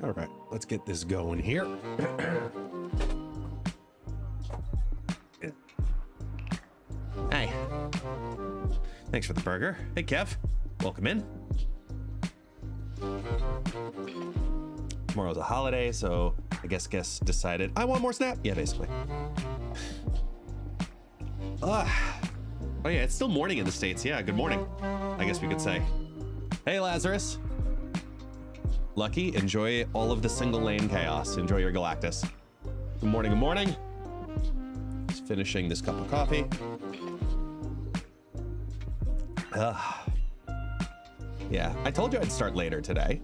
All right, let's get this going here. Hey. Thanks for the burger. Hey, Kev. Welcome in. Tomorrow's a holiday, so I guess guests decided, I want more snap. Yeah, basically. Oh yeah, it's still morning in the States. Yeah, good morning, I guess we could say. Hey, Lazarus. Lucky, enjoy all of the single lane chaos. Enjoy your Galactus. Good morning, good morning. Just finishing this cup of coffee. Yeah, I told you I'd start later today.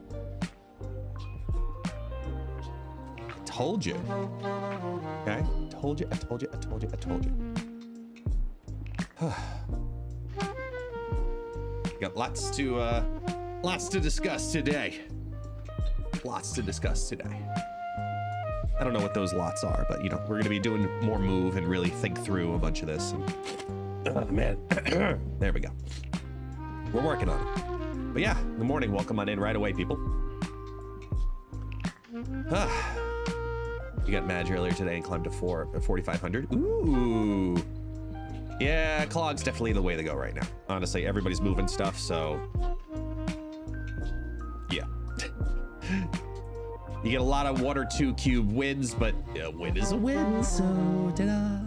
I told you. Okay, told you. Got lots to discuss today. Lots to discuss today. I don't know what those lots are, but you know, we're gonna be doing more move and really think through a bunch of this. Oh man, there we go. We're working on it. But yeah, good morning. Welcome on in right away, people. You got Madge earlier today and climbed to 4,500. Ooh. Yeah, Clog's definitely the way to go right now. Honestly, everybody's moving stuff, so yeah. You get a lot of 1 or 2 cube wins, but a win is a win, so ta-da.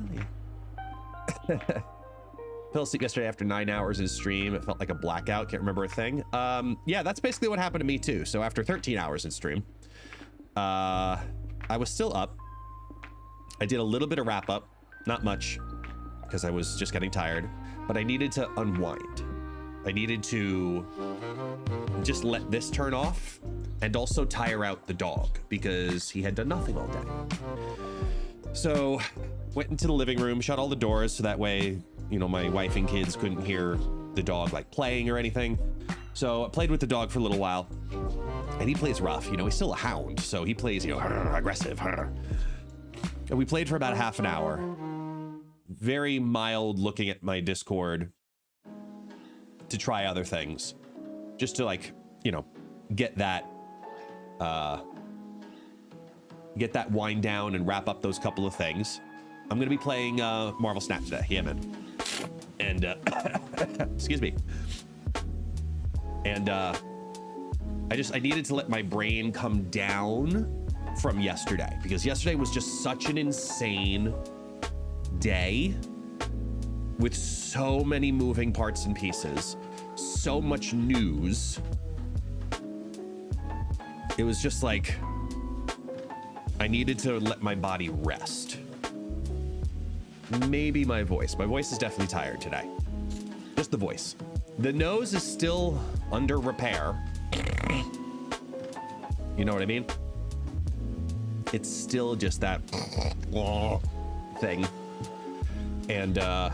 Fell asleep yesterday after 9 hours in stream. It felt like a blackout. Can't remember a thing. Yeah, that's basically what happened to me too. So after 13 hours in stream, I was still up. I did a little bit of wrap up, not much, because I was just getting tired, but I needed to unwind. I needed to just let this turn off and also tire out the dog because he had done nothing all day. So went into the living room, shut all the doors so that way, you know, my wife and kids couldn't hear the dog like playing or anything. So I played with the dog for a little while, and he plays rough. You know, he's still a hound, so he plays, you know, aggressive. And we played for about half an hour. Very mild looking at my Discord to try other things, just to like, you know, get that wind down and wrap up those couple of things. I'm gonna be playing Marvel Snap today. Yeah, man. And excuse me. And I needed to let my brain come down from yesterday, because yesterday was just such an insane day with so many moving parts and pieces, so much news. It was just like I needed to let my body rest. Maybe my voice is definitely tired today. Just the voice. The nose is still under repair. You know what I mean? It's still just that thing. And I'm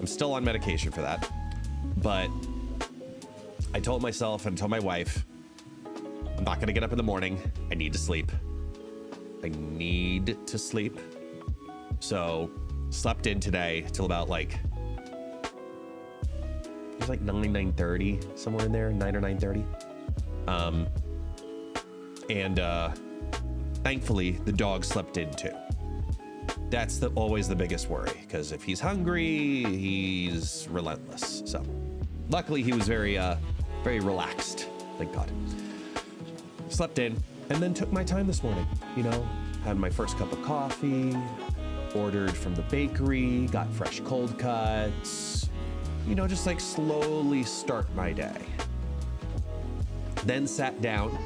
still on medication for that. But I told myself and told my wife, I'm not gonna get up in the morning. I need to sleep. I need to sleep. So slept in today till about like, it was like 9:30, somewhere in there, 9 or 9:30. Thankfully the dog slept in too. That's always the biggest worry, because if he's hungry, he's relentless. So luckily he was very relaxed, thank God. Slept in and then took my time this morning. You know, had my first cup of coffee, ordered from the bakery, got fresh cold cuts, you know, just like slowly start my day. Then sat down,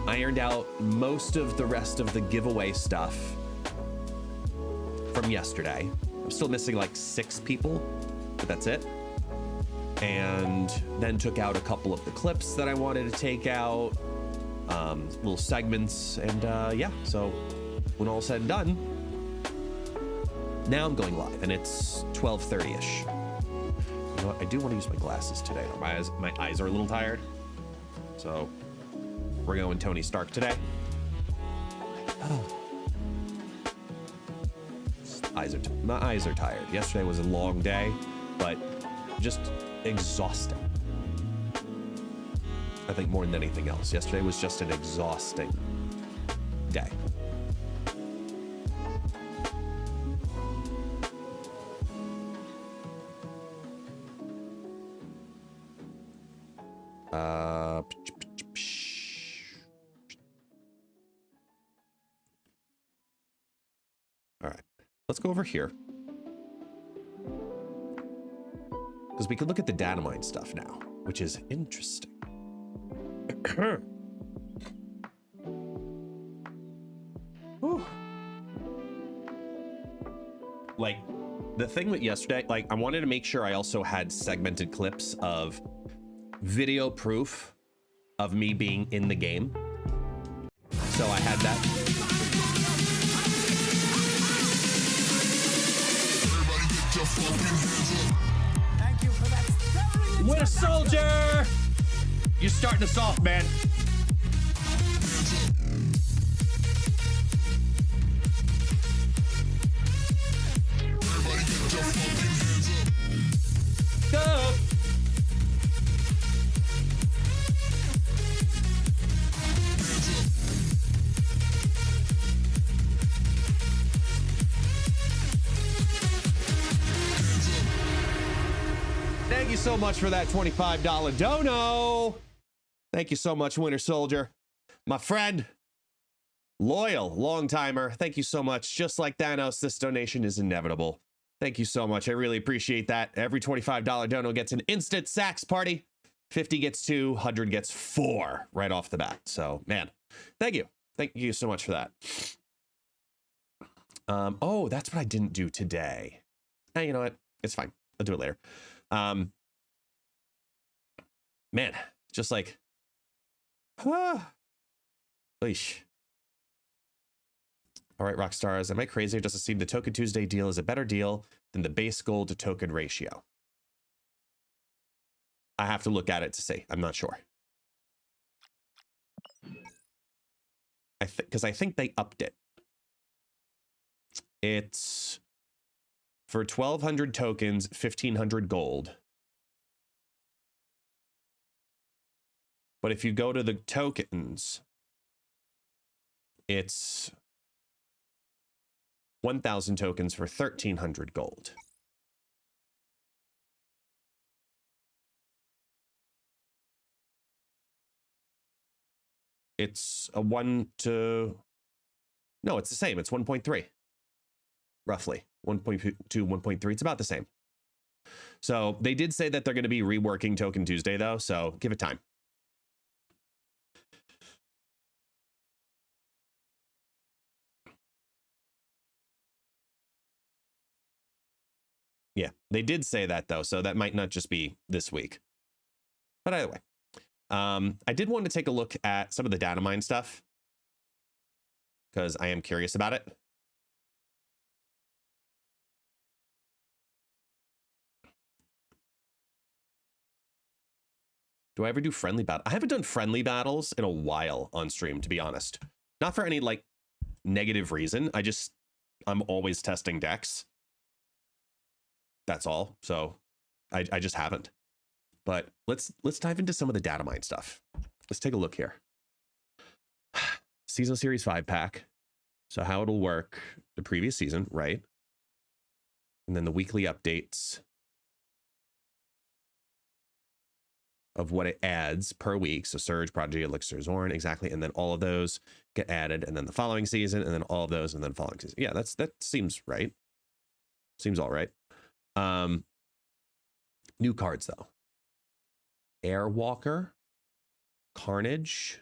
ironed out most of the rest of the giveaway stuff from yesterday. I'm still missing like 6 people, but that's it. And then took out a couple of the clips that I wanted to take out, little segments, and yeah, so when all said and done, now I'm going live, and it's 12:30-ish. You know what? I do want to use my glasses today. My eyes are a little tired, so we're going Tony Stark today. My eyes are tired. Yesterday was a long day, but just exhausting. I think more than anything else. Yesterday was just an exhausting day. All right, let's go over here. Because we could look at the data mine stuff now, which is interesting. Like, the thing with yesterday, like, I wanted to make sure I also had segmented clips of video proof of me being in the game. So I had that. Thank you for that. Winter Soldier! You're starting us off, man. Go! Thank you so much for that $25 dono. Thank you so much, Winter Soldier. My friend, loyal, long timer. Thank you so much. Just like Thanos, this donation is inevitable. Thank you so much. I really appreciate that. Every $25 dono gets an instant sax party. 50 gets 2, 100 gets 4 right off the bat. So, man, thank you. Thank you so much for that. Oh, that's what I didn't do today. Hey, you know what? It's fine. I'll do it later. Man, just like, Leash. All right, rock stars. Am I crazy or does it seem the Token Tuesday deal is a better deal than the base gold to token ratio? I have to look at it to see. I'm not sure. Because I think they upped it. It's for 1,200 tokens, 1,500 gold. But if you go to the tokens, it's 1,000 tokens for 1,300 gold. It's a 1 to... No, it's the same. It's 1.3. Roughly. 1.2, 1.3. It's about the same. So they did say that they're going to be reworking Token Tuesday, though, so give it time. Yeah, they did say that, though, so that might not just be this week. But either way, I did want to take a look at some of the data mine stuff because I am curious about it. Do I ever do friendly battle? I haven't done friendly battles in a while on stream, to be honest. Not for any, like, negative reason. I'm always testing decks. That's all. So I just haven't. But let's dive into some of the data mine stuff. Let's take a look here. Seasonal Series 5 pack. So how it'll work the previous season, right? And then the weekly updates of what it adds per week. So Surge, Prodigy, Elixir, Zorn, exactly. And then all of those get added. And then the following season, and then all of those, and then following season. Yeah, that seems right. Seems all right. New cards, though. Airwalker, Carnage,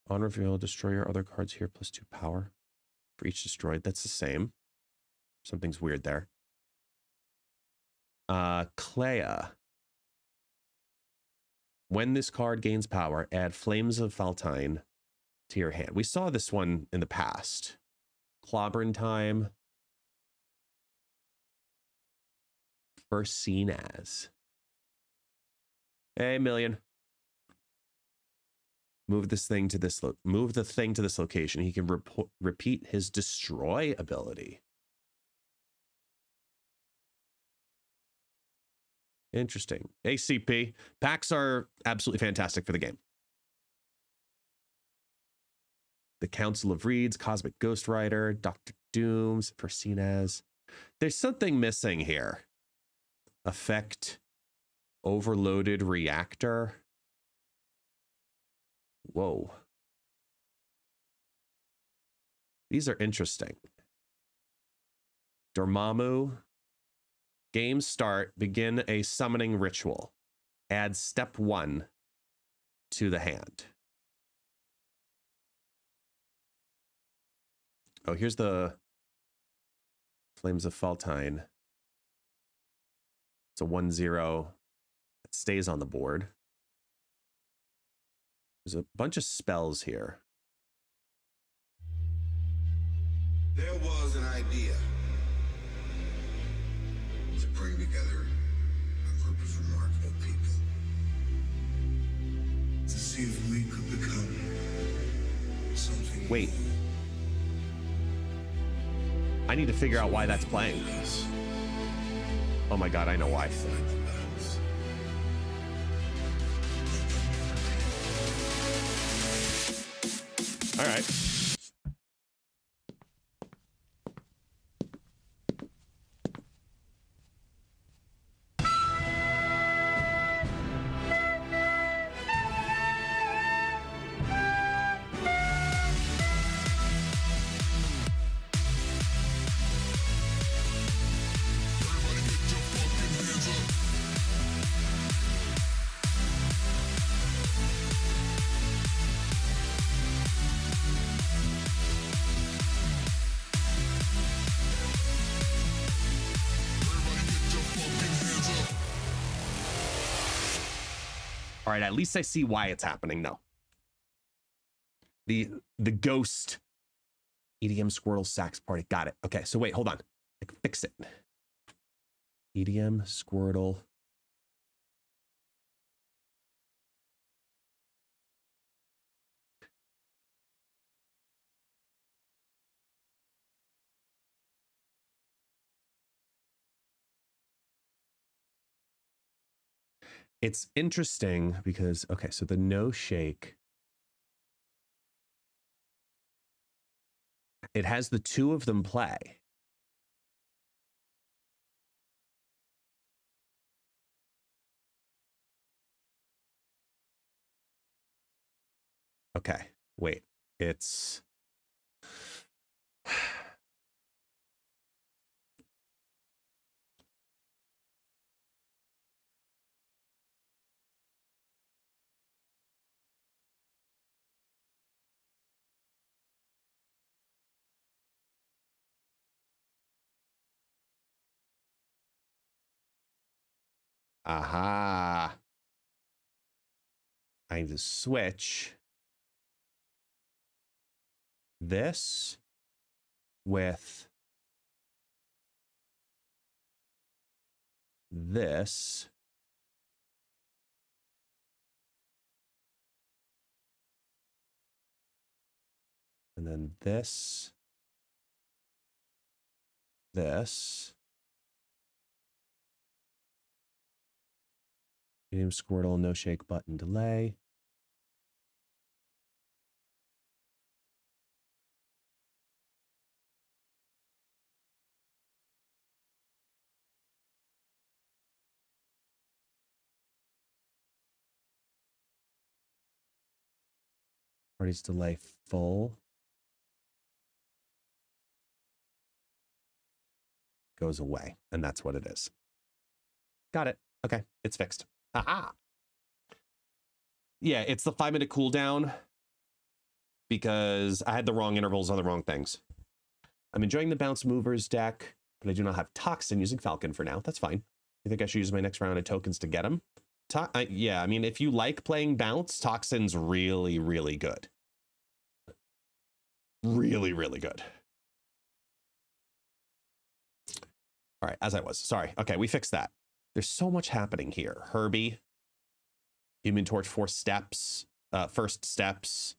on reveal, destroy your other cards here, +2 power for each destroyed. That's the same. Something's weird there. Clea. When this card gains power, add Flames of Faltine to your hand. We saw this one in the past. Clobbering Time. First seen as. Hey, Million. Move this thing to this move the thing to this location. He can repeat his destroy ability. Interesting. ACP. Packs are absolutely fantastic for the game. The Council of Reeds, Cosmic Ghost Rider, Dr. Dooms, Persinas. There's something missing here. Effect, overloaded reactor. Whoa. These are interesting. Dormammu. Game start. Begin a summoning ritual. Add step 1 to the hand. Oh, here's the Flames of Faltine. It's a 1/0. It stays on the board. There's a bunch of spells here. There was an idea to bring together a group of remarkable people to see if we could become something. Wait. I need to figure out why that's playing. Oh my god, I know why. All right. All right, at least I see why it's happening now. The ghost EDM Squirtle Sax Party. Got it. Okay, so wait, hold on. I can fix it. EDM Squirtle. It's interesting because, okay, so the no shake, it has the two of them play. Okay, wait, it's... Aha. I need to switch this with this. And then this. Medium Squirtle, no shake button delay. Party's delay full. Goes away, and that's what it is. Got it. Okay, it's fixed. Aha. Yeah, it's the 5-minute cooldown because I had the wrong intervals on the wrong things. I'm enjoying the Bounce Movers deck, but I do not have Toxin using Falcon for now. That's fine. You think I should use my next round of tokens to get him? Yeah, I mean, if you like playing Bounce, Toxin's really, really good. Really, really good. All right, as I was. Sorry. Okay, we fixed that. There's so much happening here. Herbie. Human Torch 4 steps. First steps.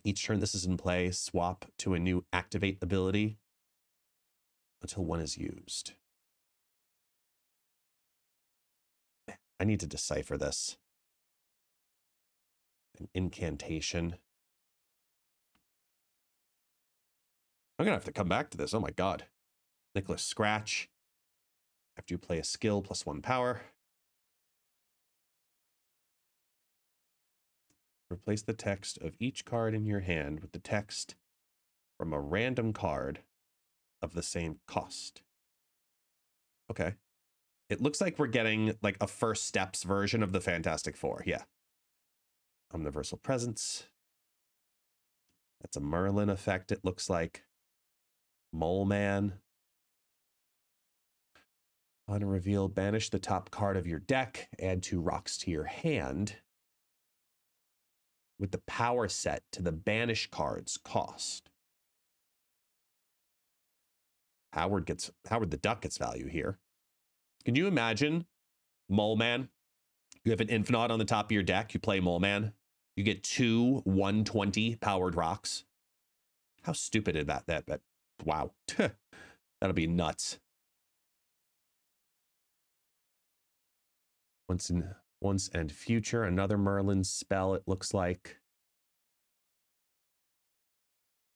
Each turn this is in play, swap to a new activate ability until one is used. I need to decipher this. An incantation. I'm gonna have to come back to this. Oh my god. Nicholas Scratch. After you play a skill, +1 power. Replace the text of each card in your hand with the text from a random card of the same cost. Okay. It looks like we're getting like a first steps version of the Fantastic Four. Yeah. Omniversal Presence. That's a Merlin effect, it looks like. Mole Man. On a reveal, banish the top card of your deck, add 2 rocks to your hand with the power set to the banish card's cost. Howard the Duck gets value here. Can you imagine Mole Man? You have an Infinite on the top of your deck, you play Mole Man, you get 2 120 powered rocks. How stupid is that? But wow. That'll be nuts. Once and future, another Merlin spell, it looks like.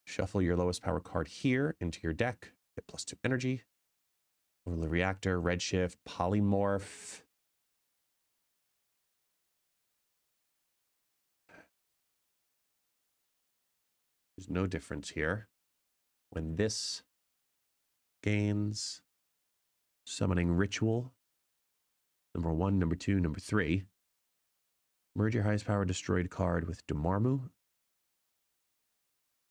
Shuffle your lowest power card here into your deck. Get +2 energy. Overlay Reactor, Redshift, Polymorph. There's no difference here. When this gains Summoning Ritual, number 1, number 2, number 3. Merge your highest power destroyed card with Dormammu.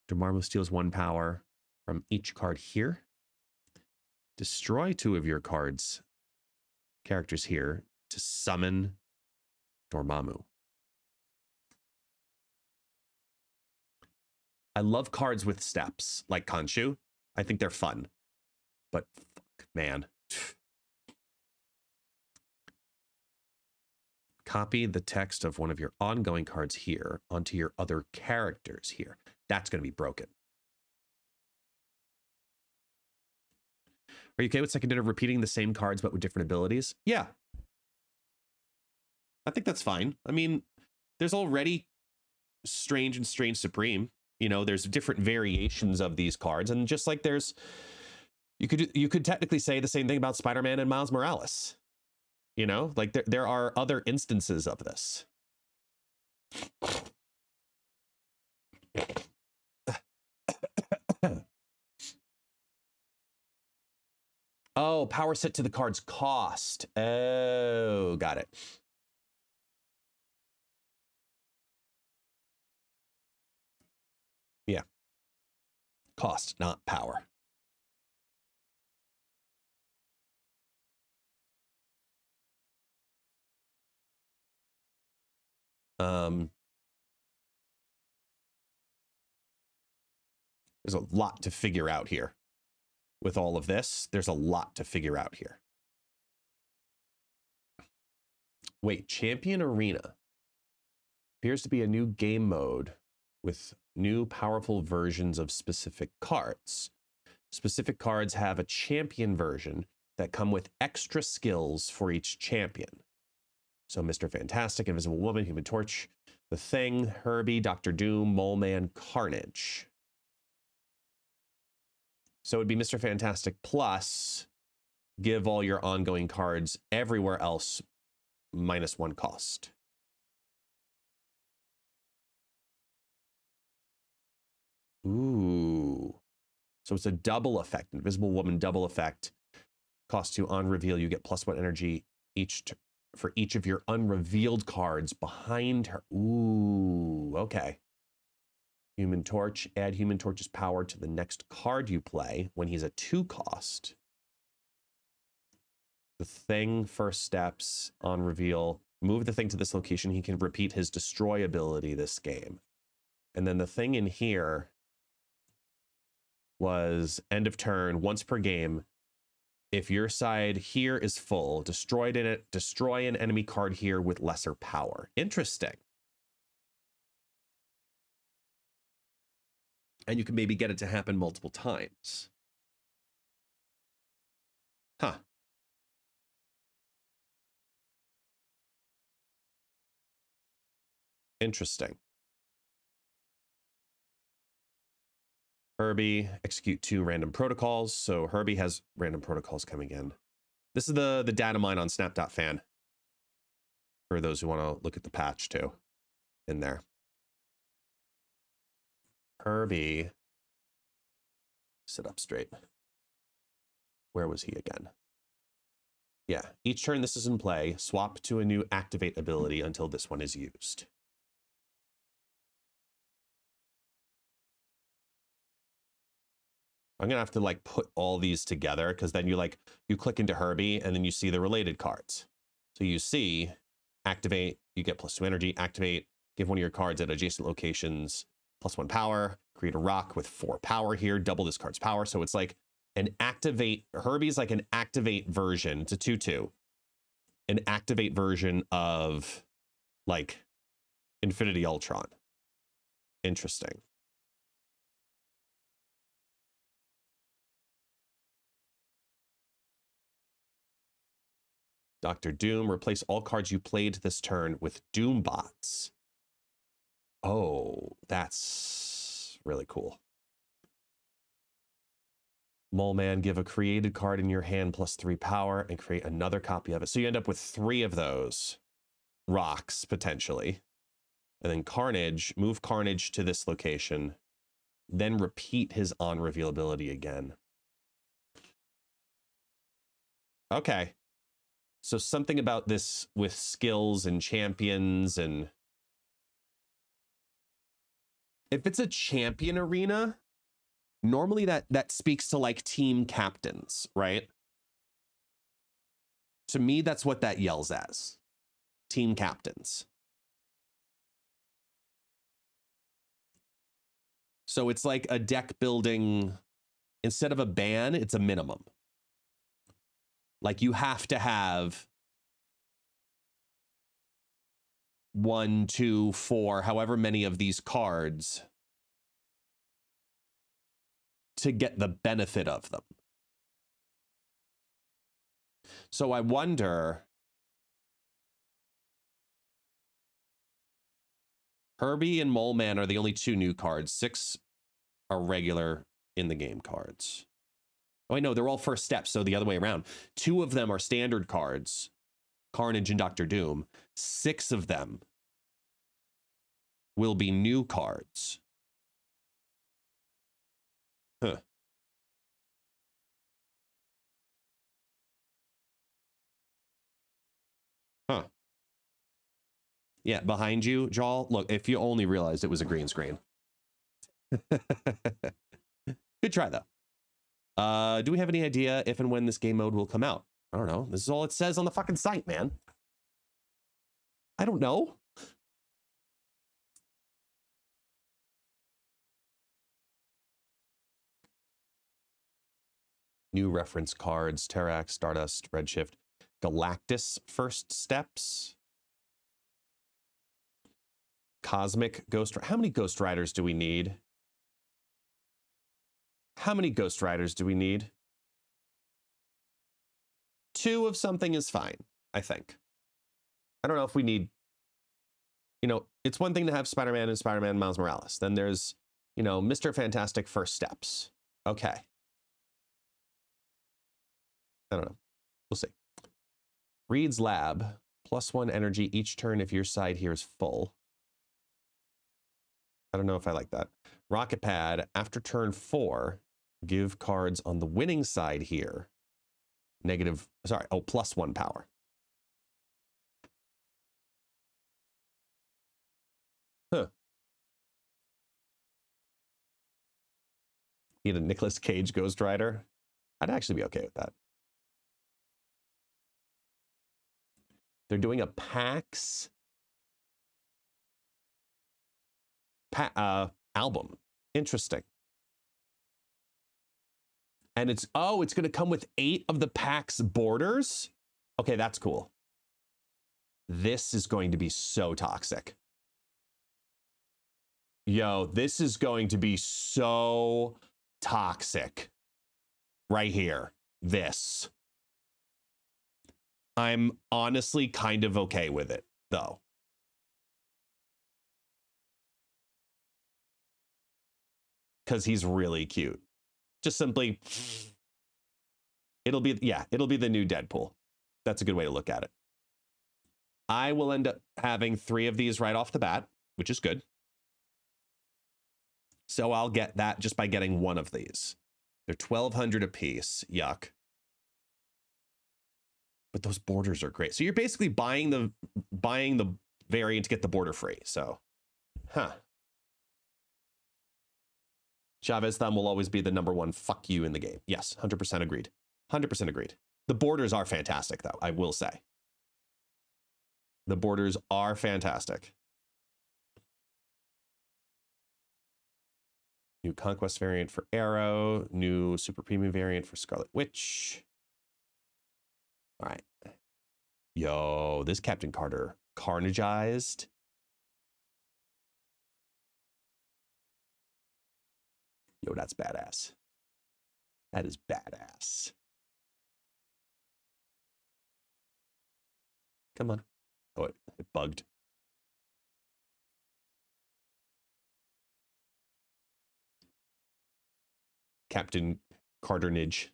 Dormammu steals 1 power from each card here. Destroy 2 of your characters here to summon Dormammu. I love cards with steps, like Khonshu. I think they're fun. But, fuck, man. Copy the text of one of your ongoing cards here onto your other characters here. That's going to be broken. Are you okay with second dinner repeating the same cards but with different abilities? Yeah. I think that's fine. I mean, there's already Strange and Strange Supreme. You know, there's different variations of these cards, and just like there's, you could technically say the same thing about Spider-Man and Miles Morales. You know, like there are other instances of this. Oh, power set to the card's cost. Oh, got it. Yeah. Cost, not power. There's a lot to figure out here. With all of this, there's a lot to figure out here. Wait, Champion Arena appears to be a new game mode with new powerful versions of specific cards. Specific cards have a champion version that come with extra skills for each champion. So Mr. Fantastic, Invisible Woman, Human Torch, The Thing, Herbie, Doctor Doom, Mole Man, Carnage. So it'd be Mr. Fantastic plus give all your ongoing cards everywhere else -1 cost. Ooh. So it's a double effect. Invisible Woman double effect. Cost 2 on reveal. You get +1 energy for each of your unrevealed cards behind her. Ooh, okay. Human Torch. Add Human Torch's power to the next card you play when he's a 2 cost. The Thing, first steps on reveal. Move the Thing to this location. He can repeat his destroy ability this game. And then the Thing in here was end of turn, once per game. If your side here is full, destroy an enemy card here with lesser power. Interesting. And you can maybe get it to happen multiple times. Huh. Interesting. Herbie, execute 2 random protocols. So Herbie has random protocols coming in. This is the data mine on snap.fan. For those who want to look at the patch too in there. Herbie, sit up straight. Where was he again? Yeah, each turn this is in play, swap to a new activate ability until this one is used. I'm gonna have to like put all these together because then you click into Herbie and then you see the related cards. So you see activate, you get +2 energy, activate, give one of your cards at adjacent locations +1 power, create a rock with 4 power here, double this card's power. So it's like an activate, Herbie's like an activate version, it's a 2/2, an activate version of like Infinity Ultron. Interesting. Dr. Doom, replace all cards you played this turn with Doom bots. Oh, that's really cool. Mole Man, give a created card in your hand +3 power and create another copy of it. So you end up with 3 of those rocks, potentially. And then Carnage, move Carnage to this location, then repeat his on-reveal ability again. Okay. So something about this with skills and champions, and if it's a champion arena, normally that speaks to like team captains, right? To me, that's what that yells as. Team captains. So it's like a deck building, instead of a ban, it's a minimum. Like you have to have 1, 2, 4, however many of these cards to get the benefit of them. So I wonder, Herbie and Mole Man are the only 2 new cards. 6 are regular in the game cards. Oh, I know, they're all first steps, so the other way around. 2 of them are standard cards, Carnage and Dr. Doom. 6 of them will be new cards. Huh. Huh. Yeah, behind you, Jal. Look, if you only realized it was a green screen. Good try, though. Do we have any idea if and when this game mode will come out? I don't know. This is all it says on the fucking site, man. I don't know. New reference cards, Terrax, Stardust, Redshift, Galactus first steps. Cosmic Ghost. How many Ghost Riders do we need? How many Ghost Riders do we need? 2 of something is fine, I think. I don't know if we need, you know, it's one thing to have Spider-Man and Spider-Man Miles Morales. Then there's, you know, Mr. Fantastic first steps. Okay. I don't know. We'll see. Reed's Lab, +1 energy each turn if your side here is full. I don't know if I like that. Rocket Pad, after turn 4, give cards on the winning side here +1 power. Huh. Need a Nicolas Cage Ghost Rider? I'd actually be okay with that. They're doing a PAX album. Interesting. And it's going to come with 8 of the PAX borders. Okay, that's cool. This is going to be so toxic. Yo, this is going to be so toxic right here. This. I'm honestly kind of okay with it, though. Because he's really cute. Just simply, it'll be the new Deadpool. That's a good way to look at it. I will end up having 3 of these right off the bat, which is good. So I'll get that just by getting 1 of these. They're 1,200 a piece. Yuck. But those borders are great. So you're basically buying the variant to get the border free. So, Chavez Thumb will always be the #1 fuck you in the game. Yes, 100% agreed. 100% agreed. The borders are fantastic, though, I will say. The borders are fantastic. New Conquest variant for Arrow. New Super Premium variant for Scarlet Witch. All right. Yo, this Captain Carter carnageized. Yo, that's badass. That is badass. Come on. Oh, it bugged. Captain Carternage.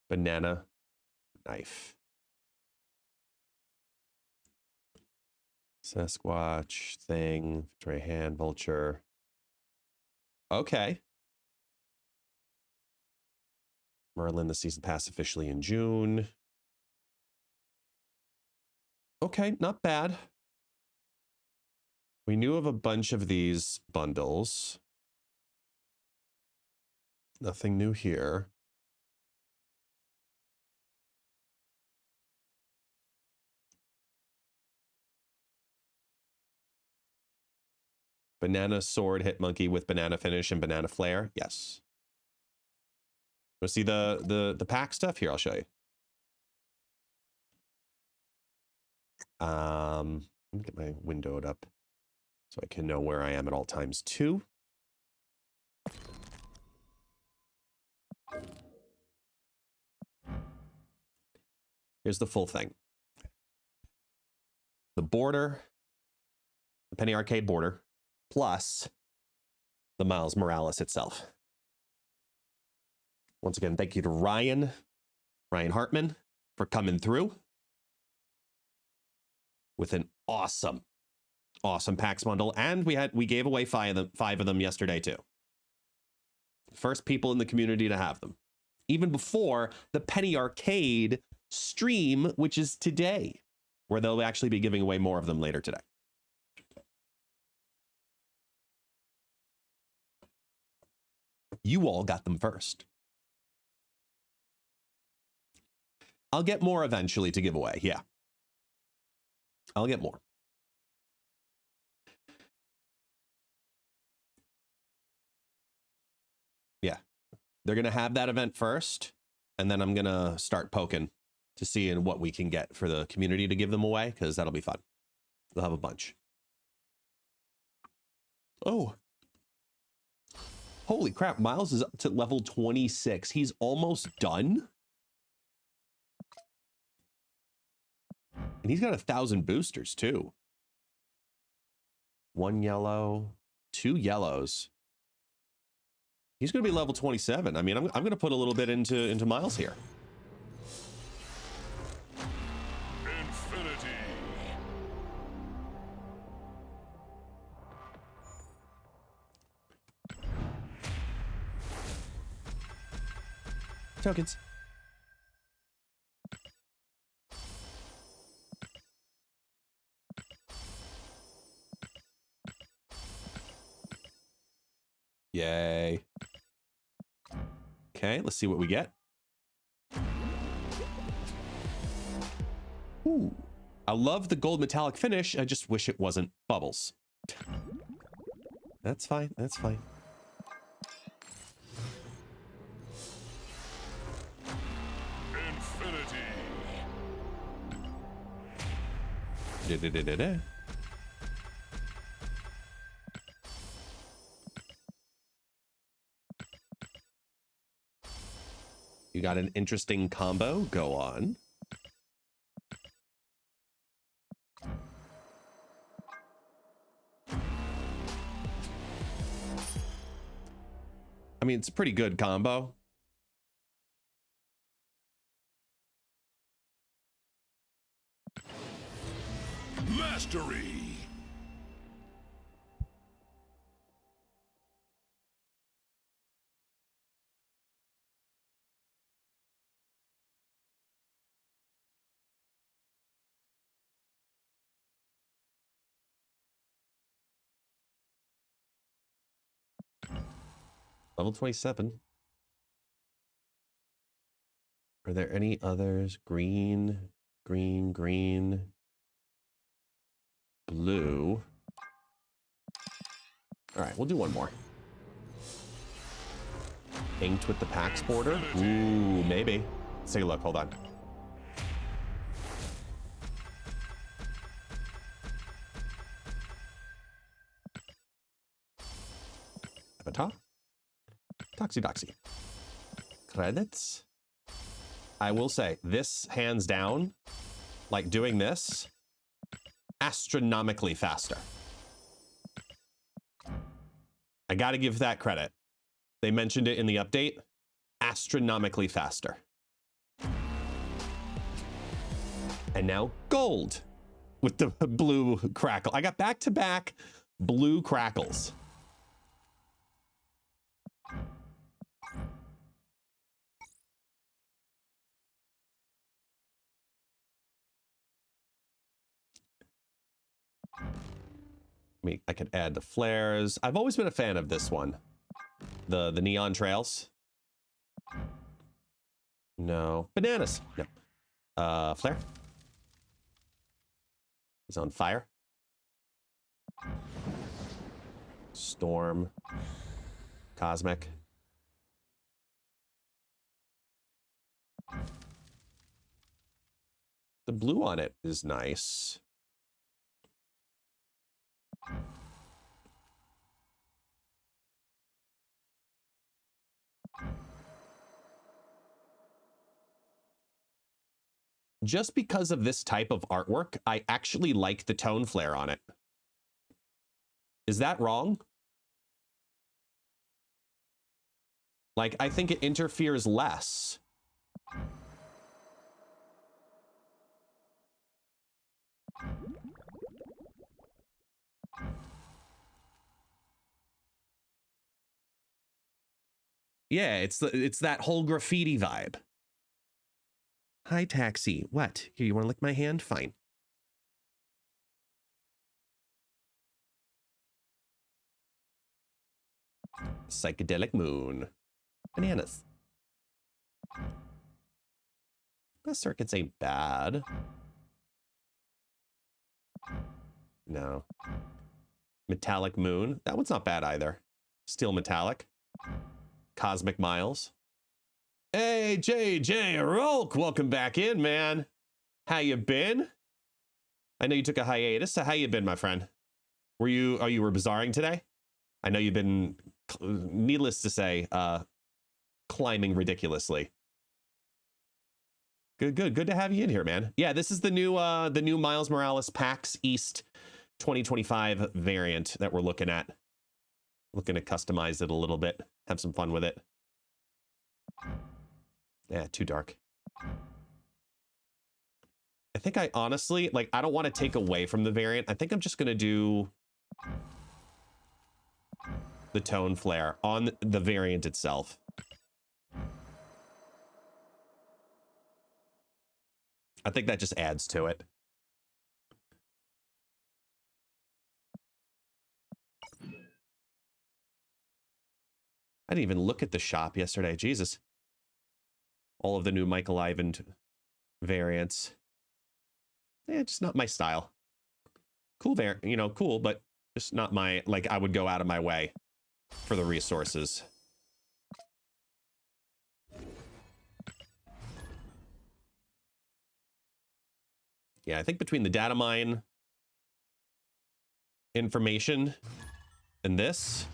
Banana knife. Sasquatch thing. Victoria Hand. Vulture. Okay. Merlin, the season pass officially in June. Okay, not bad. We knew of a bunch of these bundles. Nothing new here. Banana sword hit monkey with banana finish and banana flare. Yes. Want to see the pack stuff? Here, I'll show you. Let me get my windowed up so I can know where I am at all times too. Here's the full thing. The border, the Penny Arcade border, plus the Miles Morales itself. Once again, thank you to Ryan Hartman for coming through with an awesome packs bundle. And we gave away 5 of them yesterday too. First people in the community to have them. Even before the Penny Arcade stream, which is today, where they'll actually be giving away more of them later today. You all got them first. I'll get more eventually to give away. Yeah. I'll get more. Yeah. They're going to have that event first, and then I'm going to start poking to see what we can get for the community to give them away, because that'll be fun. They'll have a bunch. Oh. Holy crap. Miles is up to level 26. He's almost done. And he's got 1,000 boosters too. 1 yellow, 2 yellows. He's going to be level 27. I mean, I'm going to put a little bit into Miles here. Infinity. Tokens. Yay. Okay, let's see what we get. Ooh. I love the gold metallic finish. I just wish it wasn't bubbles. That's fine. That's fine. Infinity. You got an interesting combo. Go on. I mean, it's a pretty good combo. Mastery. Level 27. Are there any others? Green, green, green, blue. All right, we'll do one more. Inked with the PAX border. Ooh, maybe. Let's take a look. Hold on. Avatar. Doxy Doxy. Credits. I will say, this hands down, like doing this, astronomically faster. I got to give that credit. They mentioned it in the update. Astronomically faster. And now gold with the blue crackle. I got back-to-back blue crackles. I could add the flares. I've always been a fan of this one. The neon trails. No. Bananas. No. Flare. He's on fire. Storm. Cosmic. The blue on it is nice. Just because of this type of artwork, I actually like the tone flare on it. Is that wrong? Like, I think it interferes less. Yeah, it's that whole graffiti vibe. Hi, taxi. What? Here, you want to lick my hand? Fine. Psychedelic moon. Bananas. The circuits ain't bad. No. Metallic moon. That one's not bad either. Steel metallic. Cosmic miles. Hey, JJ Rolk, welcome back in, man. How you been? I know you took a hiatus, so how you been, my friend? Are you bizarring today? I know you've been, needless to say, climbing ridiculously. Good to have you in here, man. Yeah, this is the new Miles Morales PAX East 2025 variant that we're looking at. Looking to customize it a little bit, have some fun with it. Yeah, too dark. I think I honestly, like, I don't want to take away from the variant. I think I'm just going to do the tone flare on the variant itself. I think that just adds to it. I didn't even look at the shop yesterday. Jesus. All of the new Michael Ivan variants. Yeah, just not my style. Cool cool, but just not my, like, I would go out of my way for the resources. Yeah, I think between the data mine information and this,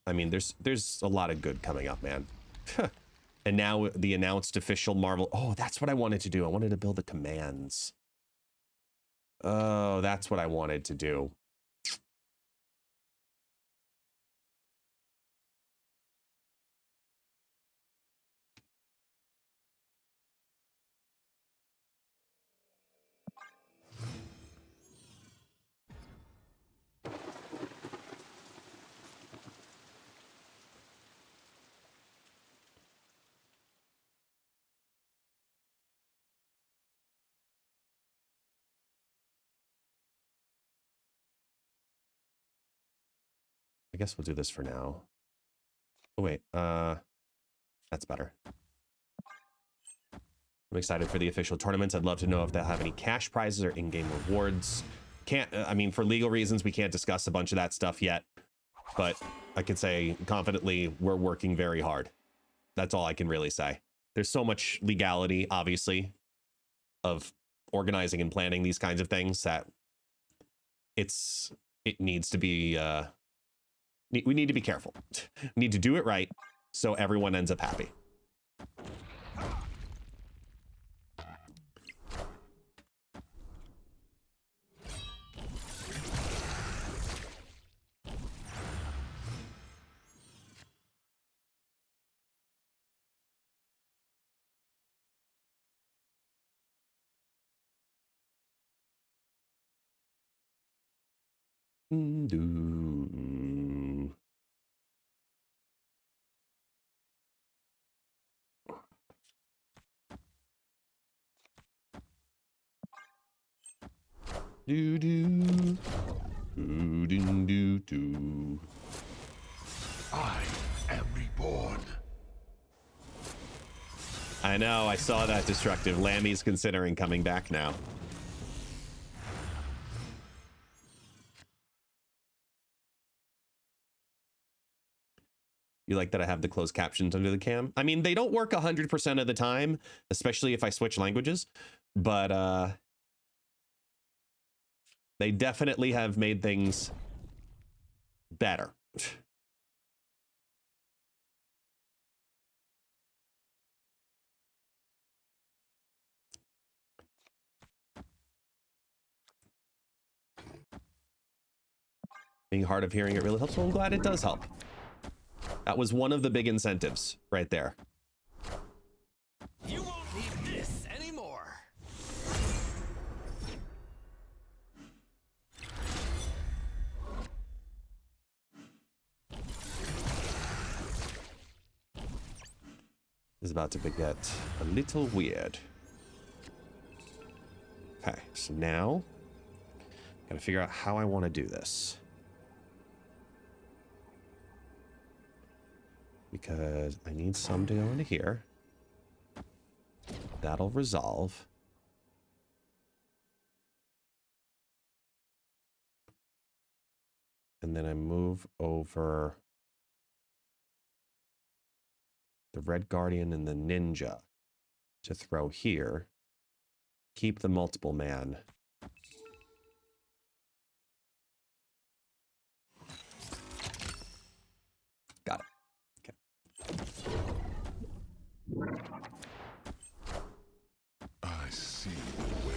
I mean, there's a lot of good coming up, man. And now the announced official Marvel. Oh, that's what I wanted to do. I wanted to build the commands. Oh, that's what I wanted to do. I guess we'll do this for now. Oh, wait. That's better. I'm excited for the official tournaments. I'd love to know if they'll have any cash prizes or in-game rewards. Can't, I mean, for legal reasons, we can't discuss a bunch of that stuff yet. But I can say confidently, we're working very hard. That's all I can really say. There's so much legality, obviously, of organizing and planning these kinds of things that it needs to be, we need to be careful. We need to do it right so everyone ends up happy. Do. Do do do do do do. I am reborn. I know, I saw that, Destructive. Lammy's considering coming back now. You like that I have the closed captions under the cam? I mean, they don't work 100% of the time, especially if I switch languages, but they definitely have made things better. Being hard of hearing, it really helps. Well, I'm glad it does help. That was one of the big incentives right there. You won't need this anymore. Is about to get a little weird. Okay, so now gotta figure out how I want to do this. Because I need some to go into here. That'll resolve. And then I move over the Red Guardian and the Ninja to throw here. Keep the multiple man. Got it. I see the way.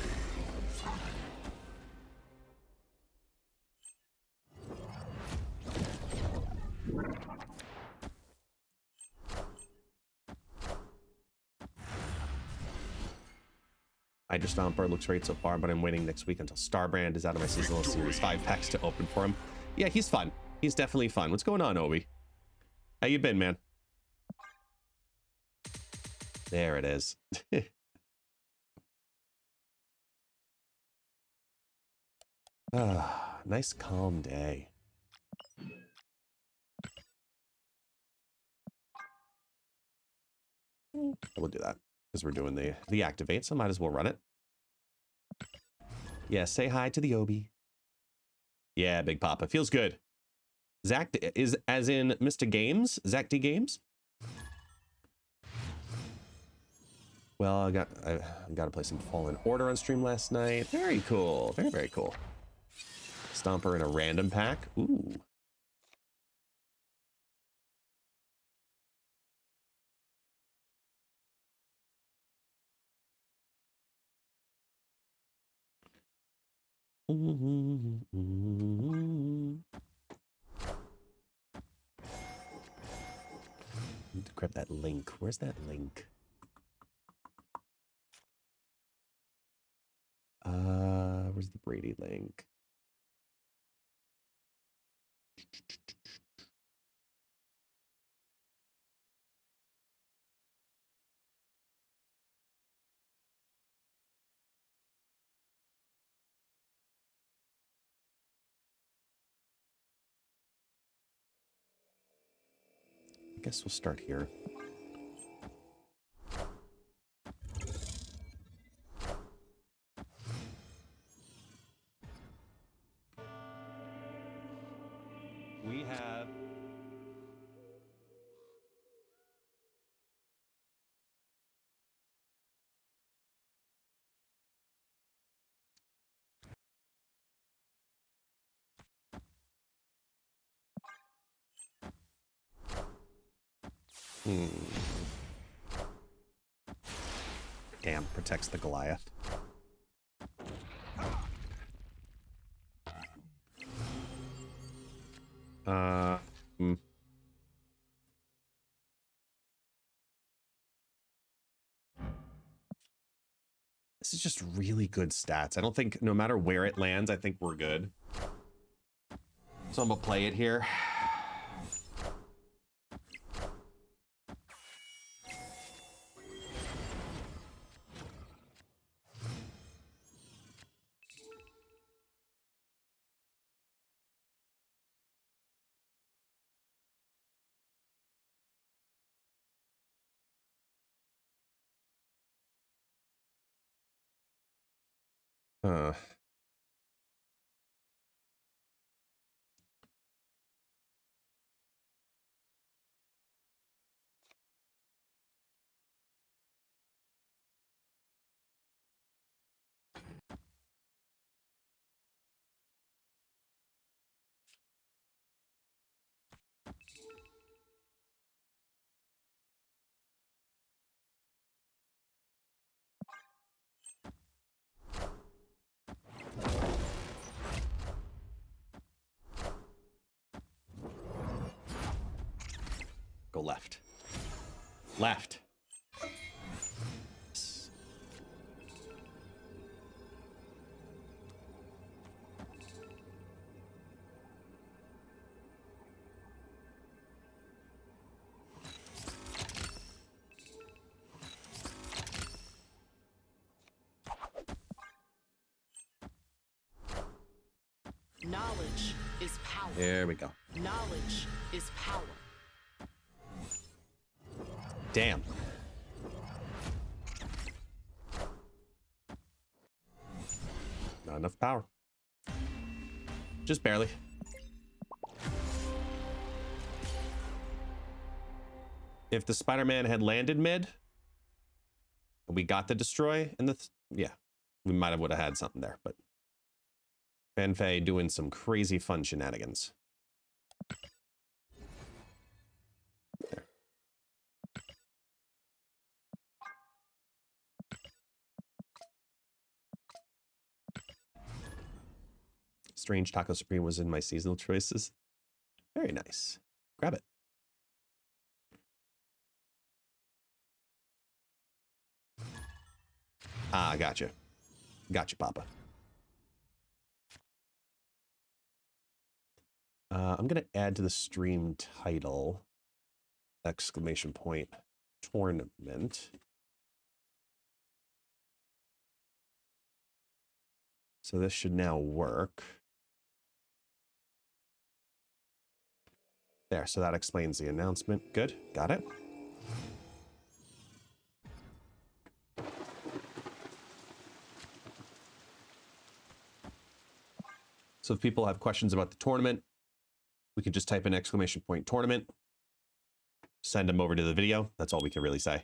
Hydra Stomper looks great so far, but I'm waiting next week until Starbrand is out of my seasonal series 5 packs to open for him. Yeah, he's fun. He's definitely fun. What's going on, Obi? How you been, man? There it is. Nice calm day. We'll do that because we're doing the activate, so might as well run it. Yeah, say hi to the Obi. Yeah, Big Papa. Feels good. Zach is as in Mr. Games? Zach D Games? Well, I got to play some Fallen Order on stream last night. Very cool. Very, very cool. Stomper in a random pack. Ooh. Need to grab that link. Where's that link? Where's the Brady link? I guess we'll start here. We have Damn, protects the Goliath. This is just really good stats. I don't think, no matter where it lands, I think we're good. So I'm gonna play it here. Uh, go left. Left. Knowledge is power. There we go. Knowledge is power. Damn. Not enough power. Just barely. If the Spider-Man had landed mid, we got the destroy, and yeah, we might have would have had something there, but Fanfei doing some crazy fun shenanigans. There. Strange Taco Supreme was in my seasonal choices. Very nice. Grab it. Ah, gotcha. Gotcha, Papa. I'm going to add to the stream title, exclamation point, tournament. So this should now work. There, so that explains the announcement. Good, got it. So if people have questions about the tournament, we can just type in exclamation point tournament, send them over to the video. That's all we can really say.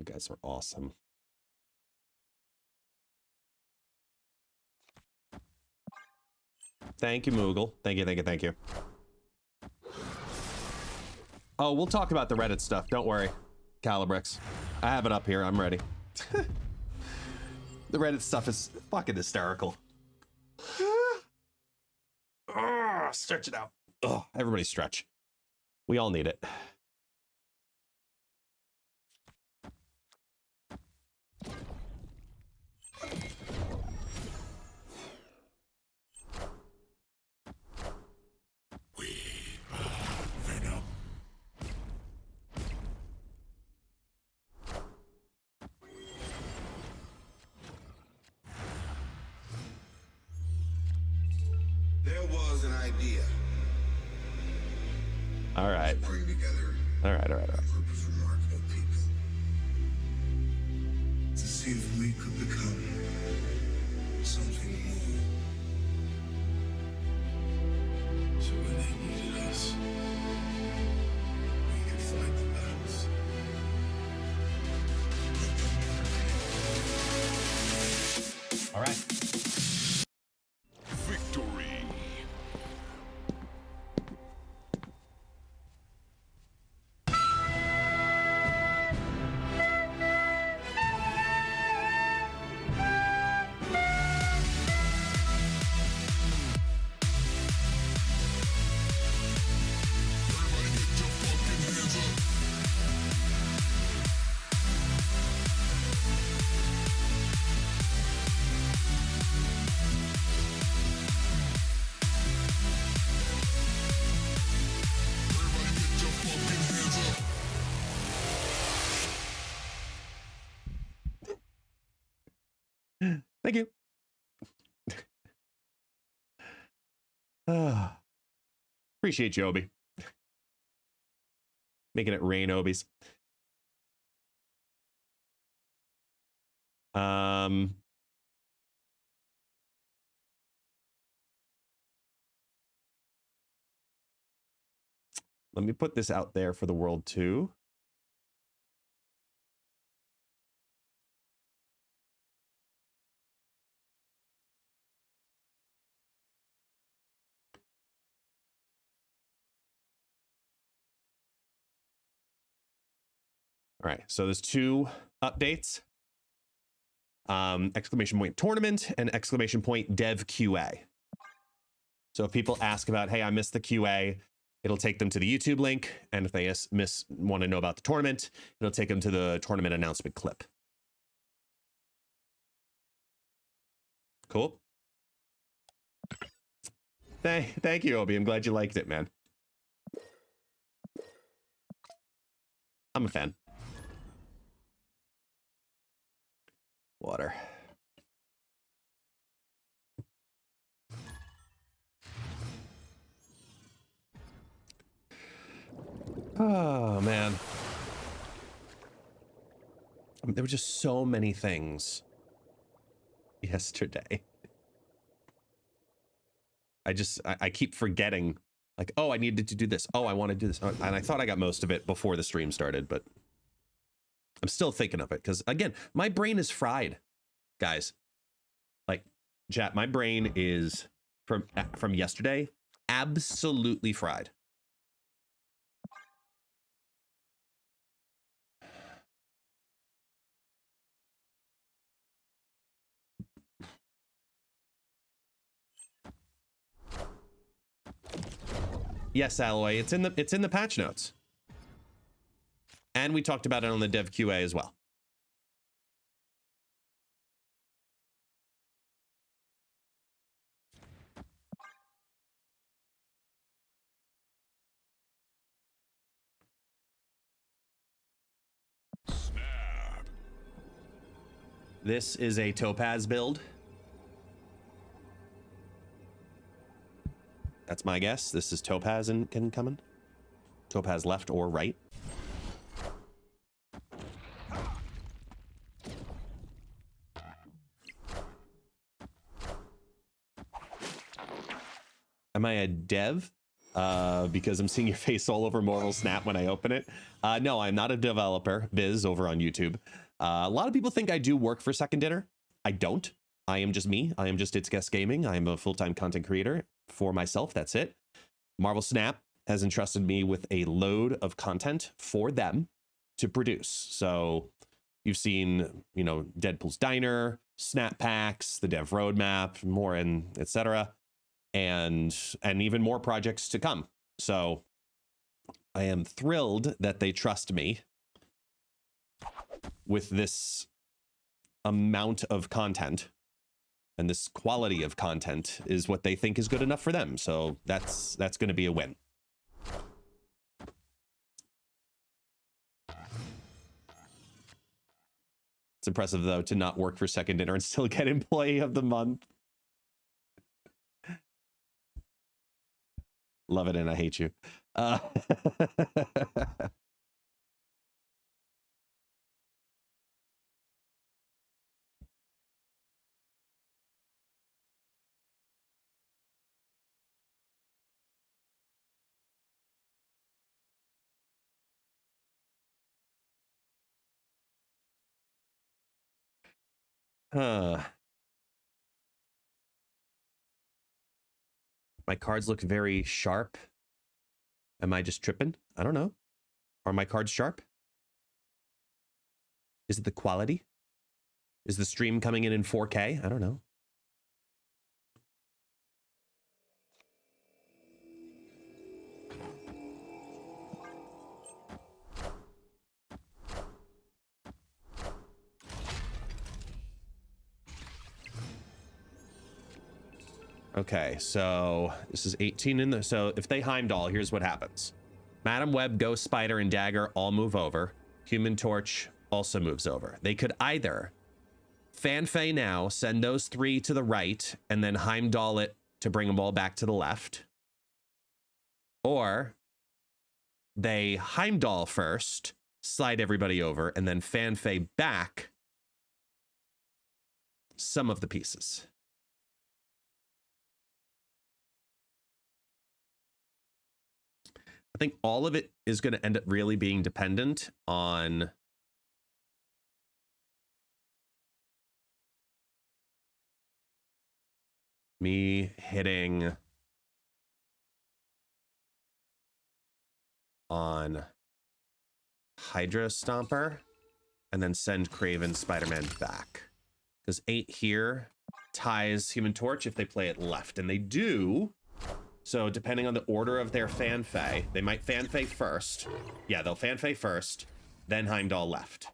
You guys are awesome. Thank you, Moogle. Thank you, thank you, thank you. Oh, we'll talk about the Reddit stuff. Don't worry, Calibrix. I have it up here. I'm ready. The Reddit stuff is fucking hysterical. Stretch it out. Oh, everybody stretch. We all need it. There was an idea. All right. To bring together All right. a group of remarkable people. To see if we could become something more. So when they needed us, we could fight the battles. All right. Victory! Thank you. Appreciate you, Obi. Making it rain, Obies. Let me put this out there for the world too. All right, so there's two updates. Exclamation point tournament and exclamation point dev QA. So if people ask about, hey, I missed the QA, it'll take them to the YouTube link. And if they want to know about the tournament, it'll take them to the tournament announcement clip. Cool. Thank you, Obi. I'm glad you liked it, man. I'm a fan. Water. Oh, man. There were just so many things yesterday. I keep forgetting, like, oh, I needed to do this. Oh, I want to do this. And I thought I got most of it before the stream started, but I'm still thinking of it because, again, my brain is fried, guys. Like, chat, my brain is from yesterday absolutely fried. Yes, Alloy, it's in the patch notes. And we talked about it on the dev QA as well. Snap. This is a Topaz build. That's my guess. This is Topaz and coming. Topaz left or right. Am I a dev? because I'm seeing your face all over Marvel Snap when I open it. No, I'm not a developer. Biz over on YouTube. A lot of people think I do work for Second Dinner. I don't. I am just me. I am just It's Guest Gaming. I am a full-time content creator for myself. That's it. Marvel Snap has entrusted me with a load of content for them to produce. So you've seen, you know, Deadpool's Diner, Snap Packs, the Dev Roadmap, more, and etc. And even more projects to come. So I am thrilled that they trust me with this amount of content, and this quality of content is what they think is good enough for them. So that's going to be a win. It's impressive, though, to not work for Second Dinner and still get Employee of the Month. Love it, and I hate you. My cards look very sharp. Am I just tripping? I don't know. Are my cards sharp? Is it the quality? Is the stream coming in 4K? I don't know. Okay, so this is 18 in the... So if they Heimdall, here's what happens. Madam Web, Ghost Spider, and Dagger all move over. Human Torch also moves over. They could either Fanfei now, send those three to the right, and then Heimdall it to bring them all back to the left. Or they Heimdall first, slide everybody over, and then Fanfei back some of the pieces. I think all of it is going to end up really being dependent on me hitting on Hydra Stomper and then send Kraven Spider-Man back. Because 8 here ties Human Torch if they play it left, and they do. So depending on the order of their Fanfei, they might Fanfei first. Yeah, they'll Fanfei first, then Heimdall left.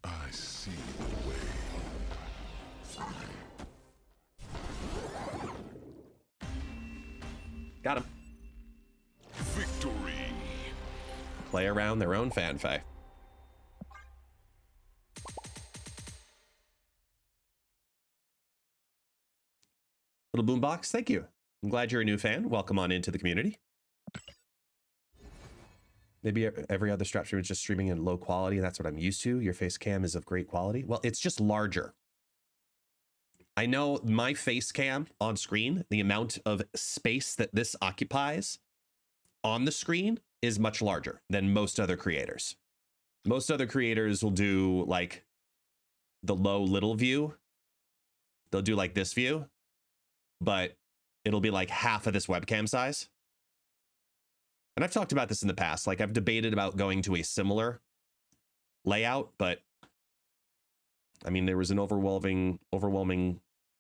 I see the way. Got him. Victory. Play around their own Fanfei. Little Boombox, thank you. I'm glad you're a new fan. Welcome on into the community. Maybe every other strap streamer is just streaming in low quality. That's what I'm used to. Your face cam is of great quality. Well, it's just larger. I know my face cam on screen, the amount of space that this occupies on the screen is much larger than most other creators. Most other creators will do like the low little view. They'll do like this view, but it'll be like half of this webcam size. And I've talked about this in the past. Like I've debated about going to a similar layout, but I mean, there was an overwhelming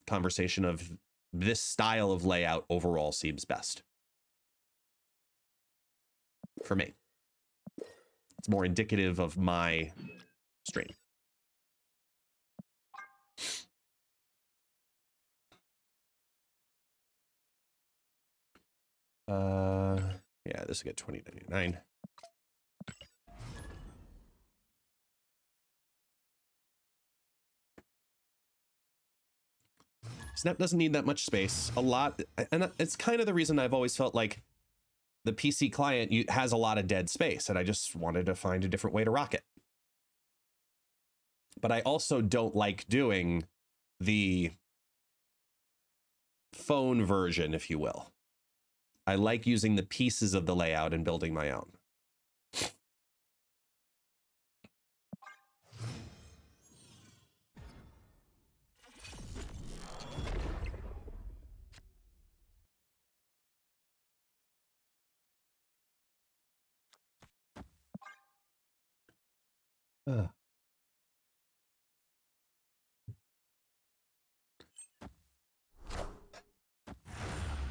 conversation of this style of layout overall seems best for me. It's more indicative of my stream. Yeah, this will get $20.99. Snap doesn't need that much space. A lot, and it's kind of the reason I've always felt like the PC client has a lot of dead space, and I just wanted to find a different way to rock it. But I also don't like doing the phone version, if you will. I like using the pieces of the layout and building my own.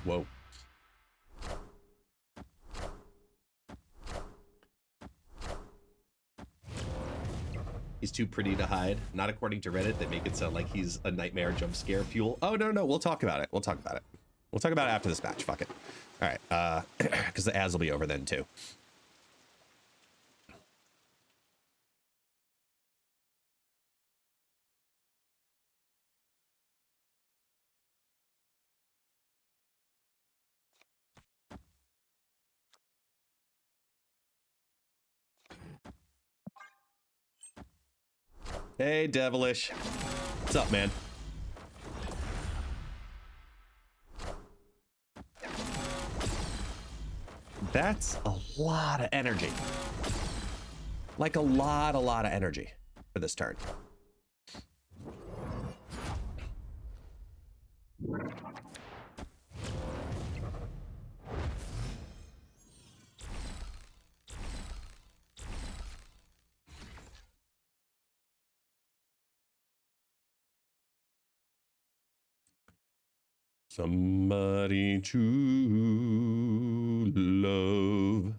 Whoa. He's too pretty to hide. Not according to Reddit. They make it sound like he's a nightmare jump scare fuel. Oh, no. We'll talk about it. We'll talk about it. We'll talk about it after this match. Fuck it. All right. Because the ads will be over then, too. Hey, Devilish. What's up, man? That's a lot of energy. Like a lot of energy for this turn. Somebody to love.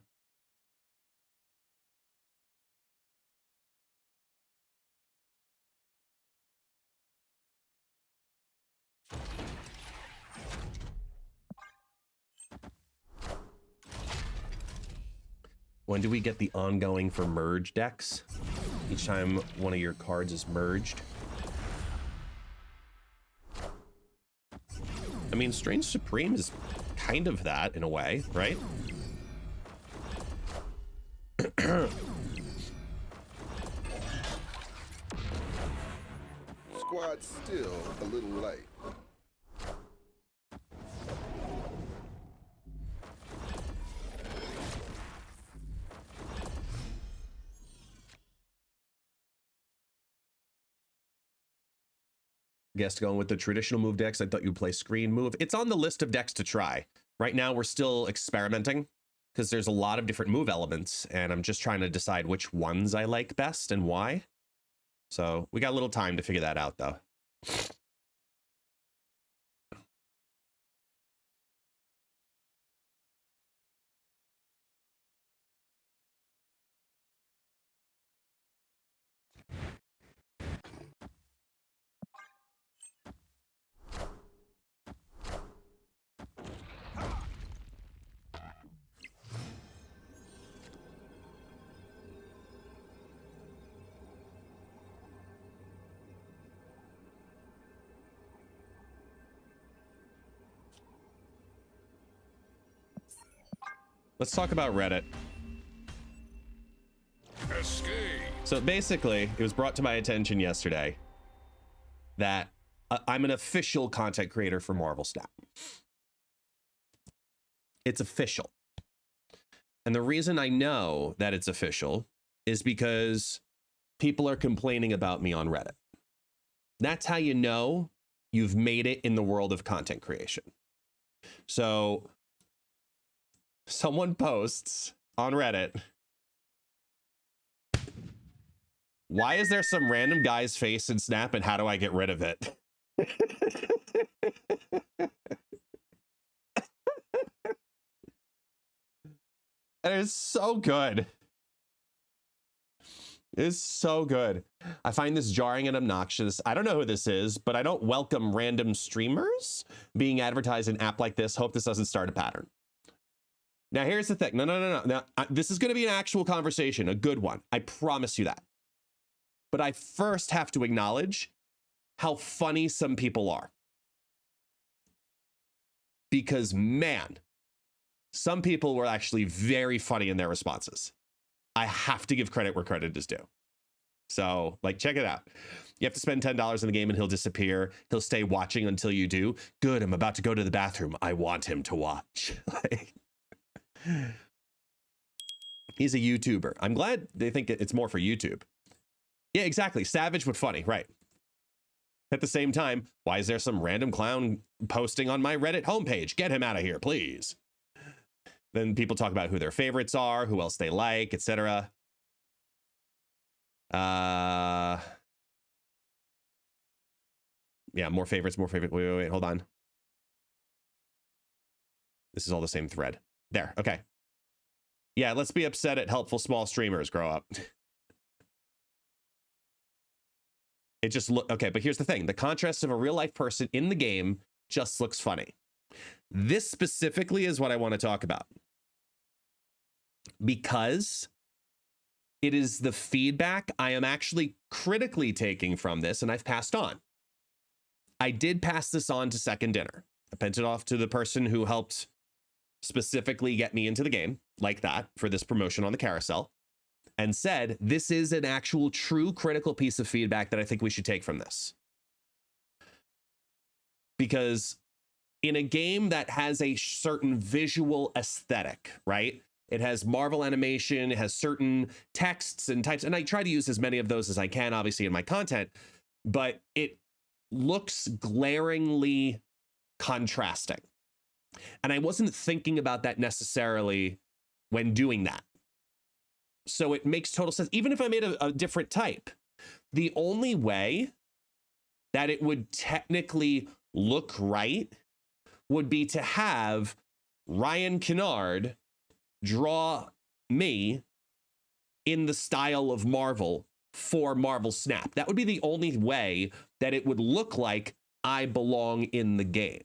When do we get the ongoing for merge decks? Each time one of your cards is merged. I mean, Strange Supreme is kind of that in a way, right? Squad's still a little light. Guess going with the traditional move decks. I thought you'd play screen move. It's on the list of decks to try. Right now, we're still experimenting because there's a lot of different move elements, and I'm just trying to decide which ones I like best and why. So we got a little time to figure that out, though. Let's talk about Reddit. Escape. So basically, it was brought to my attention yesterday that I'm an official content creator for Marvel Snap. It's official. And the reason I know that it's official is because people are complaining about me on Reddit. That's how you know you've made it in the world of content creation. So someone posts on Reddit, why is there some random guy's face in Snap and how do I get rid of it? And it's so good. It's so good. I find this jarring and obnoxious. I don't know who this is, but I don't welcome random streamers being advertised in an app like this. Hope this doesn't start a pattern. Now, here's the thing. No. Now, this is going to be an actual conversation, a good one. I promise you that. But I first have to acknowledge how funny some people are. Because, man, Some people were actually very funny in their responses. I have to give credit where credit is due. So, like, check it out. You have to spend $10 in the game and he'll disappear. He'll stay watching until you do. Good, I'm about to go to the bathroom. I want him to watch. Like, he's a YouTuber. I'm glad they think it's more for YouTube. Yeah, exactly. Savage but funny, right. At the same time, why is there some random clown posting on my Reddit homepage? Get him out of here, please. Then people talk about who their favorites are, who else they like, etc. Yeah, more favorites, more favorite. Wait, hold on. This is all the same thread. There, okay. Yeah, let's be upset at helpful small streamers grow up. It just okay, but here's the thing. The contrast of a real life person in the game just looks funny. This specifically is what I want to talk about. Because it is the feedback I am actually critically taking from this, and I've passed on. I did pass this on to Second Dinner. I sent it off to the person who helped specifically get me into the game, like that, for this promotion on the carousel, and said, this is an actual true critical piece of feedback that I think we should take from this. Because in a game that has a certain visual aesthetic, right? It has Marvel animation, it has certain texts and types, and I try to use as many of those as I can, obviously, in my content, but it looks glaringly contrasting. And I wasn't thinking about that necessarily when doing that. So it makes total sense. Even if I made a different type, the only way that it would technically look right would be to have Ryan Kennard draw me in the style of Marvel for Marvel Snap. That would be the only way that it would look like I belong in the game.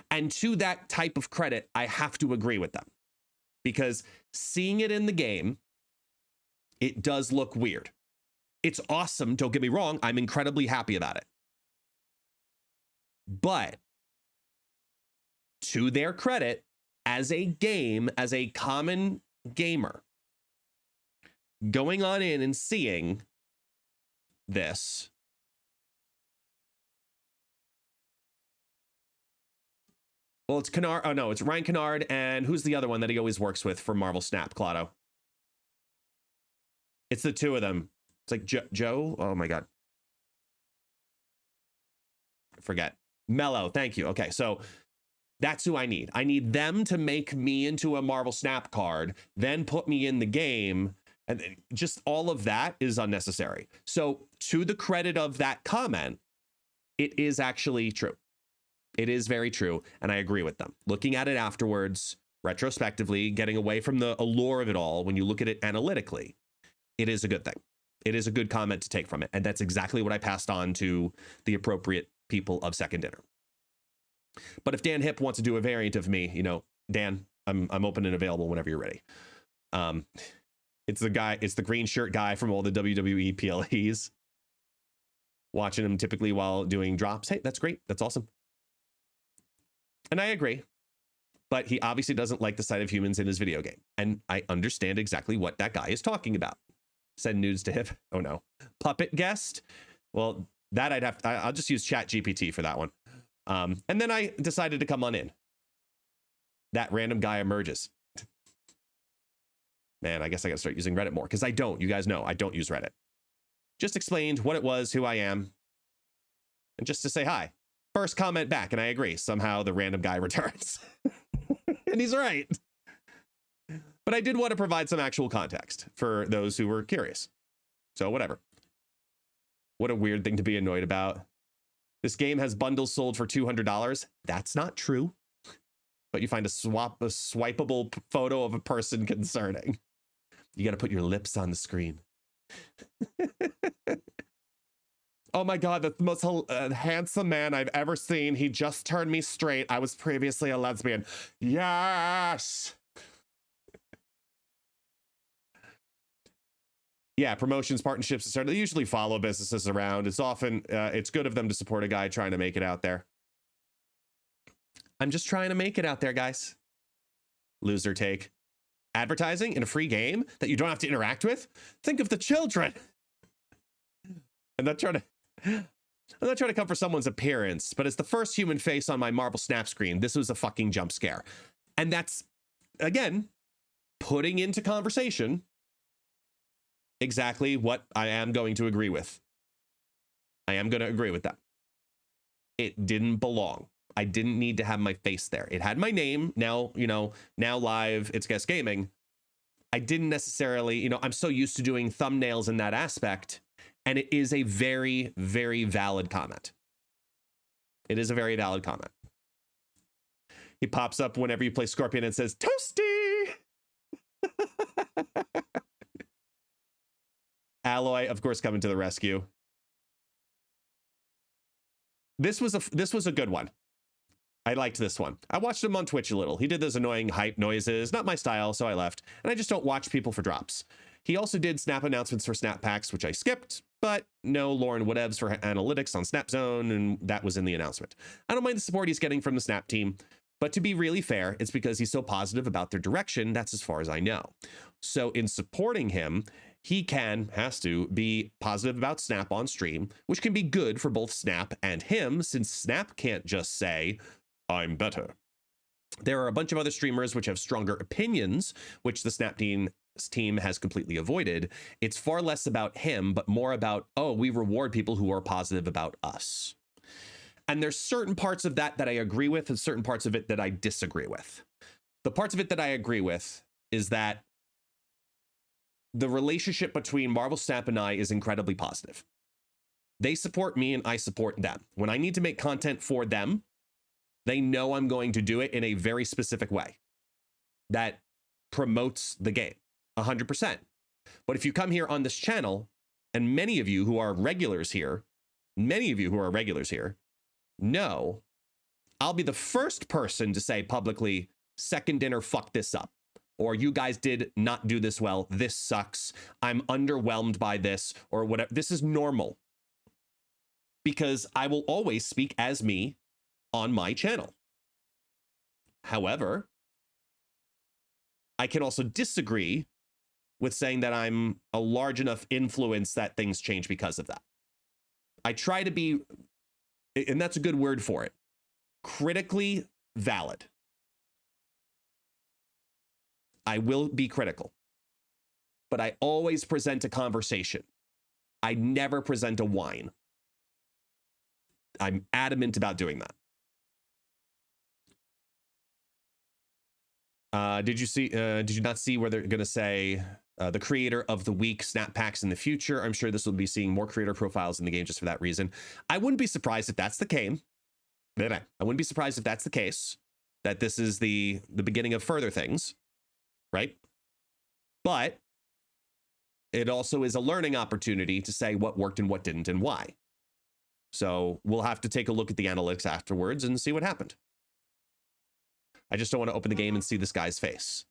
And to that type of credit, I have to agree with them. Because seeing it in the game, it does look weird. It's awesome, don't get me wrong. I'm incredibly happy about it. But to their credit, as a game, as a common gamer, going on in and seeing this, well, it's Kennard. Oh, no, it's Ryan Kennard. And who's the other one that he always works with for Marvel Snap, Claudio? It's the two of them. It's like Joe. Oh, my God. Forget. Mello. Thank you. Okay, so that's who I need. I need them to make me into a Marvel Snap card, then put me in the game. And just all of that is unnecessary. So to the credit of that comment, it is actually true. It is very true. And I agree with them. Looking at it afterwards, retrospectively, getting away from the allure of it all, when you look at it analytically, it is a good thing. It is a good comment to take from it. And that's exactly what I passed on to the appropriate people of Second Dinner. But if Dan Hip wants to do a variant of me, you know, Dan, I'm open and available whenever you're ready. It's the guy, it's the green shirt guy from all the WWE PLEs. Watching him typically while doing drops. Hey, that's great. That's awesome. And I agree. But he obviously doesn't like the sight of humans in his video game. And I understand exactly what that guy is talking about. Send nudes to Hip. Oh no. Puppet guest. Well, that I'll just use ChatGPT for that one. And then I decided to come on in. That random guy emerges. Man, I guess I gotta start using Reddit more, because I don't. You guys know I don't use Reddit. Just explained what it was, who I am, and just to say hi. First comment back, and I agree. Somehow the random guy returns. And he's right. But I did want to provide some actual context for those who were curious. So whatever. What a weird thing to be annoyed about. This game has bundles sold for $200. That's not true. But you find a swipeable photo of a person concerning. You got to put your lips on the screen. Oh my God, the most handsome man I've ever seen. He just turned me straight. I was previously a lesbian. Yes. Yeah, promotions, partnerships, etc. They usually follow businesses around. It's often, it's good of them to support a guy trying to make it out there. I'm just trying to make it out there, guys. Loser take. Advertising in a free game that you don't have to interact with? Think of the children. I'm not trying to come for someone's appearance, but as the first human face on my Marvel Snap screen, this was a fucking jump scare. And that's, again, putting into conversation exactly what I am going to agree with. I am going to agree with that. It didn't belong. I didn't need to have my face there. It had my name. Now, now live, It's Guest Gaming. I didn't necessarily, I'm so used to doing thumbnails in that aspect. And it is a very, very valid comment. It is a very valid comment. He pops up whenever you play Scorpion and says, Toasty! Alloy, of course, coming to the rescue. This was a good one. I liked this one. I watched him on Twitch a little. He did those annoying hype noises. Not my style, so I left. And I just don't watch people for drops. He also did Snap announcements for Snap Packs, which I skipped, but no Lauren whatevs for analytics on Snap Zone, and that was in the announcement. I don't mind the support he's getting from the Snap team, but to be really fair, it's because he's so positive about their direction. That's as far as I know. So in supporting him, he has to be positive about Snap on stream, which can be good for both Snap and him, since Snap can't just say, I'm better. There are a bunch of other streamers which have stronger opinions, which the Snap team has completely avoided. It's far less about him, but more about, oh, we reward people who are positive about us. And there's certain parts of that I agree with and certain parts of it that I disagree with. The parts of it that I agree with is that the relationship between Marvel Snap and I is incredibly positive. They support me and I support them. When I need to make content for them, they know I'm going to do it in a very specific way that promotes the game 100%. But if you come here on this channel, and many of you who are regulars here know, I'll be the first person to say publicly, second dinner, fuck this up. Or you guys did not do this well. This sucks. I'm underwhelmed by this or whatever. This is normal because I will always speak as me on my channel. However, I can also disagree with saying that I'm a large enough influence that things change because of that. I try to be, and that's a good word for it, critically valid. I will be critical, but I always present a conversation. I never present a whine. I'm adamant about doing that. Did you not see where they're going to say the creator of the week Snap Packs in the future? I'm sure this will be seeing more creator profiles in the game just for that reason. I wouldn't be surprised if that's the case. I wouldn't be surprised if that's the case, that this is the beginning of further things, right? But it also is a learning opportunity to say what worked and what didn't and why. So we'll have to take a look at the analytics afterwards and see what happened. I just don't want to open the game and see this guy's face.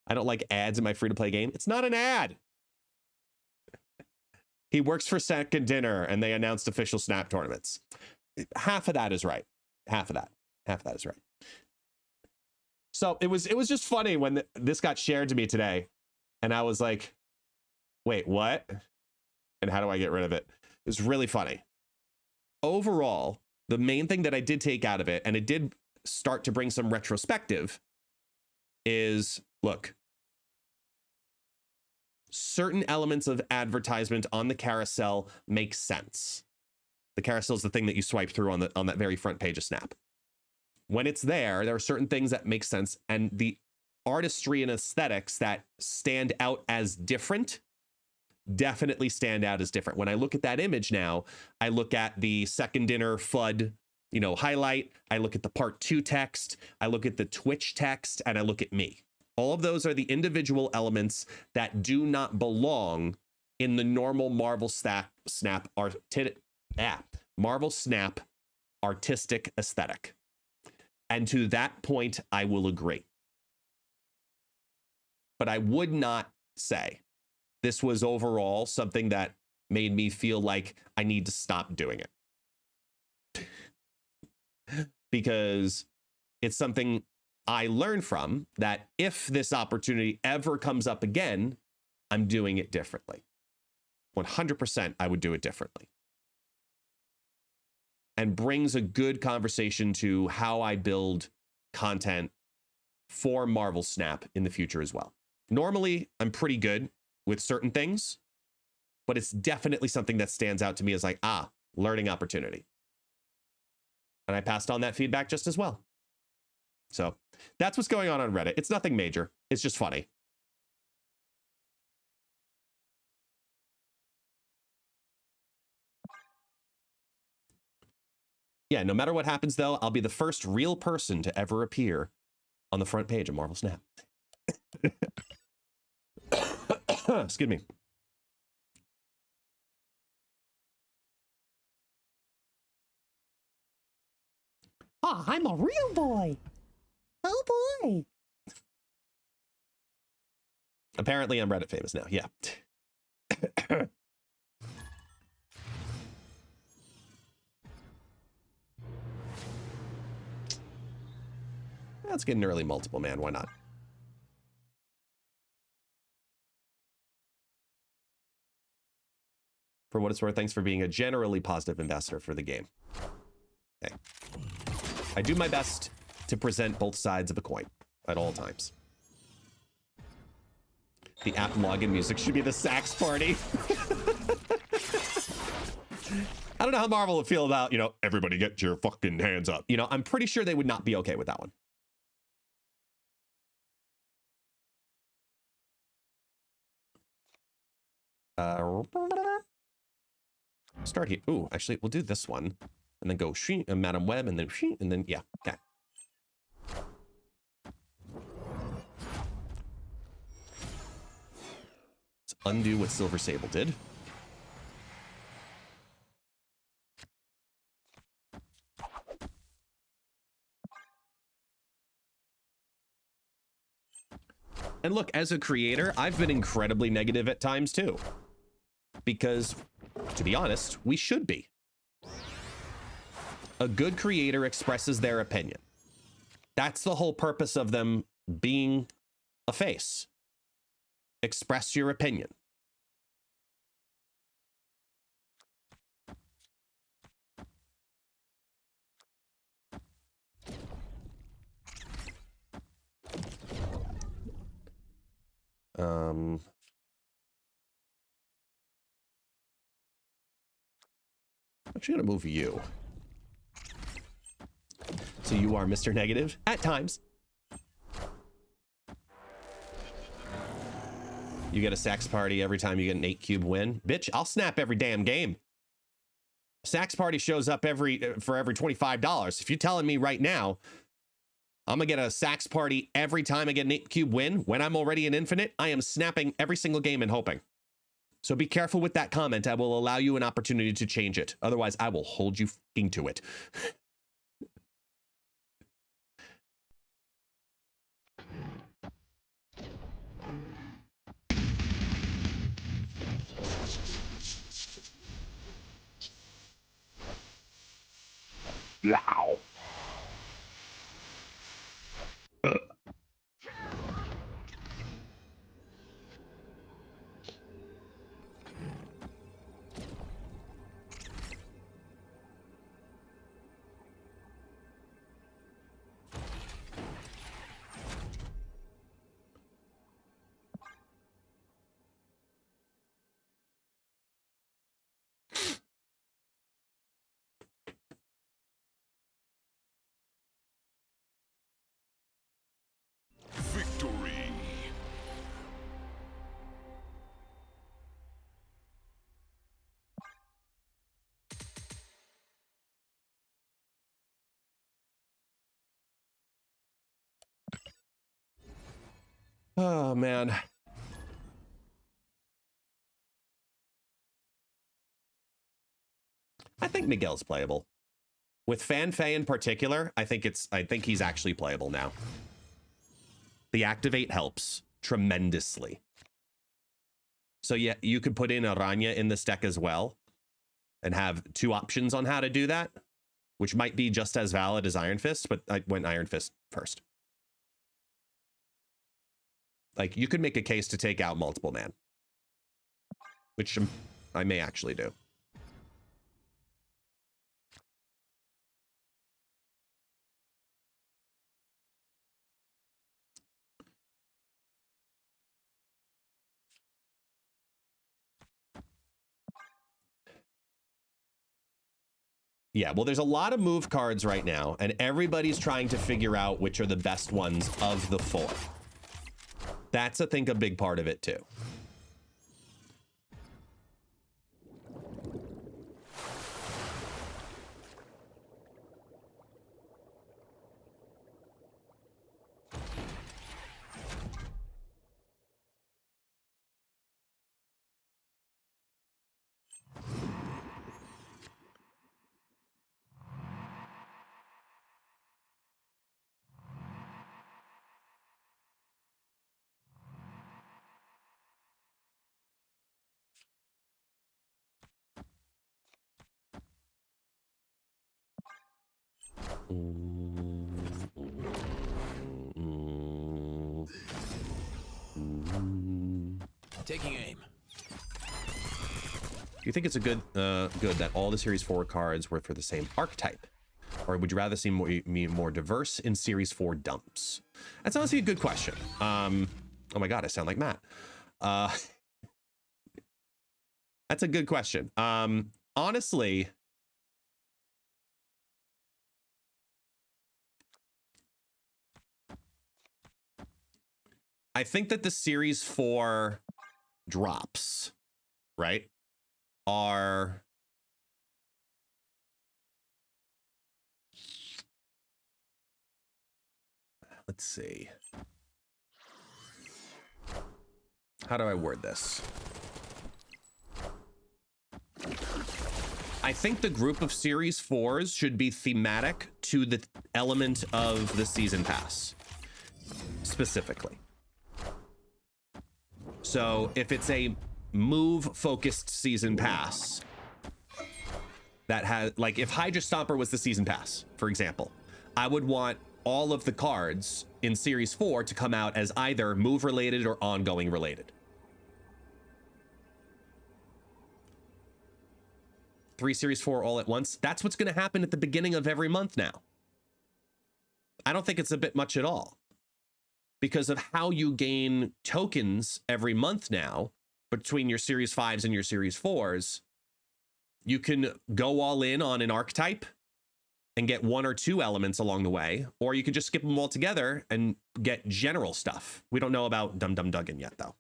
I don't like ads in my free-to-play game. It's not an ad. He works for Second Dinner and they announced official Snap tournaments. Half of that is right. Half of that is right. So it was just funny when this got shared to me today. And I was like, wait, what? And how do I get rid of it? It was really funny. Overall, the main thing that I did take out of it, and it did start to bring some retrospective, is, look, certain elements of advertisement on the carousel make sense. The carousel is the thing that you swipe through on that very front page of Snap. When it's there are certain things that make sense, and the artistry and aesthetics that stand out as different definitely stand out as different. When I look at that image now, I look at the Second Dinner FUD, highlight. I look at the part 2 text. I look at the Twitch text, and I look at me. All of those are the individual elements that do not belong in the normal Marvel Snap artistic aesthetic. And to that point, I will agree. But I would not say this was overall something that made me feel like I need to stop doing it. because it's something I learned from, that if this opportunity ever comes up again, I'm doing it differently. 100% I would do it differently. And brings a good conversation to how I build content for Marvel Snap in the future as well. Normally, I'm pretty good with certain things, but it's definitely something that stands out to me as like, learning opportunity. And I passed on that feedback just as well. So that's what's going on Reddit. It's nothing major. It's just funny. Yeah, no matter what happens, though, I'll be the first real person to ever appear on the front page of Marvel Snap. Excuse me. I'm a real boy. Oh, boy. Apparently, I'm Reddit famous now. Yeah. Let's get an early multiple, man. Why not? For what it's worth, thanks for being a generally positive ambassador for the game. Okay. I do my best to present both sides of a coin at all times. The app login music should be the sax party. I don't know how Marvel would feel about, everybody get your fucking hands up. I'm pretty sure they would not be okay with that one. Start here. Ooh, actually, we'll do this one. And then go Madam Web, and then, yeah, okay. Let's undo what Silver Sable did. And look, as a creator, I've been incredibly negative at times too. Because, to be honest, we should be. A good creator expresses their opinion. That's the whole purpose of them being a face. Express your opinion. I'm actually gonna move you. So you are Mr. Negative at times. You get a sax party every time you get an 8-cube win. Bitch, I'll snap every damn game. Sax party shows up for every $25. If you're telling me right now, I'm gonna get a sax party every time I get an 8-cube win when I'm already an infinite, I am snapping every single game and hoping. So be careful with that comment. I will allow you an opportunity to change it. Otherwise, I will hold you fucking to it. Wow. Victory. Oh, man. I think Miguel's playable. With Fanfei in particular, I think he's actually playable now. The activate helps tremendously. So yeah, you could put in Aranya in this deck as well and have two options on how to do that. which might be just as valid as Iron Fist, but I went Iron Fist first. Like, you could make a case to take out Multiple Man, which I may actually do. Yeah, well, there's a lot of move cards right now, and everybody's trying to figure out which are the best ones of the 4. That's, I think, a big part of it, too. Taking aim. Do you think it's a good that all the Series 4 cards were for the same archetype? Or would you rather see more diverse in Series 4 dumps? That's honestly a good question. Oh my God, I sound like Matt. That's a good question. Honestly, I think that the Series 4 drops, right, are let's see. How do I word this? I think the group of Series 4s should be thematic to the element of the season pass, specifically. So if it's a move-focused season pass that has, like, if Hydra Stomper was the season pass, for example, I would want all of the cards in Series 4 to come out as either move-related or ongoing-related. 3 Series 4 all at once. That's what's going to happen at the beginning of every month now. I don't think it's a bit much at all, because of how you gain tokens every month now between your Series 5s and your Series 4s. You can go all in on an archetype and get 1 or 2 elements along the way, or you could just skip them all together and get general stuff. We don't know about Dum Dum Duggan yet, though.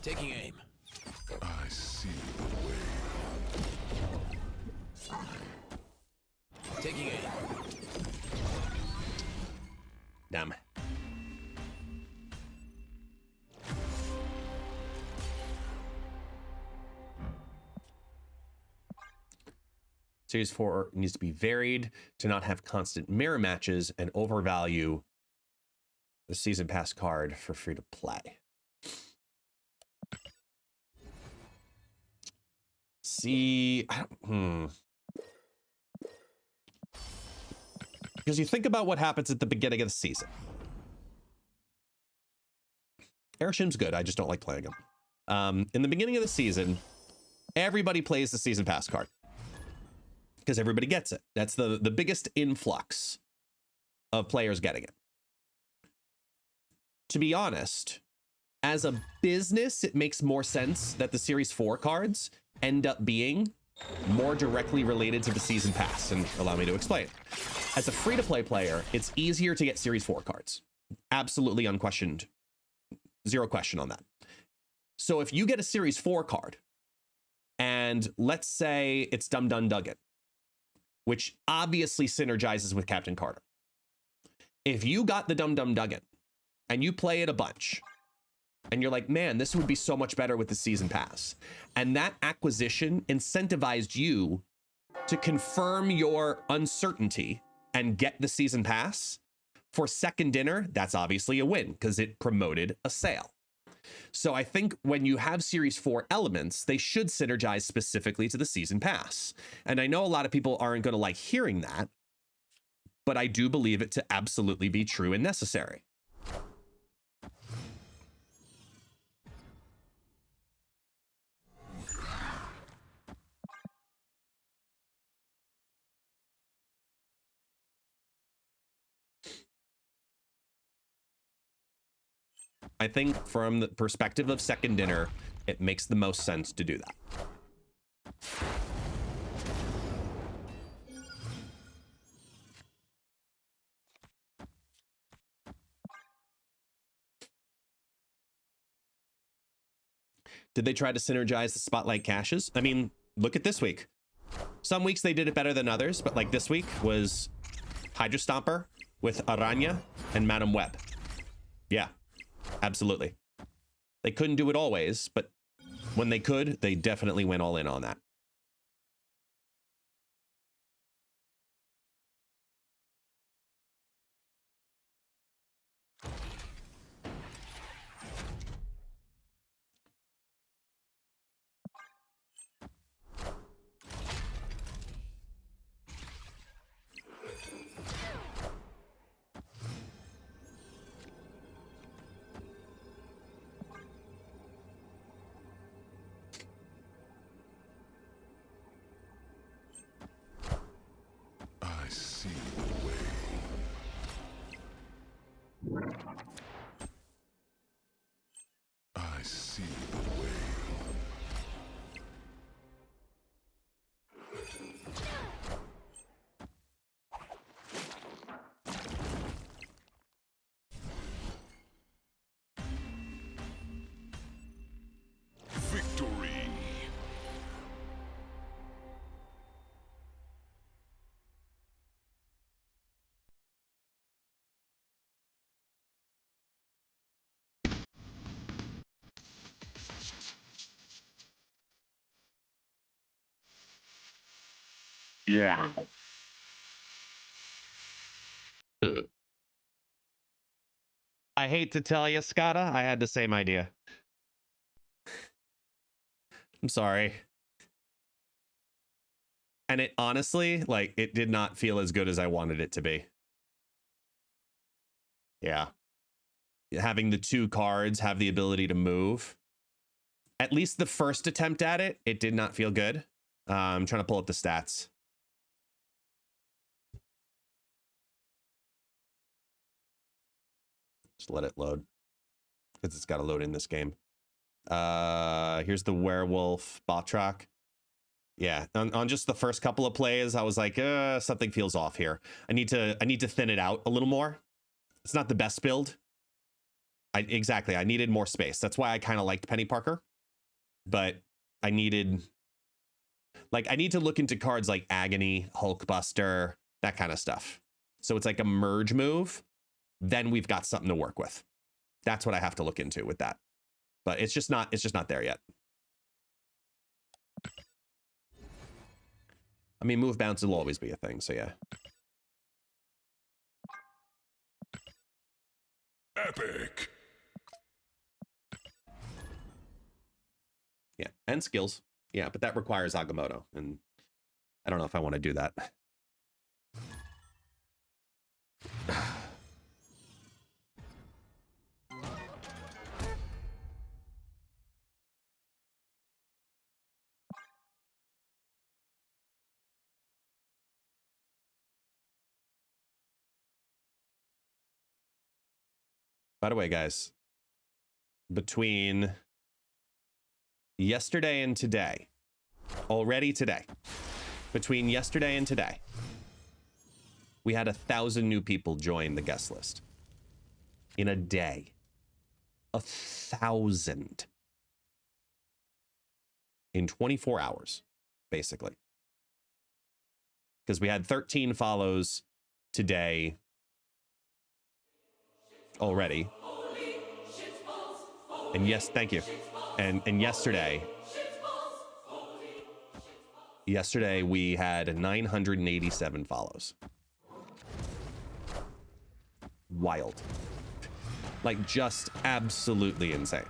Taking aim. I see the way. Taking aim. Damn. Series 4 needs to be varied to not have constant mirror matches and overvalue the season pass card for free to play. See, because you think about what happens at the beginning of the season. Airshim's good. I just don't like playing him. In the beginning of the season, everybody plays the season pass card because everybody gets it. That's the biggest influx of players getting it. To be honest, as a business, it makes more sense that the Series 4 cards end up being more directly related to the season pass, and allow me to explain. As a free-to-play player, it's easier to get Series 4 cards. Absolutely unquestioned. Zero question on that. So if you get a Series 4 card, and let's say it's Dum Dum Duggan, which obviously synergizes with Captain Carter, If you got the Dum Dum Duggan and you play it a bunch and you're like, man, this would be so much better with the season pass, and that acquisition incentivized you to confirm your uncertainty and get the season pass for second dinner, that's obviously a win because it promoted a sale. So I think when you have Series 4 elements, they should synergize specifically to the season pass. And I know a lot of people aren't going to like hearing that, but I do believe it to absolutely be true and necessary. I think from the perspective of second dinner, it makes the most sense to do that. Did they try to synergize the spotlight caches? I mean, look at this week. Some weeks they did it better than others, but like this week was Hydra Stomper with Aranya and Madam Web. Yeah, absolutely. They couldn't do it always, but when they could, they definitely went all in on that. I see the way. I see the way. Victory. Yeah. I hate to tell you, Scotta, I had the same idea. I'm sorry. And it honestly, like, it did not feel as good as I wanted it to be. Yeah. Having the two cards have the ability to move. At least the first attempt at it, it did not feel good. I'm trying to pull up the stats. Just let it load, because it's got to load in this game. Here's the werewolf Botrock. Yeah, on just the first couple of plays, I was like, something feels off here. I need to thin it out a little more. It's not the best build. Exactly, I needed more space. That's why I kind of liked Penny Parker, but I need to look into cards like Agony, Hulkbuster, that kind of stuff. So it's like a merge move. Then we've got something to work with. That's what I have to look into with that. But it's just not there yet. I mean, move bounce will always be a thing, so yeah. Epic. Yeah, and skills. Yeah, but that requires Agamotto, and I don't know if I want to do that. By the way, guys, between yesterday and today, already today, between yesterday and today, we had 1,000 new people join the guest list. In a day. 1,000. In 24 hours, basically. Because we had 13 follows today. already. And yes, thank you. And yesterday we had 987 follows. Wild. Like, just absolutely insane.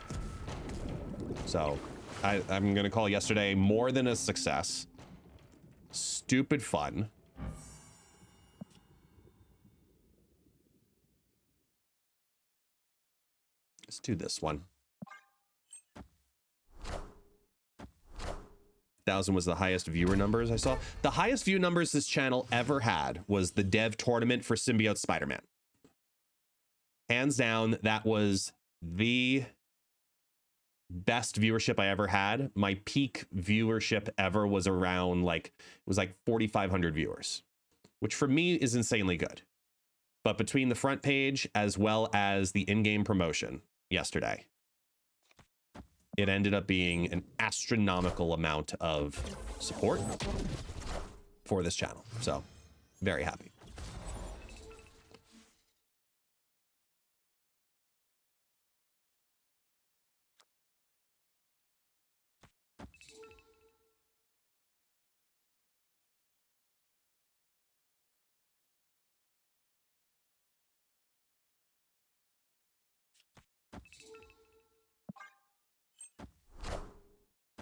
So I'm gonna call yesterday more than a success. Stupid fun. Let's do this one. 1,000 was the highest viewer numbers I saw. The highest view numbers this channel ever had was the dev tournament for Symbiote Spider-Man. Hands down, that was the best viewership I ever had. My peak viewership ever was around it was like 4,500 viewers, which for me is insanely good. But between the front page as well as the in-game promotion yesterday, it ended up being an astronomical amount of support for this channel. So very happy.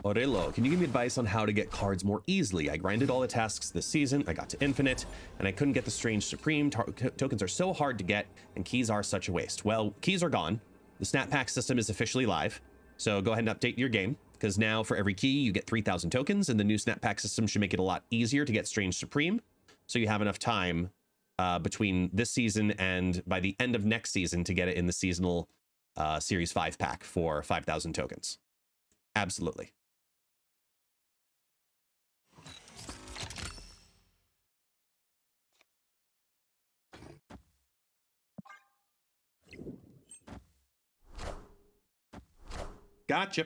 Orello, can you give me advice on how to get cards more easily? I grinded all the tasks this season, I got to Infinite, and I couldn't get the Strange Supreme. Tokens are so hard to get, and keys are such a waste. Well, keys are gone. The Snap Pack system is officially live, so go ahead and update your game, because now for every key, you get 3,000 tokens, and the new Snap Pack system should make it a lot easier to get Strange Supreme, so you have enough time between this season and by the end of next season to get it in the seasonal Series 5 pack for 5,000 tokens. Absolutely. Gotcha.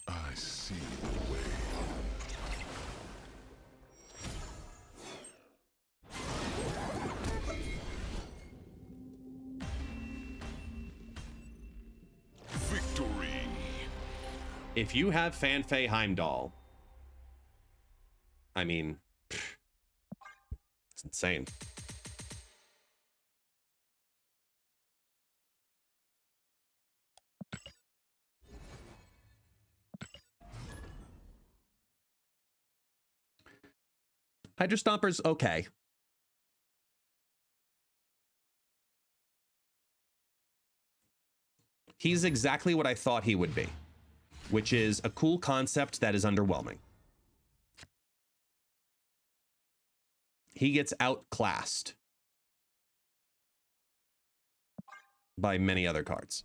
I see the way. Victory. If you have Fanfei Heimdall, I mean, it's insane. Hydra Stomper's okay. He's exactly what I thought he would be, which is a cool concept that is underwhelming. He gets outclassed by many other cards.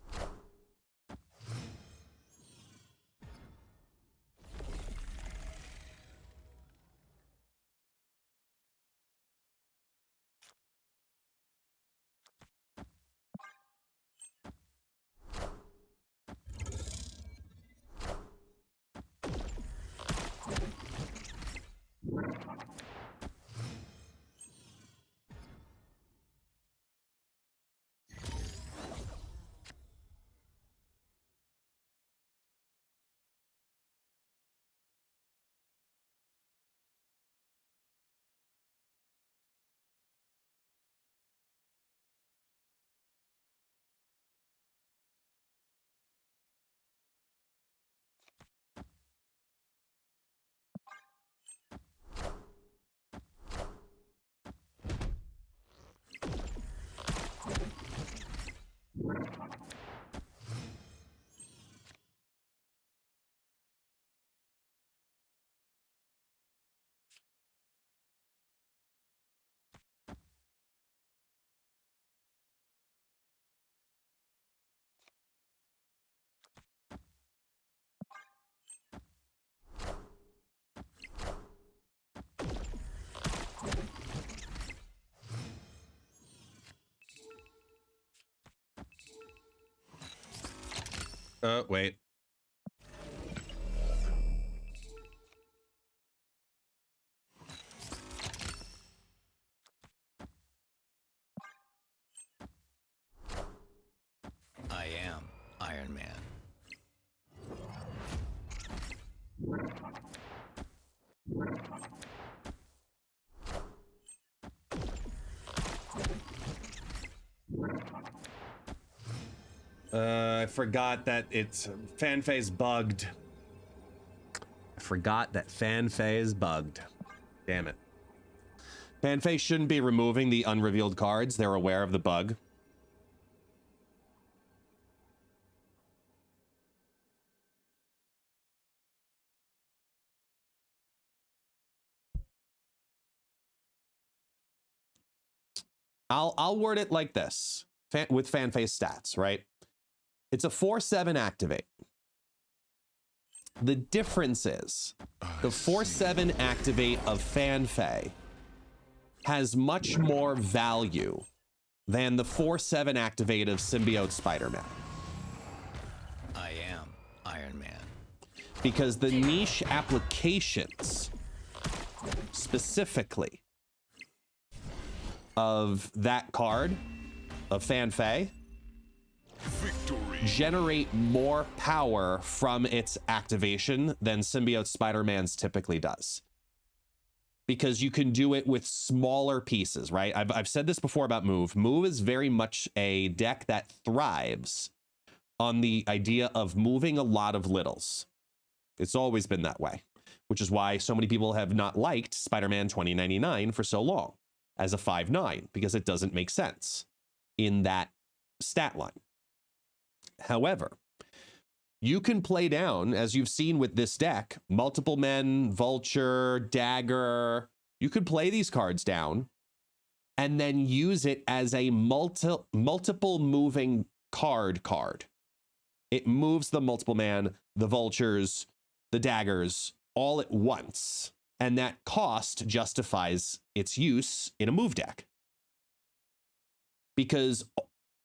Wait. I forgot that it's fan phase bugged. I forgot that fan phase bugged. Damn it. Fan phase shouldn't be removing the unrevealed cards. They're aware of the bug. I'll word it like this with fan phase stats, right? It's a 4/7 activate. The difference is the 4/7 activate of Fanfei has much more value than the 4/7 activate of Symbiote Spider-Man. I am Iron Man. Because the niche applications specifically of that card of Fanfei generate more power from its activation than Symbiote Spider-Man's typically does. Because you can do it with smaller pieces, right? I've said this before about Move. Move is very much a deck that thrives on the idea of moving a lot of littles. It's always been that way, which is why so many people have not liked Spider-Man 2099 for so long as a 5/9, because it doesn't make sense in that stat line. However, you can play down, as you've seen with this deck, Multiple Men, Vulture, Dagger. You could play these cards down and then use it as a multiple moving card. It moves the Multiple Man, the Vultures, the Daggers all at once. And that cost justifies its use in a move deck. Because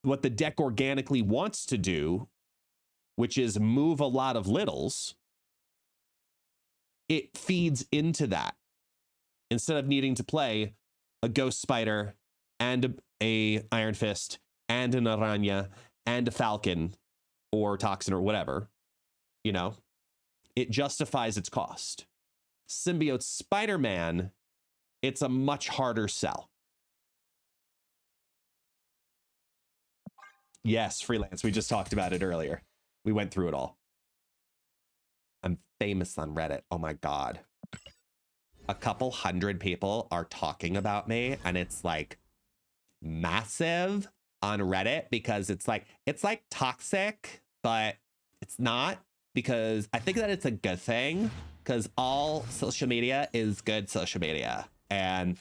what the deck organically wants to do, which is move a lot of littles, it feeds into that. Instead of needing to play a Ghost Spider and a Iron Fist and an Aranya and a Falcon or Toxin or whatever, you know, it justifies its cost. Symbiote Spider-Man, it's a much harder sell. Yes, freelance. We just talked about it earlier. We went through it all. I'm famous on Reddit. Oh my God. A couple hundred people are talking about me, and it's like massive on Reddit because it's like toxic, but it's not, because I think that it's a good thing, because all social media is good social media, and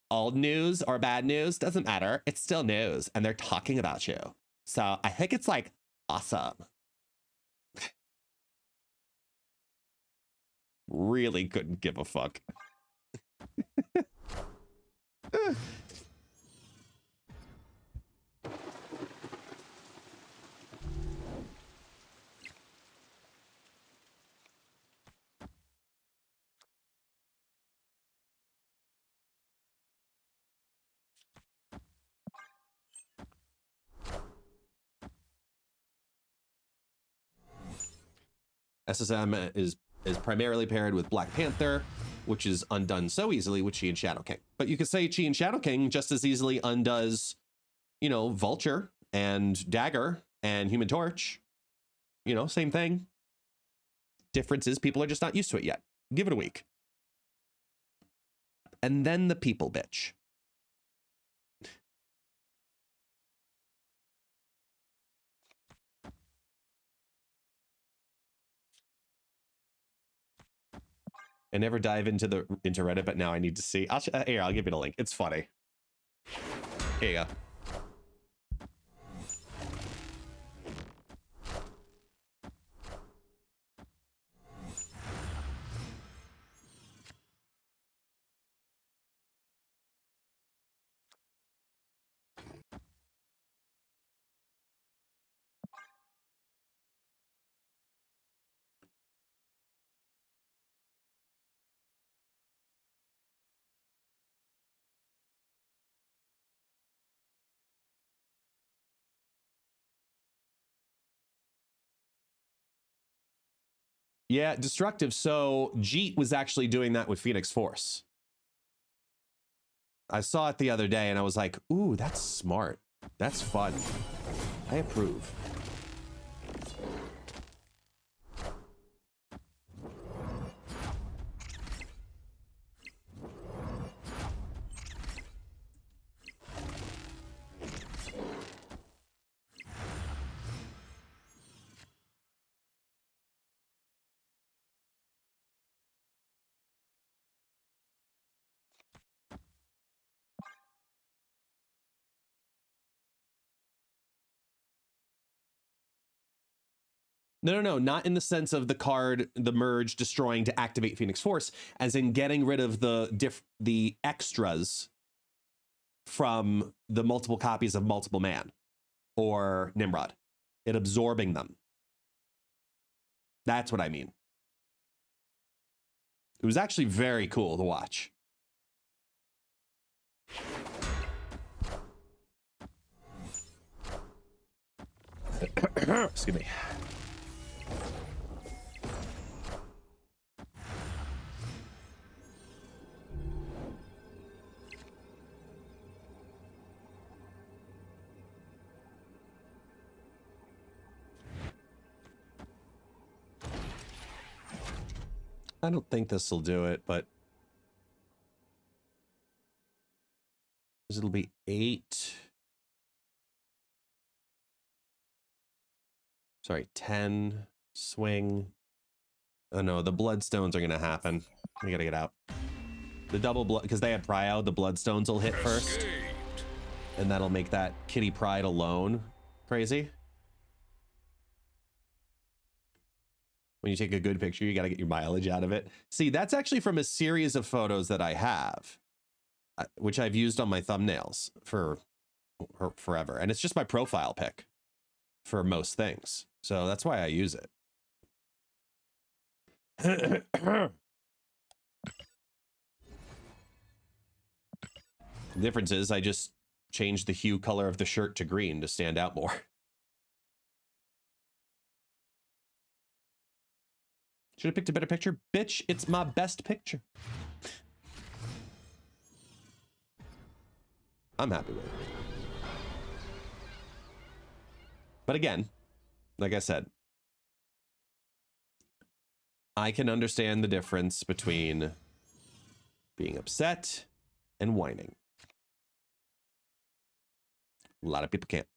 all news or bad news doesn't matter. It's still news, and they're talking about you. So I think it's like awesome. Really couldn't give a fuck. SSM is primarily paired with Black Panther, which is undone so easily with Chi and Shadow King. But you could say Chi and Shadow King just as easily undoes, you know, Vulture and Dagger and Human Torch. You know, same thing. Difference is people are just not used to it yet. Give it a week. And then the people bitch. I never dive into Reddit, but now I need to see. Here, I'll give you the link. It's funny. Here you go. Yeah, destructive. So Jeet was actually doing that with Phoenix Force. I saw it the other day and I was like, ooh, that's smart. That's fun. I approve. No, not in the sense of the card, the merge destroying to activate Phoenix Force, as in getting rid of the extras from the multiple copies of Multiple Man or Nimrod. It absorbing them. That's what I mean. It was actually very cool to watch. Excuse me. I don't think this will do it, but it'll be 8. Sorry, 10 swing. Oh no, the bloodstones are gonna happen. We gotta get out. The double blood, because they had pry out, the bloodstones will hit first, and that'll make that Kitty Pride alone crazy. When you take a good picture, you got to get your mileage out of it. See, that's actually from a series of photos that I have, which I've used on my thumbnails for forever. And it's just my profile pic for most things. So that's why I use it. The difference is I just changed the hue color of the shirt to green to stand out more. Should have picked a better picture. Bitch, it's my best picture. I'm happy with it. But again, like I said, I can understand the difference between being upset and whining. A lot of people can't.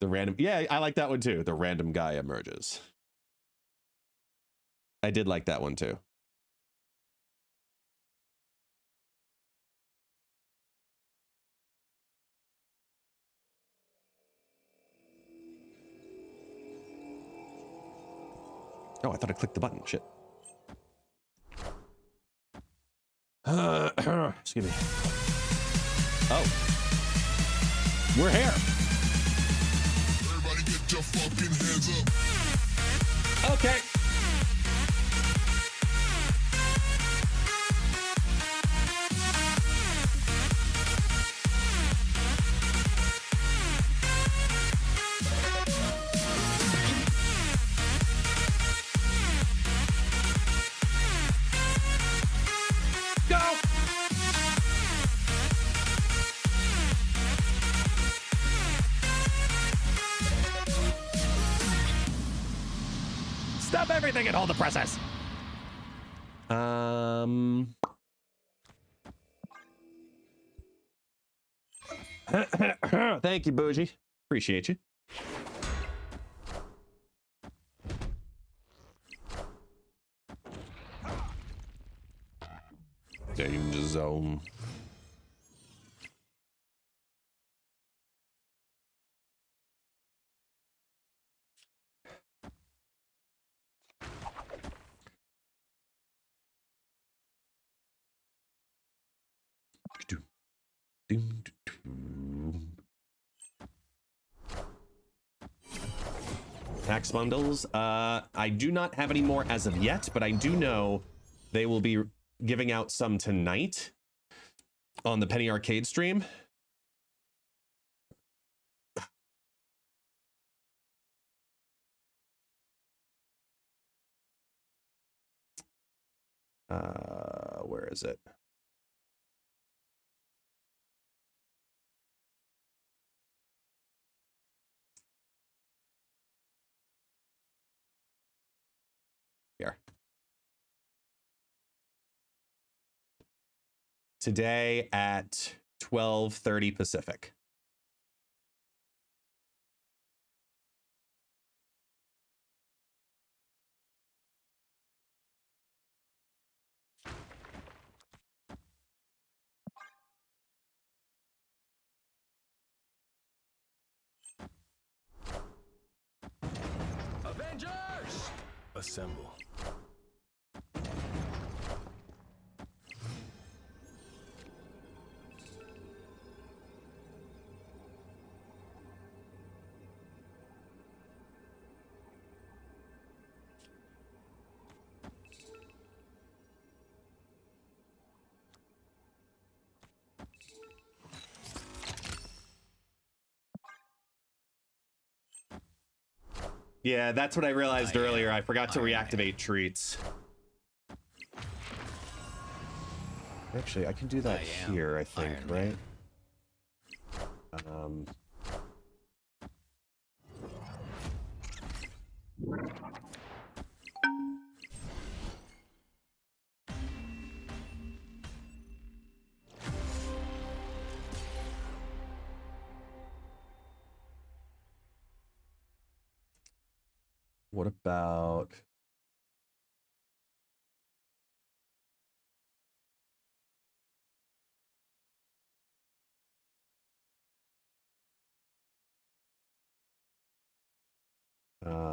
The random, yeah, I like that one too. The random guy emerges. I did like that one too. Oh, I thought I clicked the button. Shit. Excuse me. Oh. We're here. Everybody get your fucking hands up. Okay. Go. Stop everything and hold the presses. Thank you, Bougie. Appreciate you. Danger zone. Tax bundles. I do not have any more as of yet, but I do know they will be giving out some tonight on the Penny Arcade stream. Where is it? Here. Today at 12:30 Pacific. Assemble. Yeah, that's what I realized earlier. I forgot to reactivate treats. Actually, I can do that here, I think, right? What about... I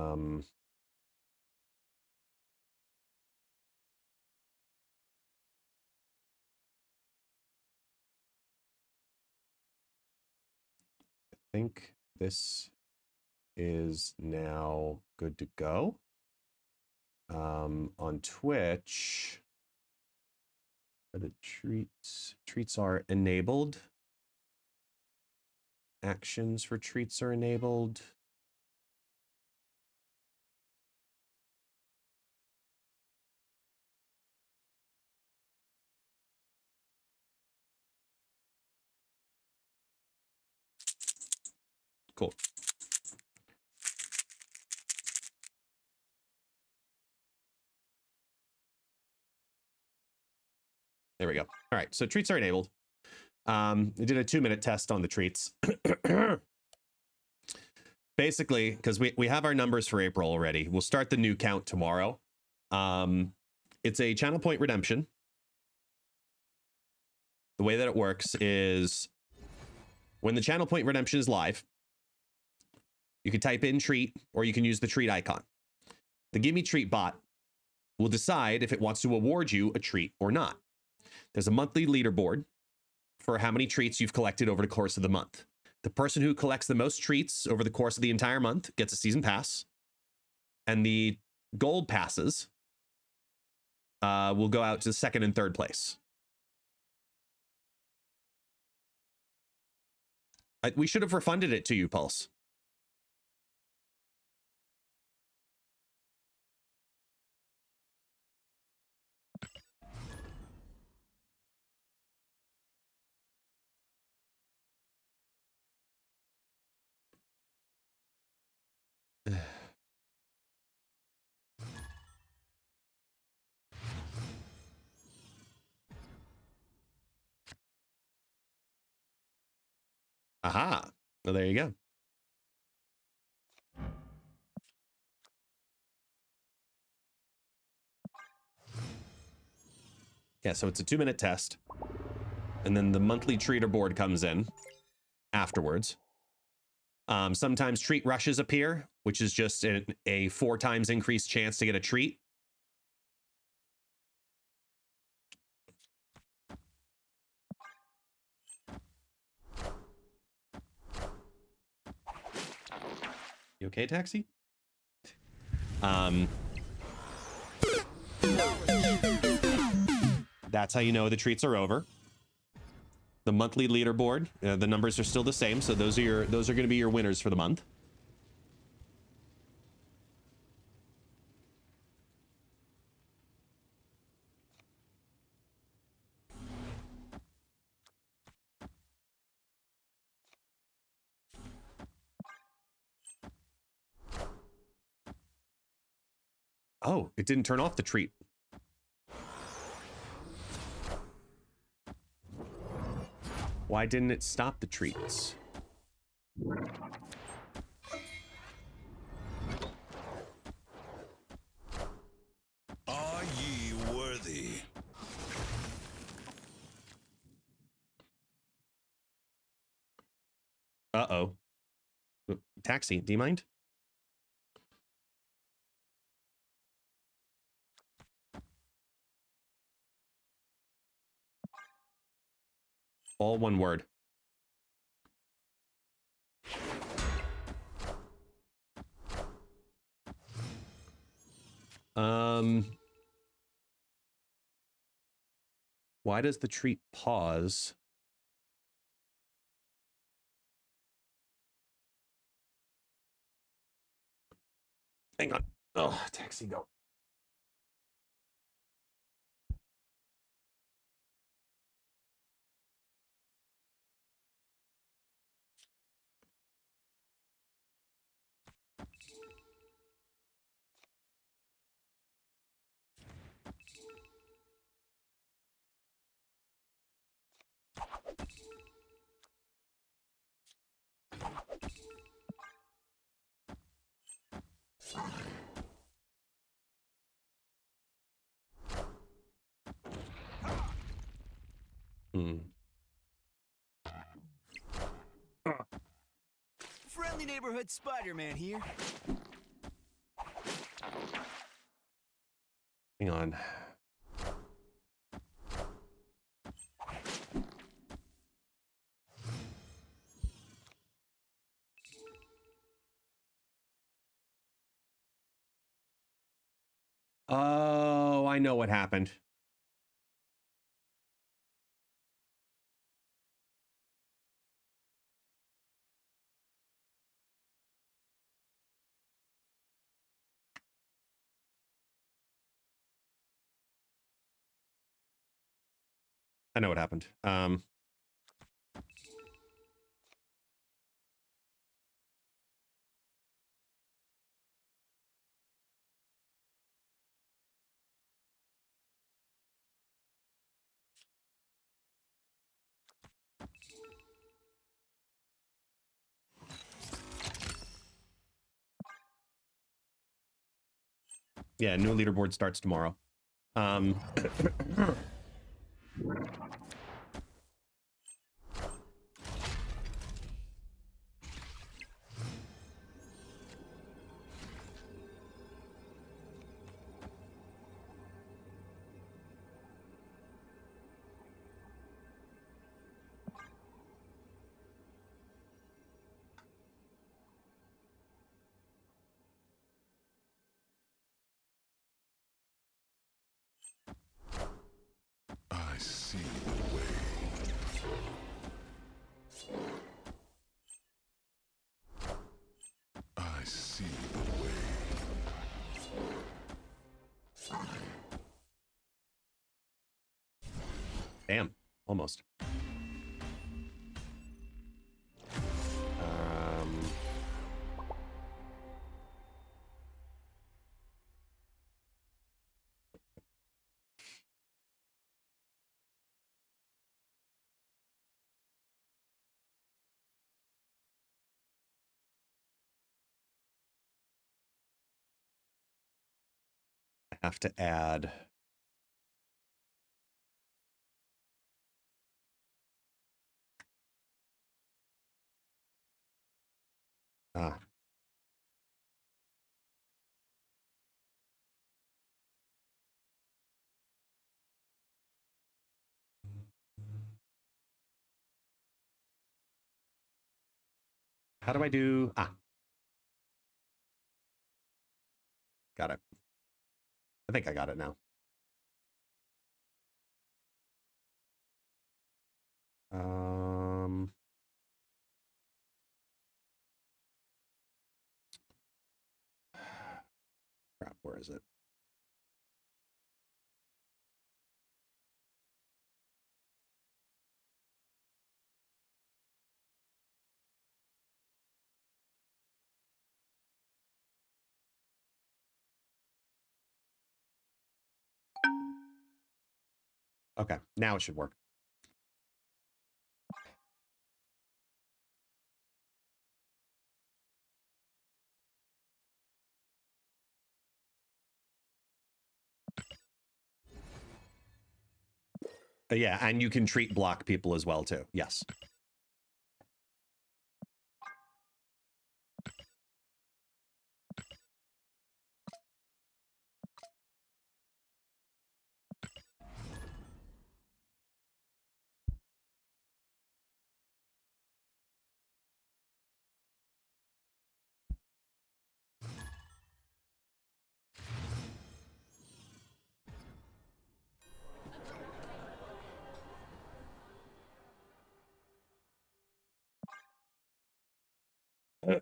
think this is now good to go. On Twitch, the treats are enabled. Actions for treats are enabled. Cool. There we go. All right, so treats are enabled. I did a 2-minute test on the treats. Basically, because we have our numbers for April already, we'll start the new count tomorrow. It's a channel point redemption. The way that it works is when the channel point redemption is live, you can type in treat or you can use the treat icon. The Give Me Treat bot will decide if it wants to award you a treat or not. There's a monthly leaderboard for how many treats you've collected over the course of the month. The person who collects the most treats over the course of the entire month gets a season pass, and the gold passes will go out to second and third place. We should have refunded it to you, Pulse. Aha. Well, there you go. Yeah, so it's a 2-minute test. And then the monthly treater board comes in afterwards. Sometimes treat rushes appear, which is just a 4 times increased chance to get a treat. You okay, Taxi? That's how you know the treats are over. The monthly leaderboard, the numbers are still the same, so those are going to be your winners for the month. Oh, it didn't turn off the treat. Why didn't it stop the treats? Are ye worthy? Uh-oh. Taxi, do you mind? All one word. Why does the treat pause? Hang on. Oh, taxi, go. Friendly neighborhood Spider-Man here. Hang on. Oh, I know what happened. I know what happened. Yeah, new leaderboard starts tomorrow. I see the way. I see the way. Damn, almost. I have to add. Ah. How do I do? Ah. Got it. I think I got it now. Crap, where is it? Okay, now it should work. Yeah, and you can treat block people as well too. Yes.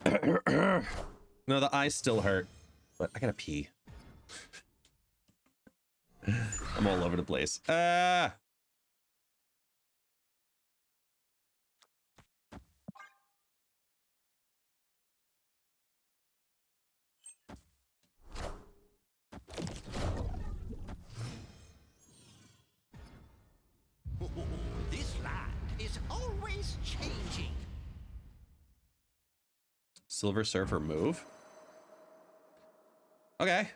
No, the eyes still hurt, but I gotta pee. I'm all over the place. This land is always changing. Silver Surfer move. Okay.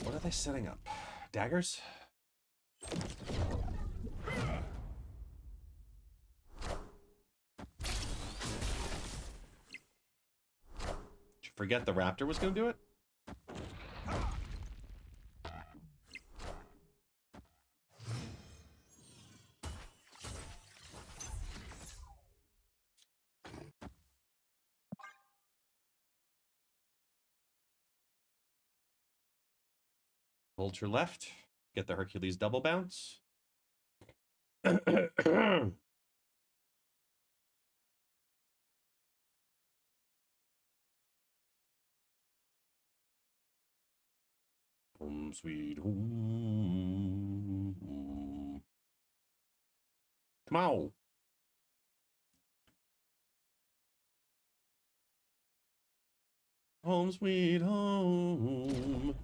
What are they setting up? Daggers? Did you forget the raptor was going to do it? Vulture left. Get the Hercules double bounce. Home sweet home. Come on. Home sweet home.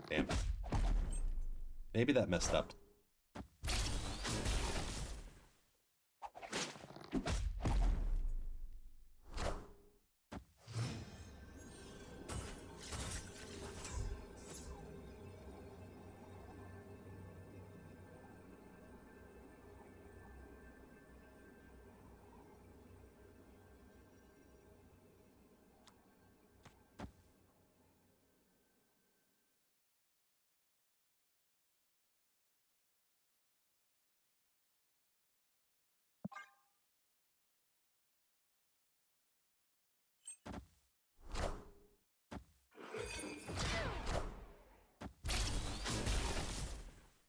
Damn. Maybe that messed up.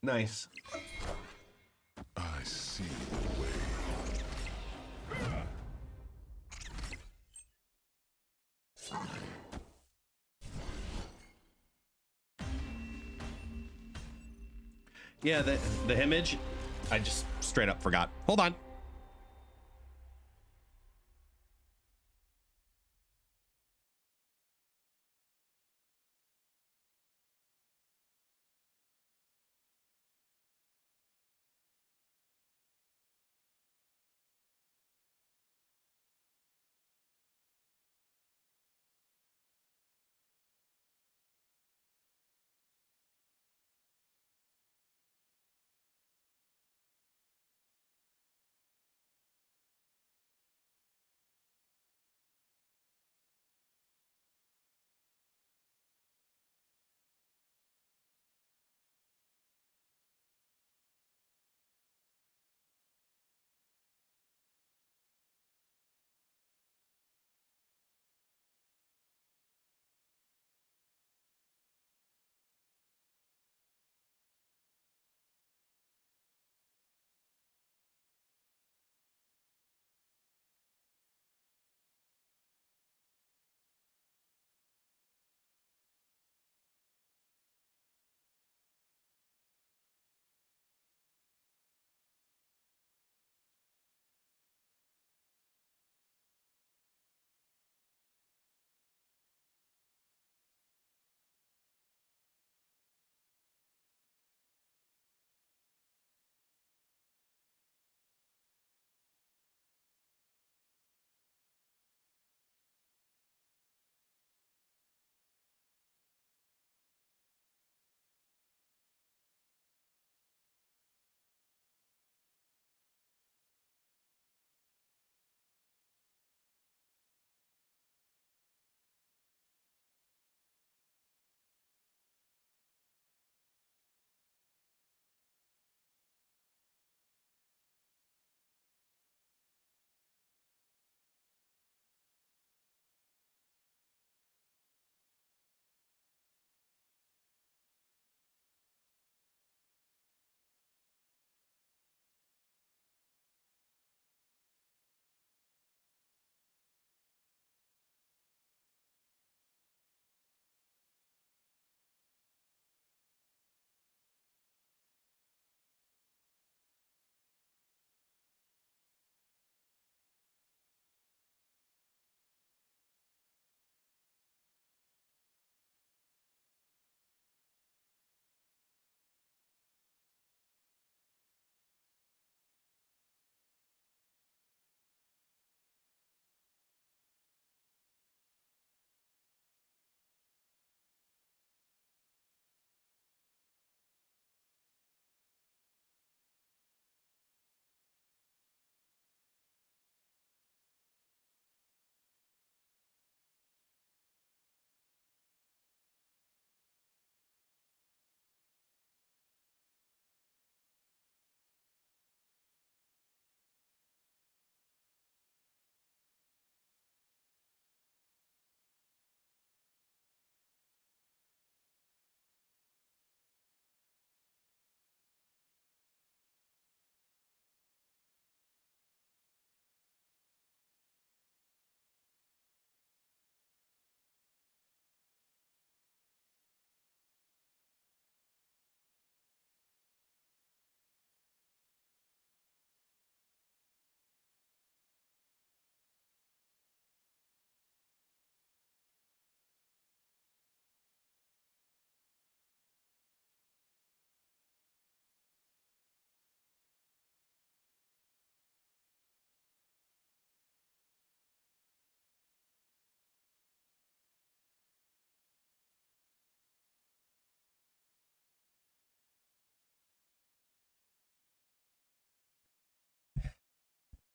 Nice. I see the way. Yeah, the image, I just straight up forgot. Hold on.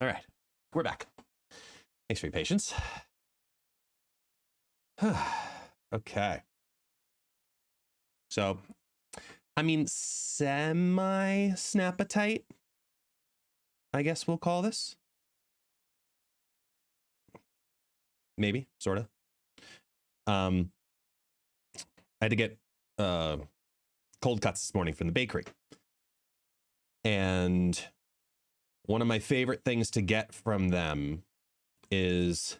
All right, we're back. Thanks for your patience. Okay. So, I mean, semi-snap-a-tight, I guess we'll call this. Maybe, sort of. I had to get cold cuts this morning from the bakery. And one of my favorite things to get from them is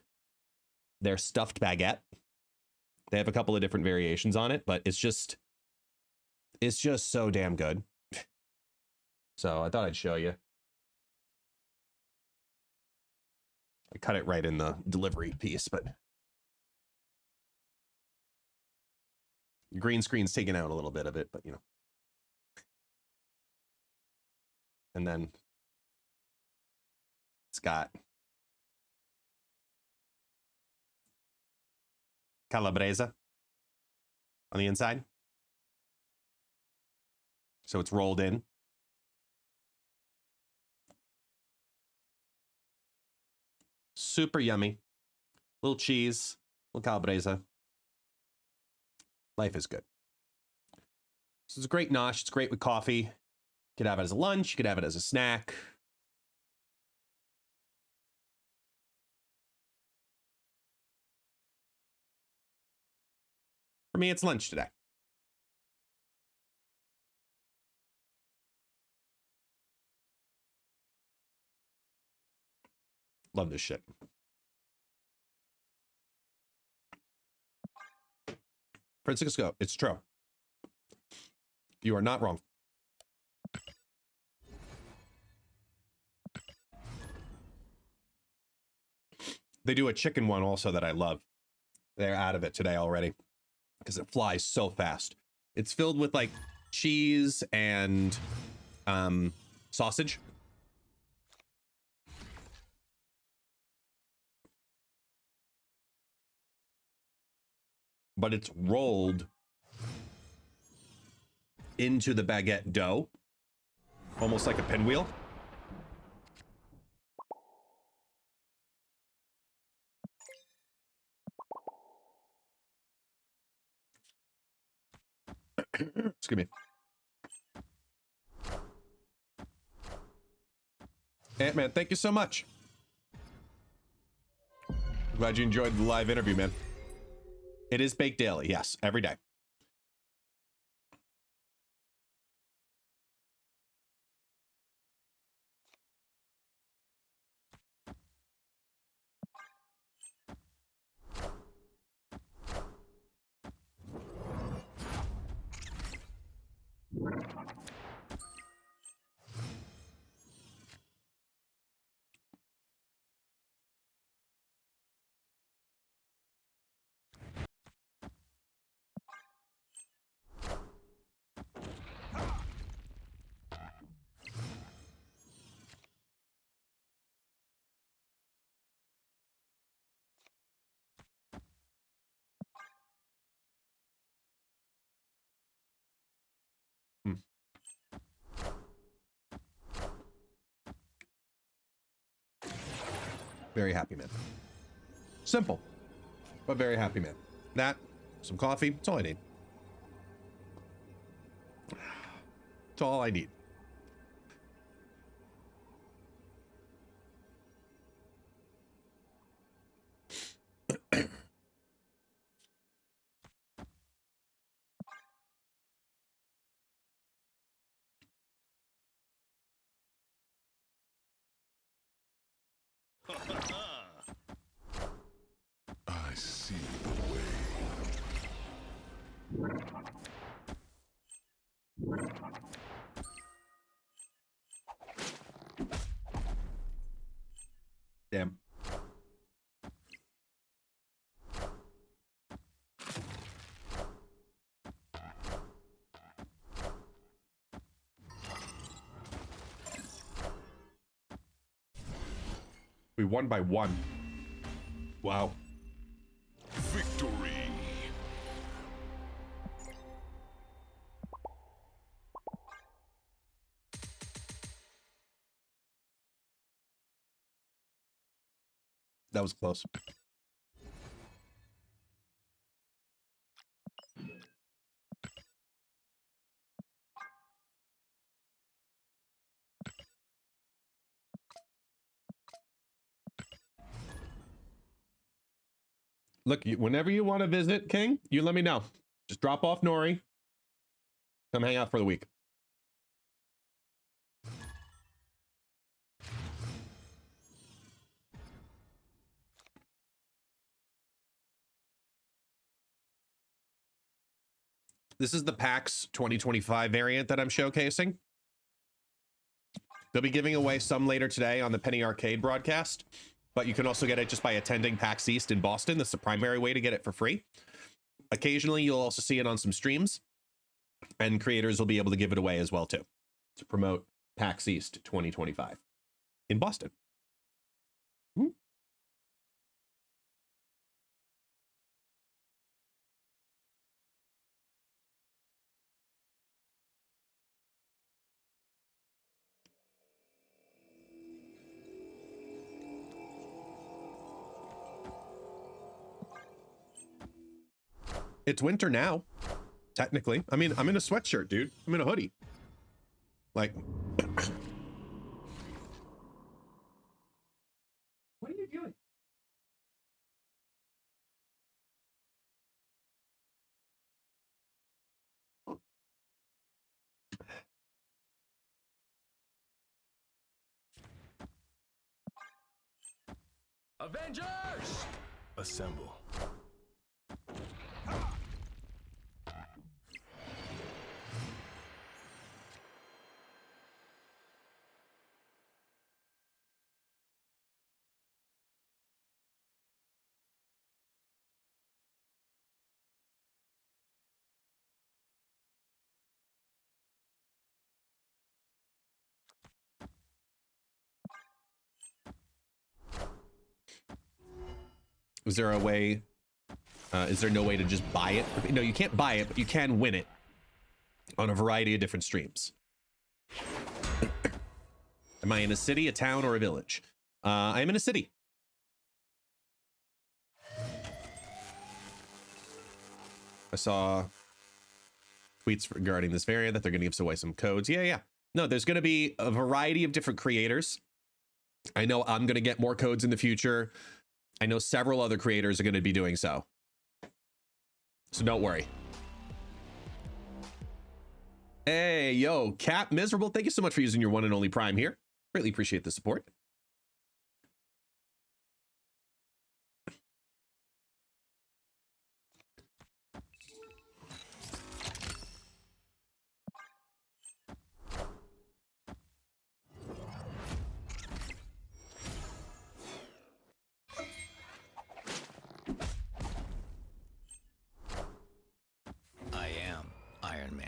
their stuffed baguette. They have a couple of different variations on it, but it's just so damn good. So I thought I'd show you. I cut it right in the delivery piece, but green screen's taking out a little bit of it, but you know. And then it's got calabresa on the inside. So it's rolled in. Super yummy. Little cheese, little calabresa. Life is good. This is a great nosh. It's great with coffee. You could have it as a lunch. You could have it as a snack. For me, it's lunch today. Love this shit. Francisco, it's true. You are not wrong. They do a chicken one also that I love. They're out of it today already because it flies so fast. It's filled with like cheese and sausage. But it's rolled into the baguette dough, almost like a pinwheel. Excuse me. Ant-Man, thank you so much. Glad you enjoyed the live interview, man. It is baked daily, yes, every day. Very happy man. Simple, but very happy man. That, some coffee, that's all I need. That's all I need. I see the way. Damn. We won by 1. Wow. Victory. That was close. Look, whenever you want to visit, King, you let me know. Just drop off Nori. Come hang out for the week. This is the PAX 2025 variant that I'm showcasing. They'll be giving away some later today on the Penny Arcade broadcast, but you can also get it just by attending PAX East in Boston. That's the primary way to get it for free. Occasionally, you'll also see it on some streams, and creators will be able to give it away as well, too, to promote PAX East 2025 in Boston. It's winter now, technically. I mean, I'm in a sweatshirt, dude. I'm in a hoodie. Like, what are you doing? Avengers! Assemble. Is there a way? Is there no way to just buy it? No, you can't buy it, but you can win it on a variety of different streams. Am I in a city, a town, or a village? I am in a city. I saw tweets regarding this variant that they're going to give away some codes. Yeah. No, there's going to be a variety of different creators. I know I'm going to get more codes in the future. I know several other creators are going to be doing so. So don't worry. Hey, yo, Cap Miserable, thank you so much for using your one and only Prime here. Greatly appreciate the support. I am Iron Man.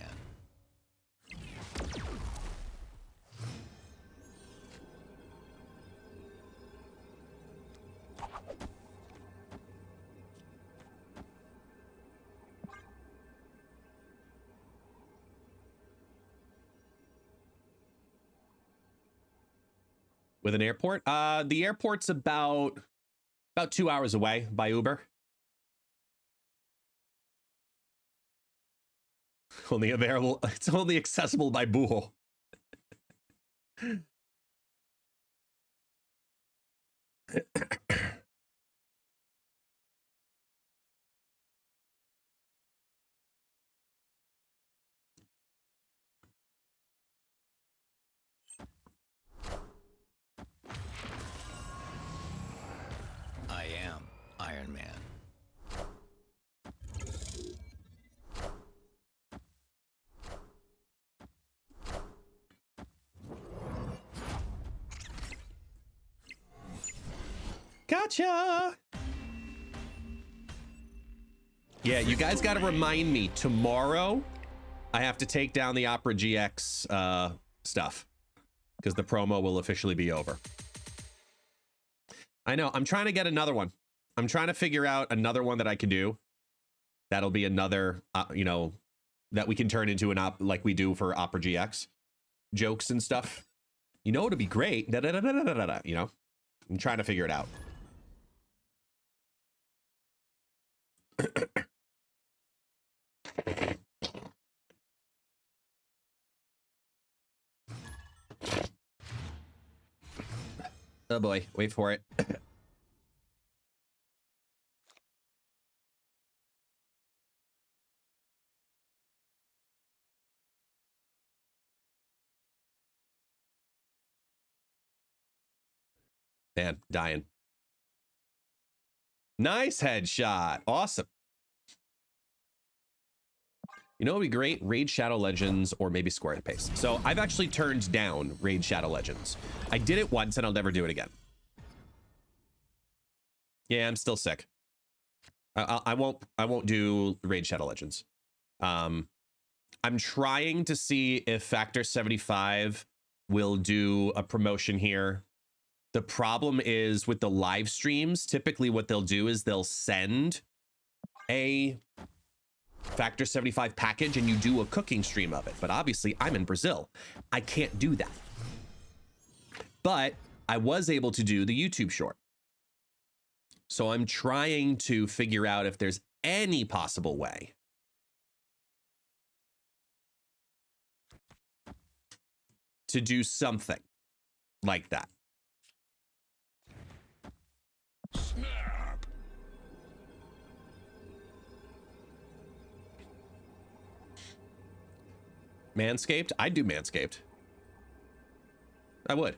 With an airport? The airport's about 2 hours away by Uber. Only available. It's only accessible by Boohoo. I am Iron Man. Gotcha. Yeah, you guys got to remind me tomorrow. I have to take down the Opera GX stuff because the promo will officially be over. I know. I'm trying to get another one. I'm trying to figure out another one that I can do. That'll be another, you know, that we can turn into an like we do for Opera GX jokes and stuff. You know, it'd be great. You know, I'm trying to figure it out. Oh boy, wait for it. Man, dying. Nice headshot. Awesome. You know what would be great? Raid Shadow Legends or maybe Square Pace. So I've actually turned down Raid Shadow Legends. I did it once and I'll never do it again. Yeah, I'm still sick. I won't do Raid Shadow Legends. I'm trying to see if Factor 75 will do a promotion here. The problem is with the live streams, typically what they'll do is they'll send a Factor 75 package and you do a cooking stream of it. But obviously I'm in Brazil. I can't do that. But I was able to do the YouTube short. So I'm trying to figure out if there's any possible way to do something like that. Snap. Manscaped? I'd do Manscaped. I would.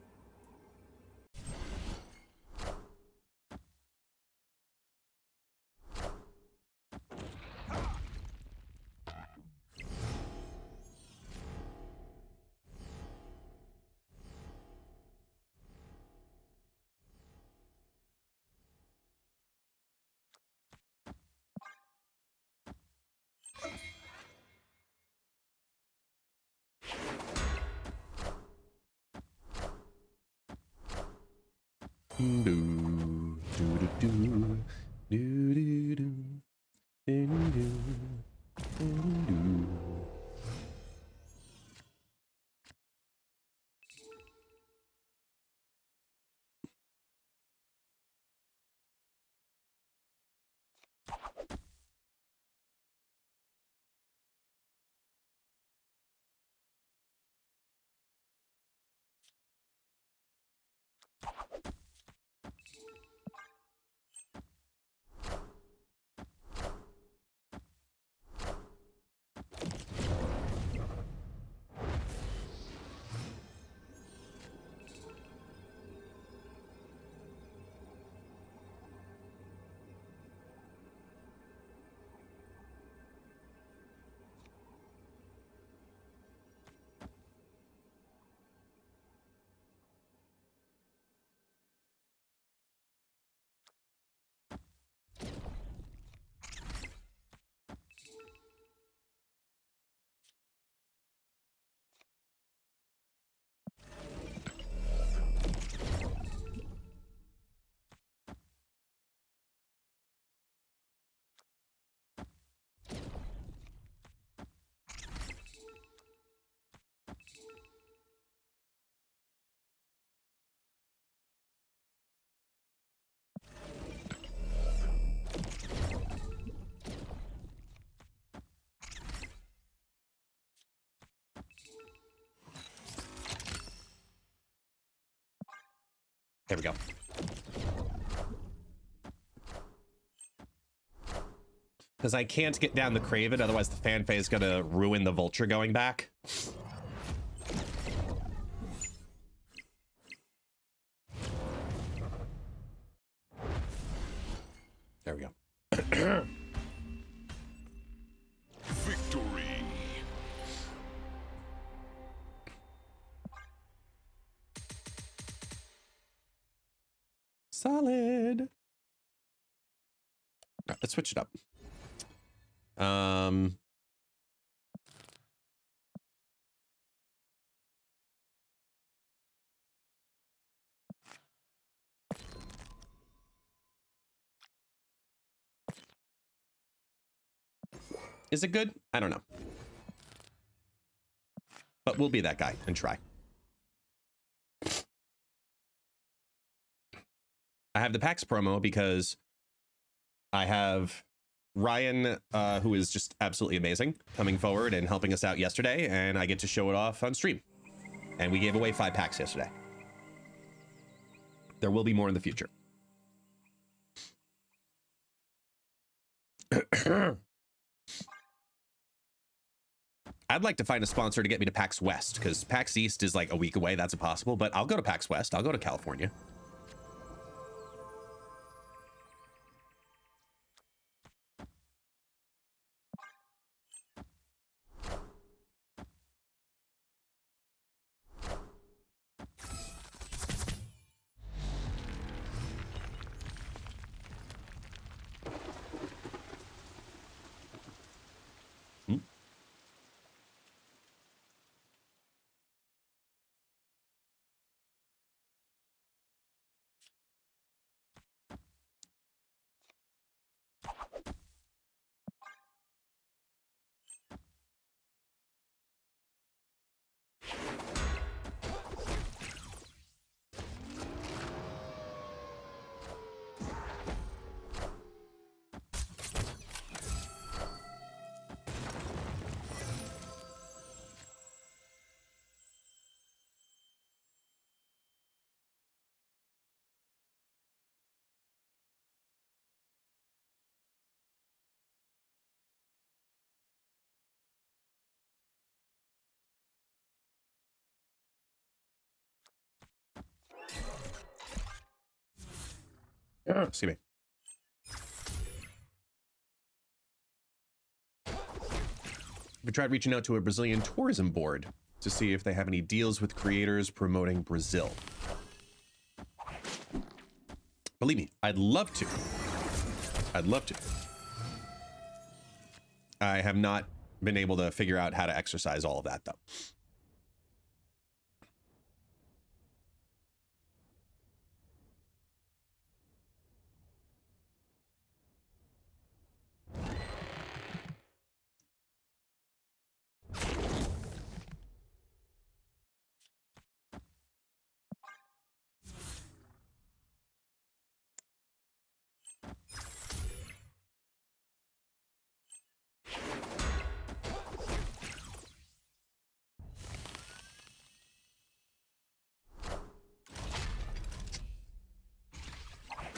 There we go. Because I can't get down the Craven, otherwise the fan phase is going to ruin the Vulture going back. There we go. Victory. Solid. All right, let's switch it up. Is it good? I don't know. But we'll be that guy and try. I have the PAX promo because I have Ryan, who is just absolutely amazing, coming forward and helping us out yesterday, and I get to show it off on stream. And we gave away 5 packs yesterday. There will be more in the future. I'd like to find a sponsor to get me to PAX West, because PAX East is like a week away. That's impossible, but I'll go to PAX West. I'll go to California. Excuse me. We tried reaching out to a Brazilian tourism board to see if they have any deals with creators promoting Brazil. Believe me, I'd love to. I'd love to. I have not been able to figure out how to exercise all of that, though.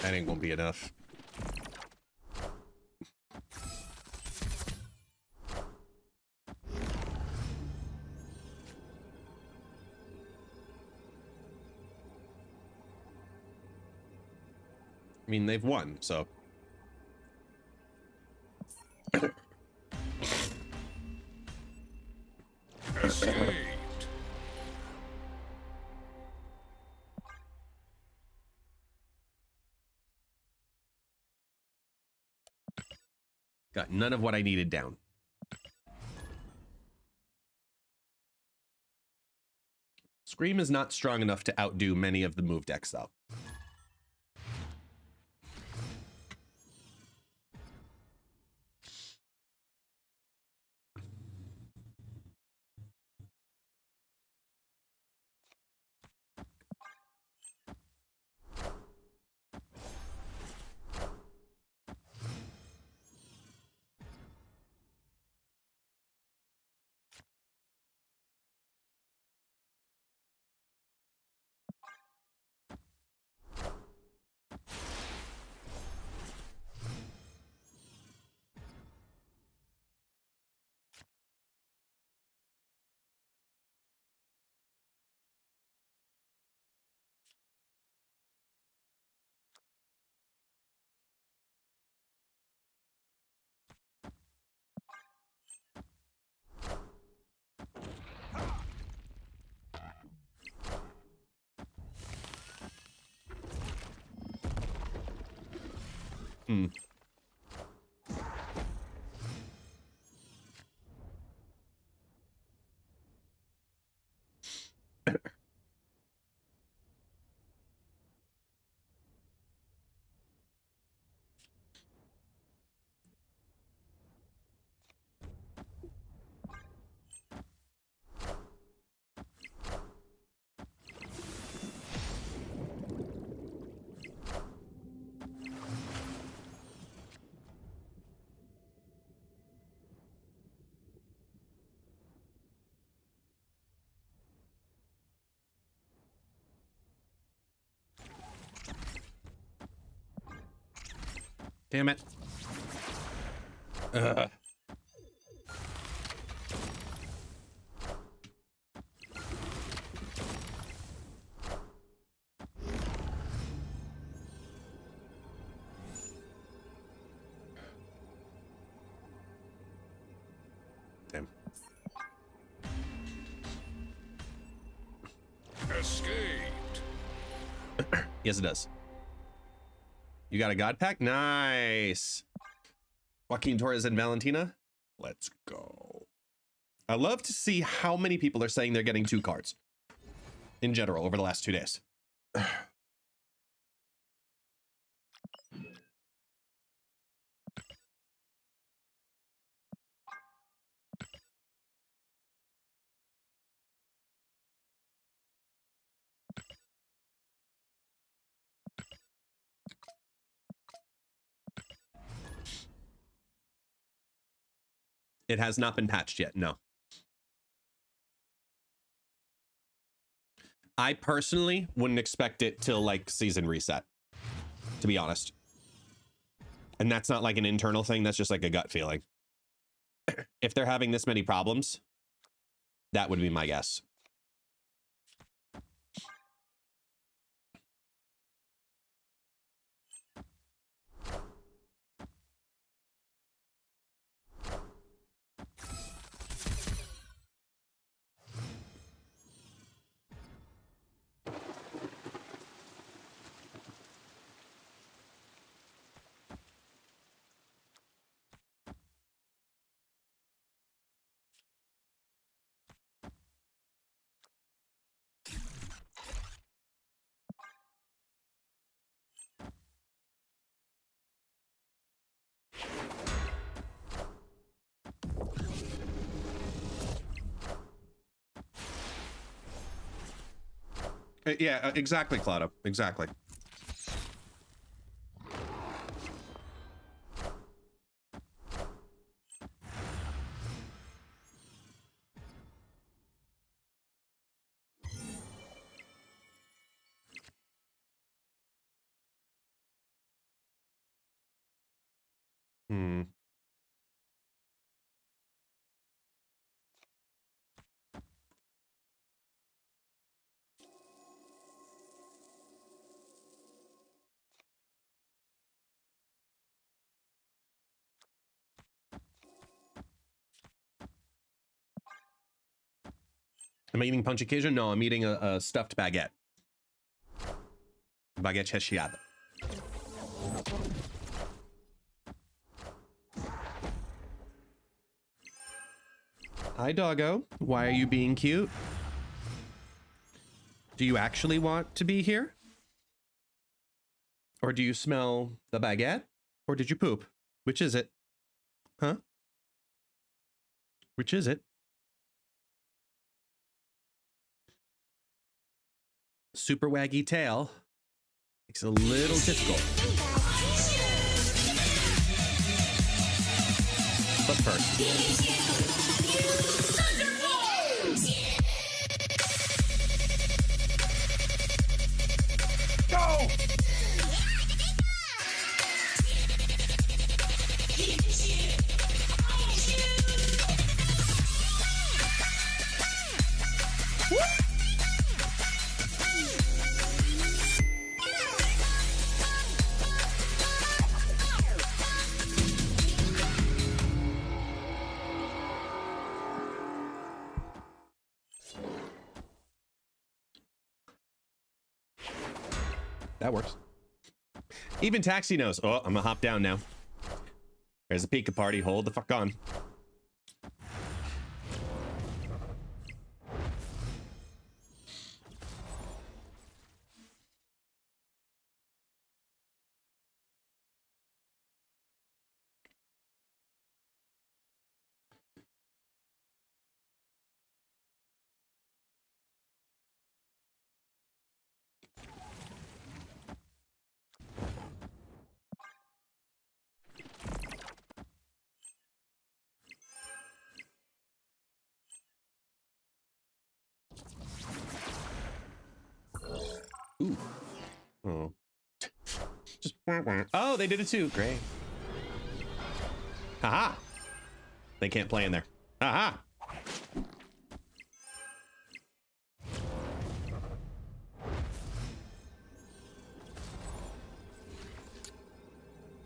That ain't gonna be enough. I mean, they've won, so. Saved. Got none of what I needed down. Scream is not strong enough to outdo many of the move decks, though. Hmm. Damn it. Ugh. Damn. Escaped. Yes, it does. You got a god pack? Nice. Joaquin Torres and Valentina. Let's go. I love to see how many people are saying they're getting 2 cards in general over the last 2 days. It has not been patched yet, no. I personally wouldn't expect it till like season reset, to be honest. And that's not like an internal thing, that's just like a gut feeling. If they're having this many problems, that would be my guess. Yeah, exactly, Claudio. Exactly. Hmm. Am I eating punch occasion? No, I'm eating a stuffed baguette. Baguette chechiada. Hi, doggo. Why are you being cute? Do you actually want to be here? Or do you smell the baguette? Or did you poop? Which is it? Huh? Which is it? Super waggy tail makes it a little difficult. But first. Go! That works. Even Taxi knows. Oh, I'm gonna hop down now. There's a Pika party. Hold the fuck on. Ooh. Oh. Just. Oh, they did it too. Great. Haha. They can't play in there. Haha.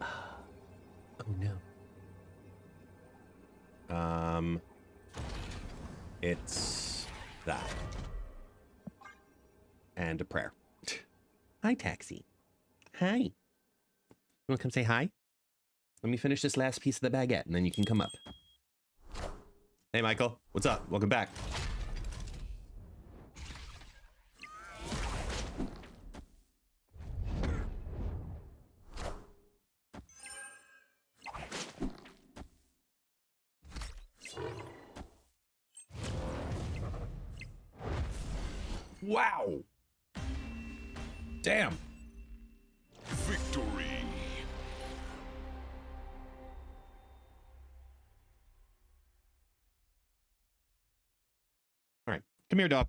Oh no. It's that. And a prayer. Hi, taxi. Hi. You want to come say hi? Let me finish this last piece of the baguette, and then you can come up. Hey, Michael. What's up? Welcome back. Wow. Damn. Victory. All right. Come here, dog.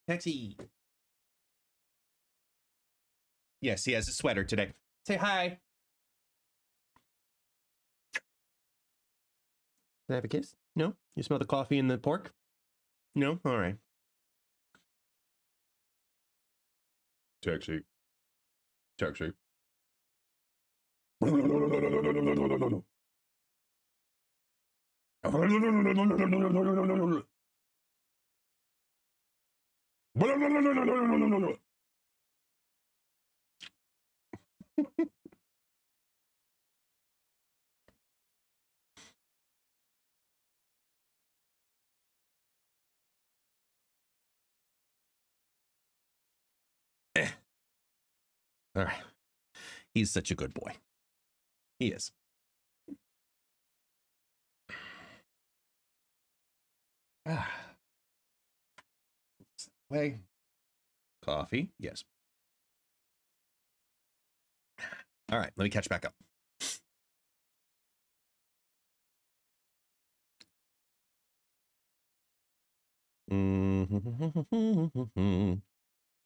Taxi. Yes, he has a sweater today. Say hi. Can I have a kiss? No? You smell the coffee and the pork? No? All right. Taxi. Taxi. All right. He's such a good boy. He is. Way. Coffee. Yes. All right. Let me catch back up.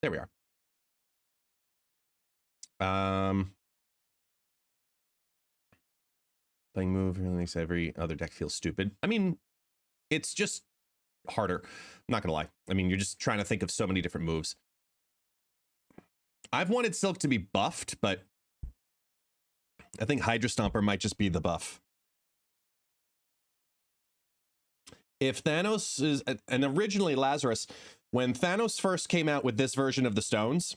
There we are. Playing move really makes every other deck feel stupid. I mean, it's just harder. I'm not gonna lie. I mean, you're just trying to think of so many different moves. I've wanted Silk to be buffed, but I think Hydra Stomper might just be the buff. If Thanos is, and originally Lazarus, when Thanos first came out with this version of the stones,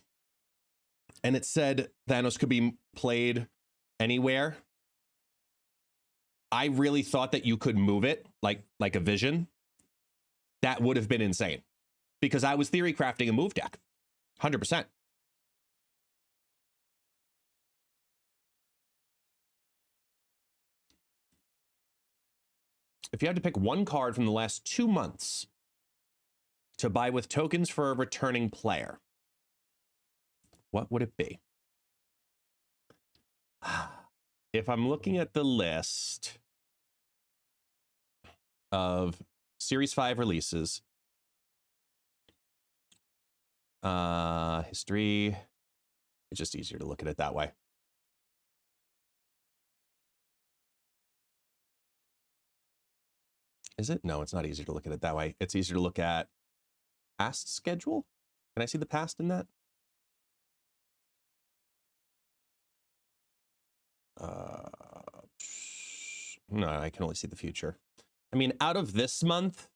and it said Thanos could be played anywhere, I really thought that you could move it like a vision. That would have been insane, because I was theory crafting a move deck, 100%. If you had to pick one card from the last 2 months to buy with tokens for a returning player, what would it be? If I'm looking at the list of Series 5 releases, history, it's just easier to look at it that way. Is it? No, it's not easier to look at it that way. It's easier to look at past schedule. Can I see the past in that? No, I can only see the future. I mean, out of this month,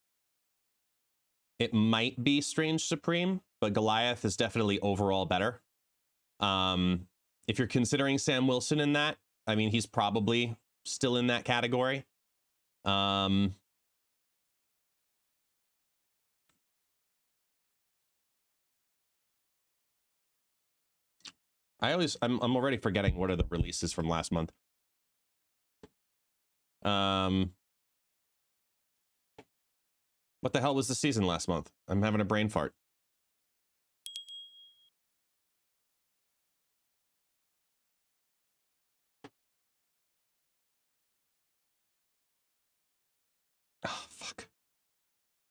it might be Strange Supreme, but Goliath is definitely overall better. If you're considering Sam Wilson in that, I mean, he's probably still in that category. I'm already forgetting what are the releases from last month. What the hell was the season last month? I'm having a brain fart.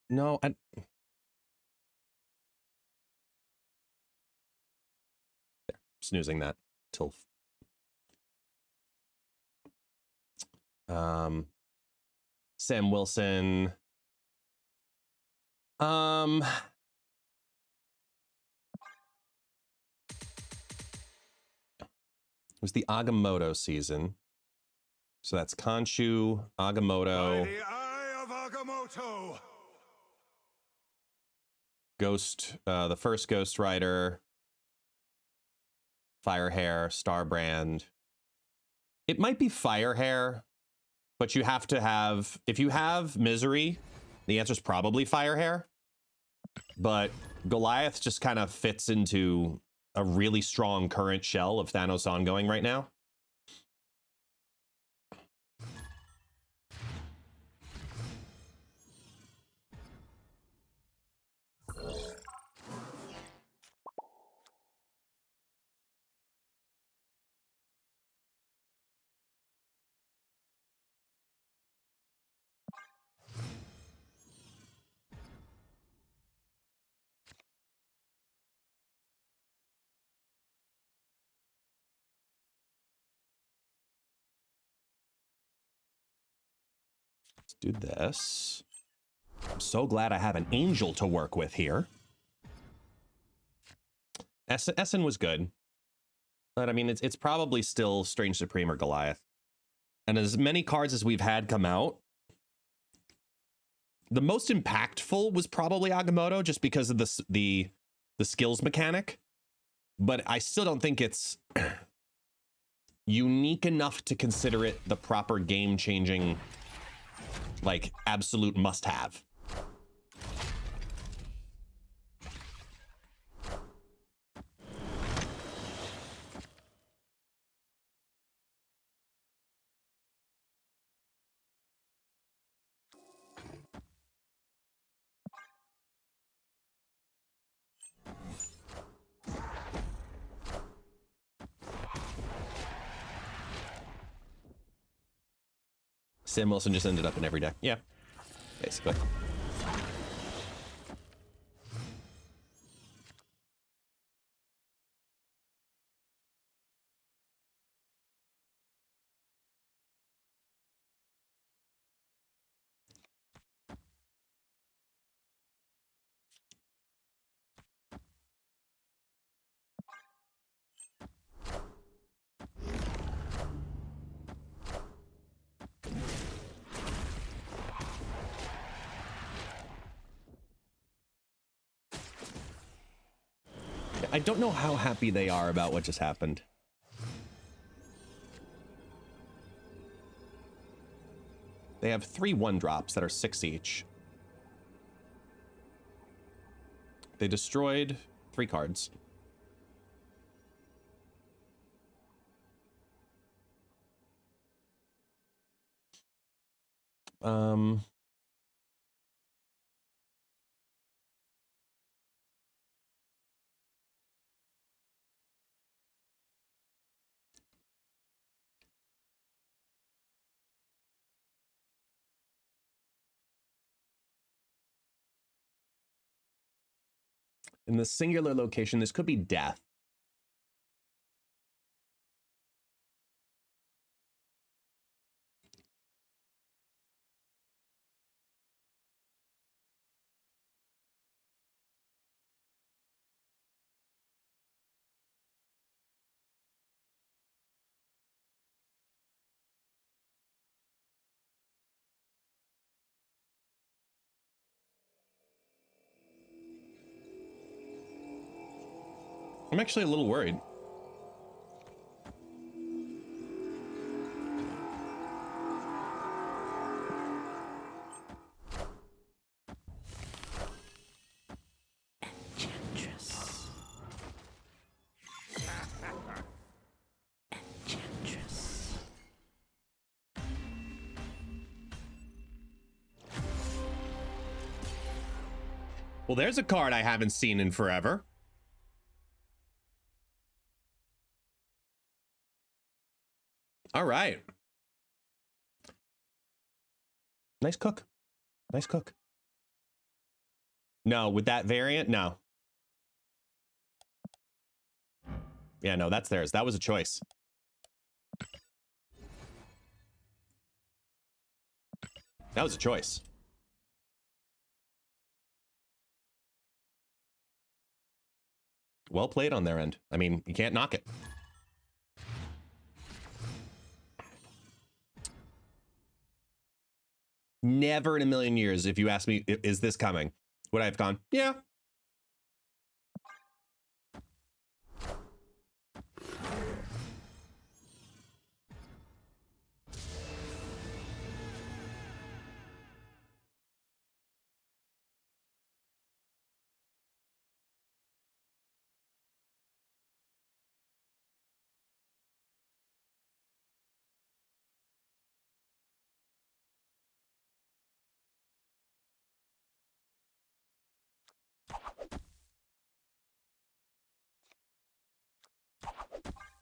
No, snoozing that till Sam Wilson. It was the Agamotto season. So that's Khonshu, Agamotto. By the eye of Agamotto. Ghost, the first Ghost Rider, Firehair, Starbrand. It might be Firehair, but you have to have, if you have Misery, the answer is probably Firehair. But Goliath just kind of fits into a really strong current shell of Thanos ongoing right now. Let's do this. I'm so glad I have an angel to work with here. Essen was good. But I mean, it's probably still Strange Supreme or Goliath. And as many cards as we've had come out, the most impactful was probably Agamotto just because of the skills mechanic. But I still don't think it's unique enough to consider it the proper game-changing, like, absolute must-have. Sam Wilson just ended up in every deck. Yeah, basically. I don't know how happy they are about what just happened. They have 3 1-drops that are 6 each. They destroyed 3 cards. In the singular location, this could be death. I'm actually a little worried. Enchantress. Enchantress. Well, there's a card I haven't seen in forever. All right. Nice cook. Nice cook. No, with that variant, no. Yeah, no, that's theirs. That was a choice. That was a choice. Well played on their end. I mean, you can't knock it. Never in a million years, if you ask me, is this coming? Would I have gone, yeah.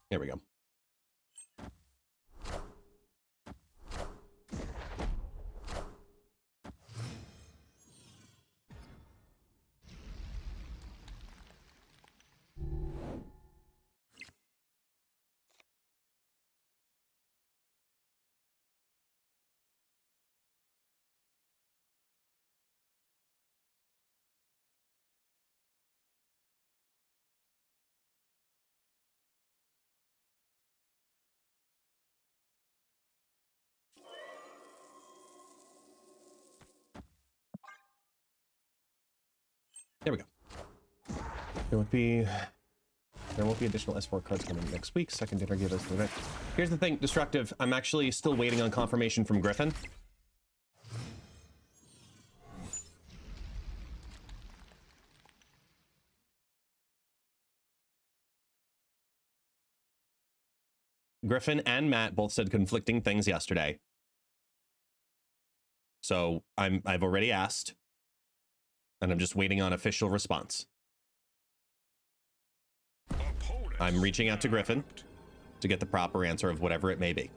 Here we go. There we go. There won't be additional S4 cards coming next week. Second dinner give us the event. Here's the thing, Destructive. I'm actually still waiting on confirmation from Griffin. Griffin and Matt both said conflicting things yesterday. So I've already asked, and I'm just waiting on official response. I'm reaching out to Griffin to get the proper answer of whatever it may be.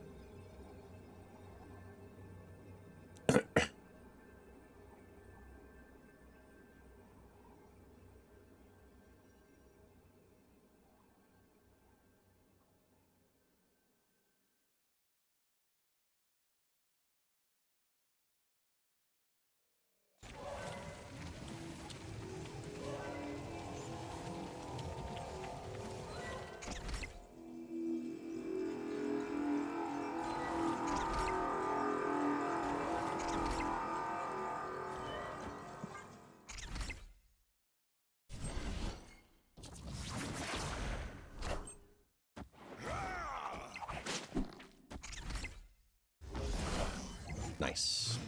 Nice.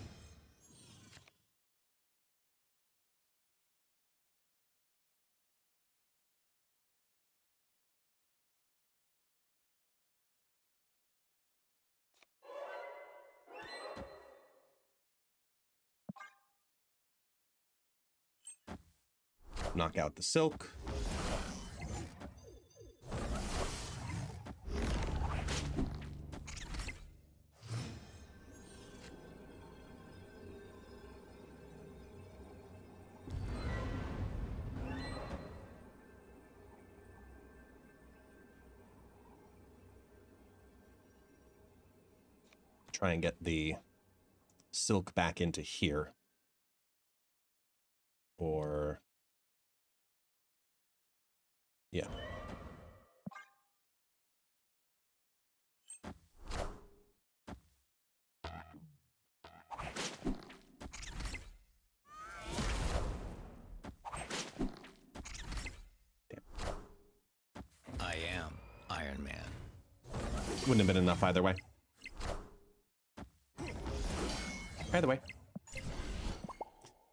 Knock out the silk. Try and get the silk back into here. Or yeah. I am Iron Man. Wouldn't have been enough either way. Either way.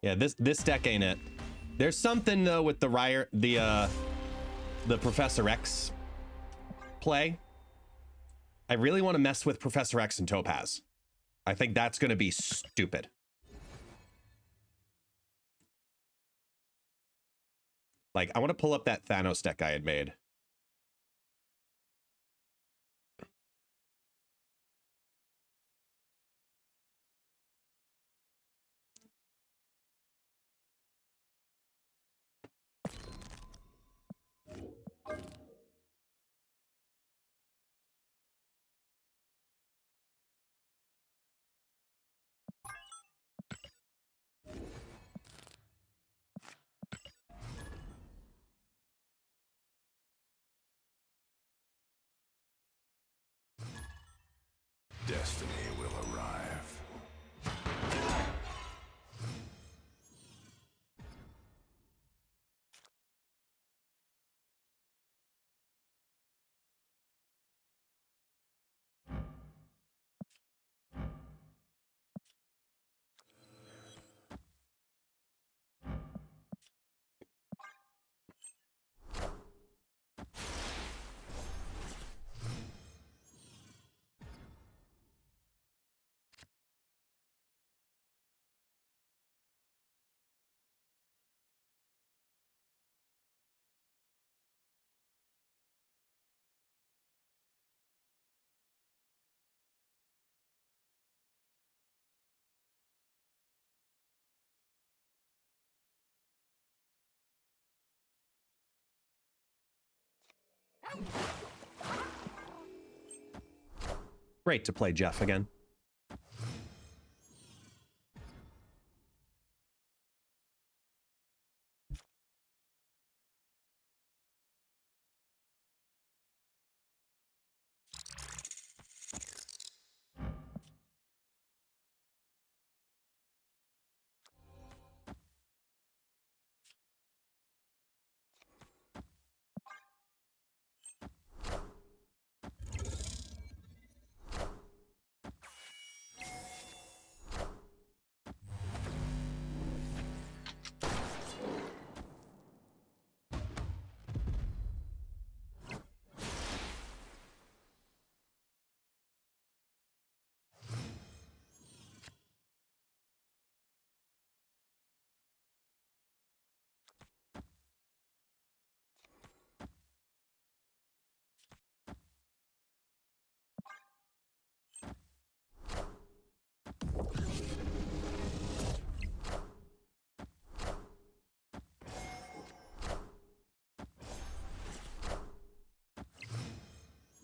Yeah, this deck ain't it. There's something though with the Professor X play. I really want to mess with Professor X and Topaz. I think that's going to be stupid. Like, I want to pull up that Thanos deck I had made. Destiny will arrive. Great to play Jeff again.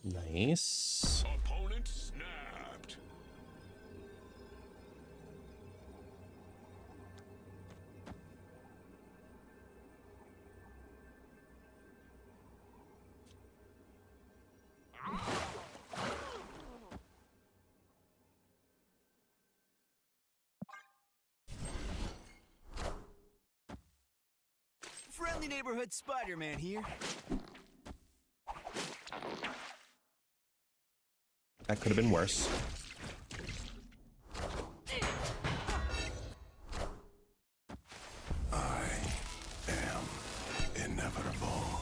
Nice. Opponent snapped. Friendly neighborhood Spider-Man here. That could have been worse. I am inevitable.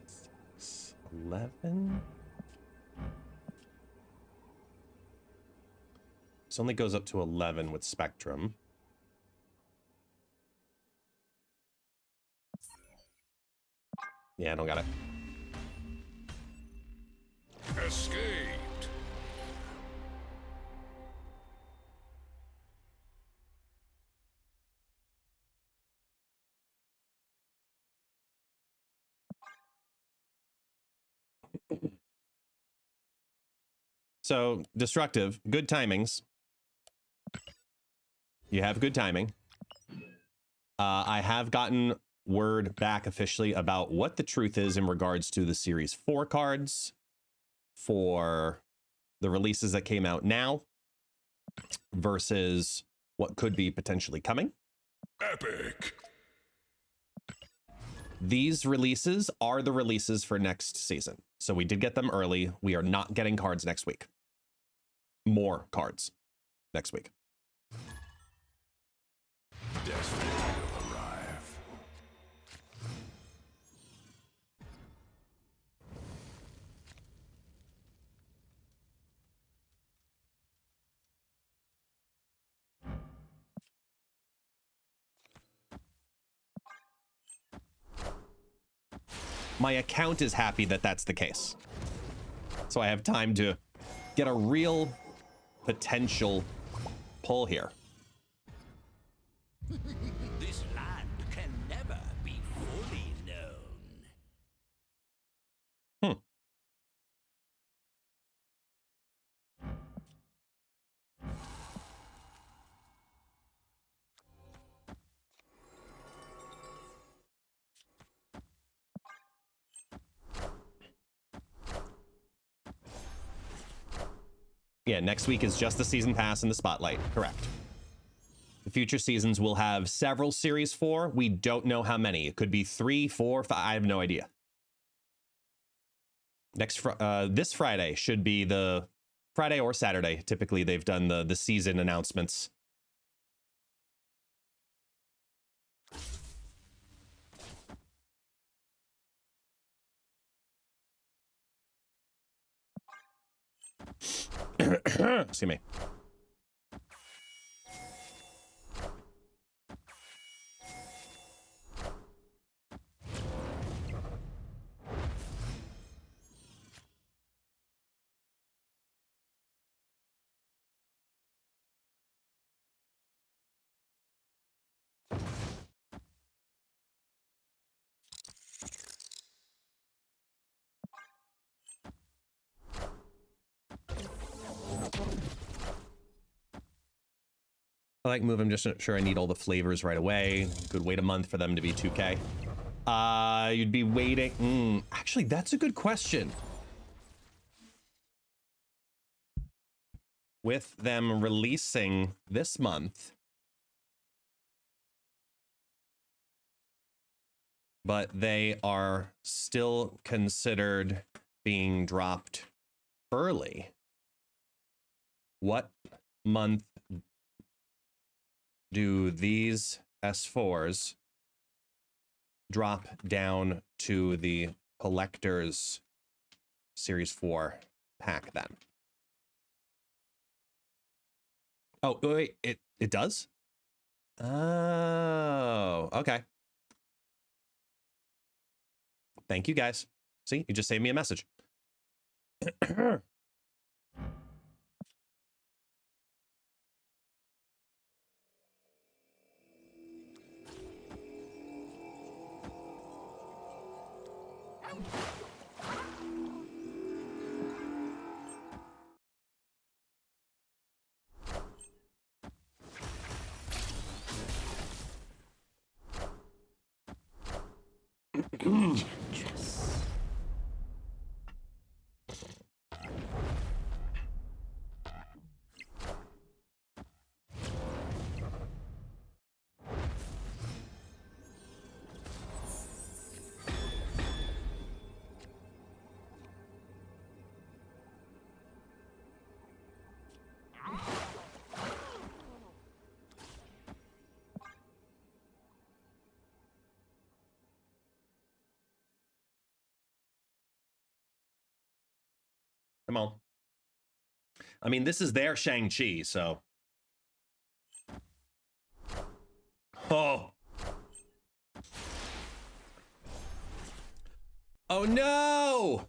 Six, 11. This only goes up to 11 with Spectrum. Yeah, I don't got it. Escaped. So, Destructive, good timings. You have good timing. I have gotten word back officially about what the truth is in regards to the Series 4 cards for the releases that came out now versus what could be potentially coming. Epic. These releases are the releases for next season. So we did get them early. We are not getting cards next week. More cards next week. Destiny will arrive. My account is happy that that's the case. So I have time to get a real potential pull here. This land can never be fully known. Yeah, next week is just the season pass and the spotlight. Correct. The future seasons will have several series 4. We don't know how many. It could be 3, 4, 5. I have no idea. This Friday should be the Friday or Saturday. Typically, they've done the season announcements. Excuse me. I like move. I'm just not sure I need all the flavors right away. Could wait a month for them to be 2K. You'd be waiting. Actually, that's a good question. With them releasing this month, but they are still considered being dropped early. What month do these S4s drop down to the collector's Series 4 pack then? Oh, wait, it does? Oh, okay. Thank you, guys. See, you just saved me a message. Enchantress. Come on. I mean, this is their Shang-Chi, so. Oh. Oh no!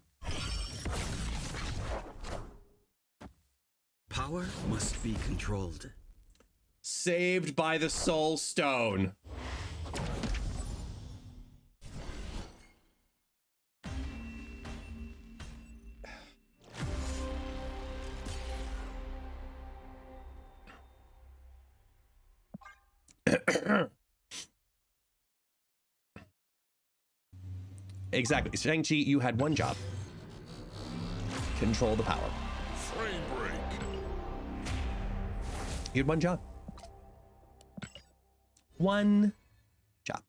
Power must be controlled. Saved by the Soul Stone. Exactly. Shang-Chi, you had one job. Control the power. Frame break. You had one job. One job.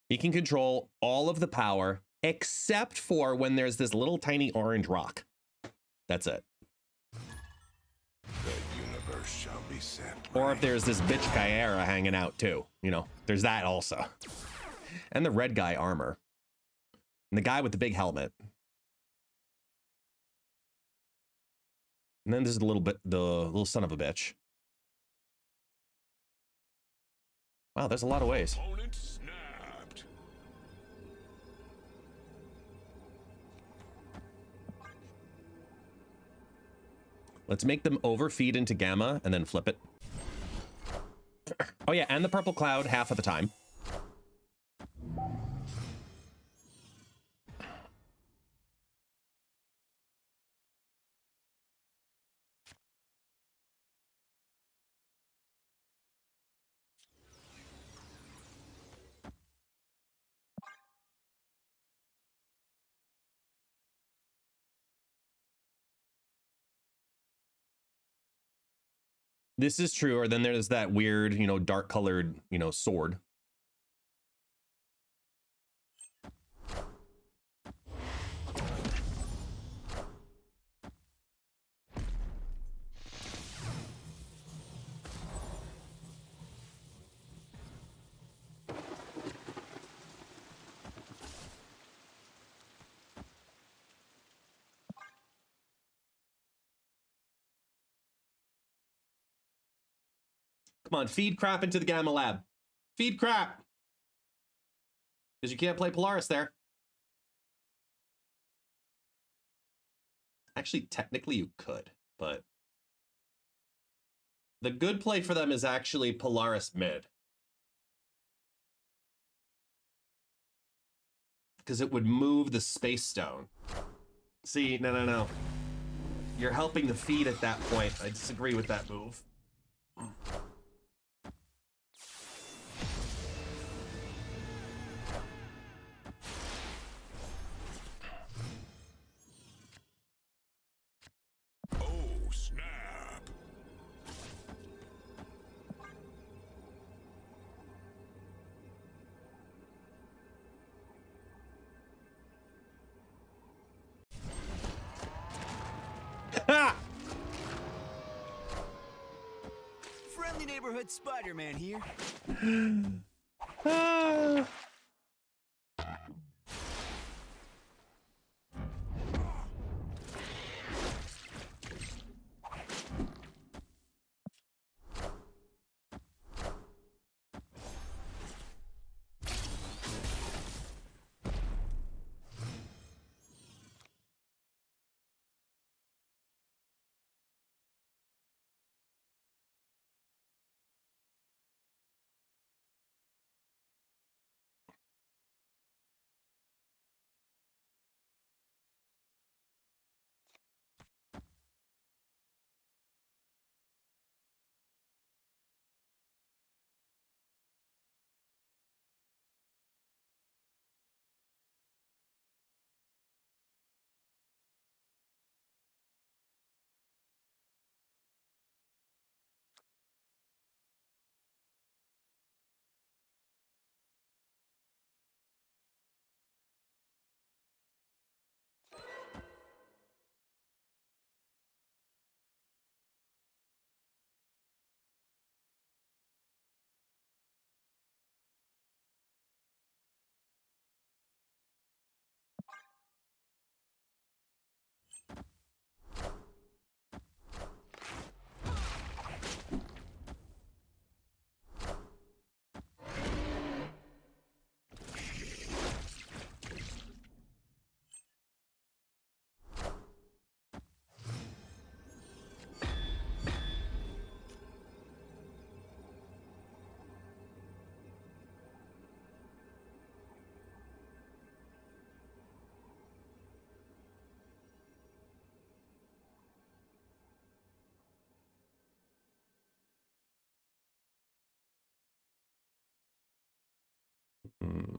He can control all of the power except for when there's this little tiny orange rock. That's it. The universe shall be set. Or if there's this bitch Kyera hanging out too. You know, there's that also. And the red guy armor. And the guy with the big helmet. And then there's the little son of a bitch. Wow, there's a lot of ways. Opponent snapped. Let's make them overfeed into Gamma and then flip it. Oh yeah, and the purple cloud half of the time. This is true. Or then there's that weird, you know, dark colored, you know, sword. Come on, feed crap into the Gamma Lab. Feed crap. Because you can't play Polaris there. Actually, technically you could, but the good play for them is actually Polaris mid. Because it would move the Space Stone. See, no. You're helping the feed at that point. I disagree with that move. Oh, snap. Ha! Friendly neighborhood Spider-Man here. Ah. Hmm.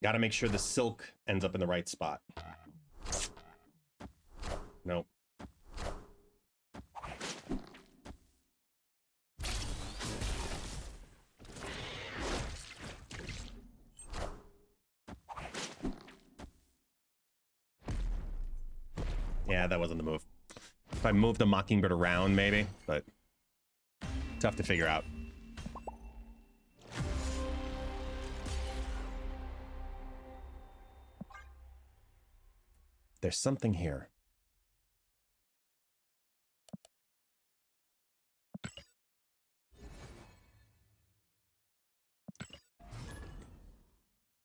Got to make sure the silk ends up in the right spot. Nope. Yeah, that wasn't the move. If I moved the Mockingbird around, maybe, but tough to figure out. There's something here.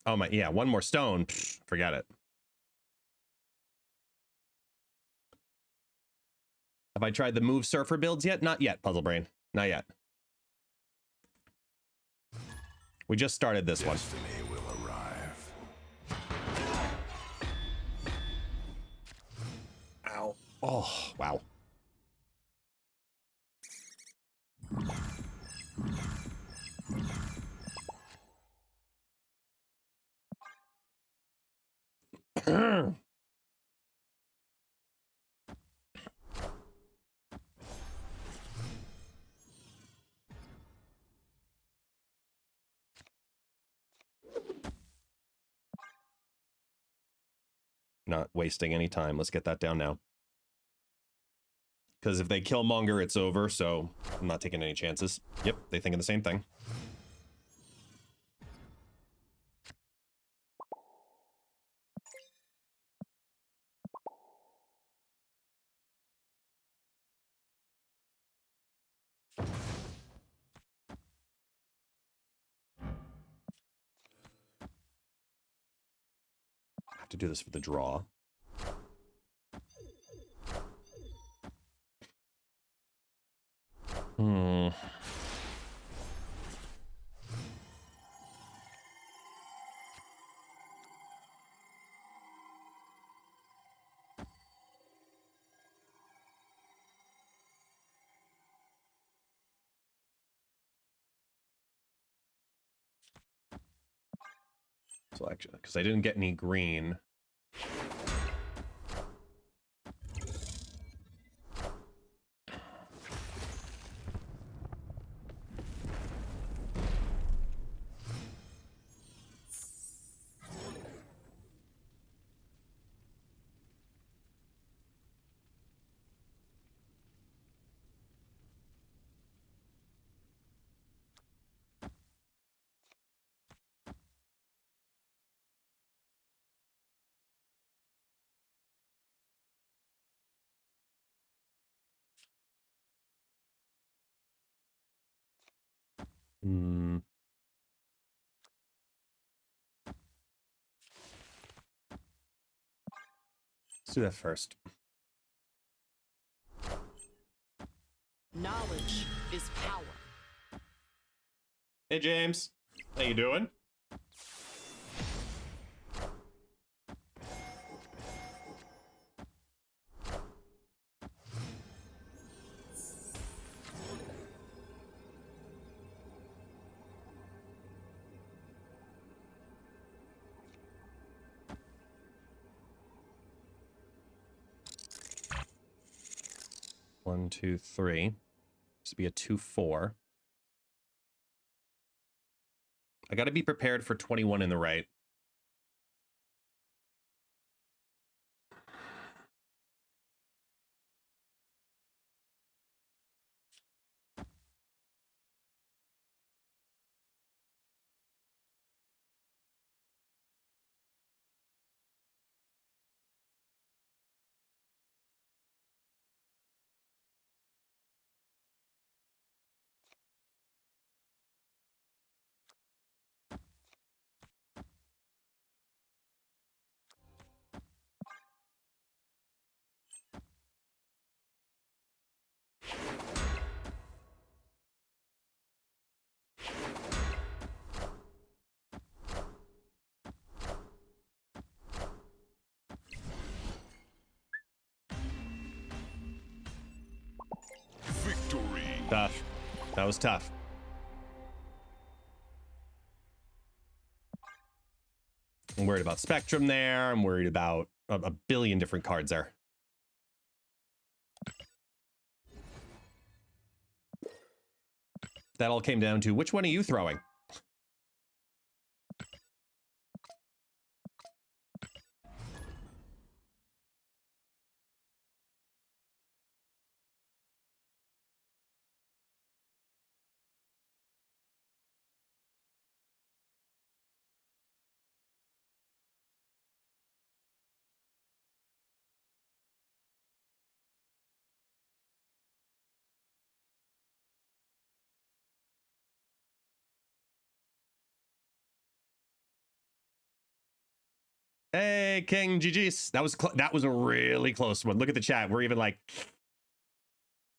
Oh my, yeah, one more stone. Pfft, forget it. Have I tried the move surfer builds yet? Not yet, Puzzle Brain. Not yet. We just started this one. Destiny will arrive. Ow. Oh, wow. Not wasting any time. Let's get that down now. Because if they kill Monger, it's over, so I'm not taking any chances. Yep, they think of the same thing. I have to do this for the draw. Hmm. So actually, because I didn't get any green. Hmm. Let's do that first. Knowledge is power. Hey, James. How you doing? One, two, three. This would be a 2-4. I got to be prepared for 21 in the right. Victory. Tough. That was tough. I'm worried about Spectrum there. I'm worried about a billion different cards there. That all came down to which one are you throwing? Hey, King, GG's. That was a really close one. Look at the chat. We're even like,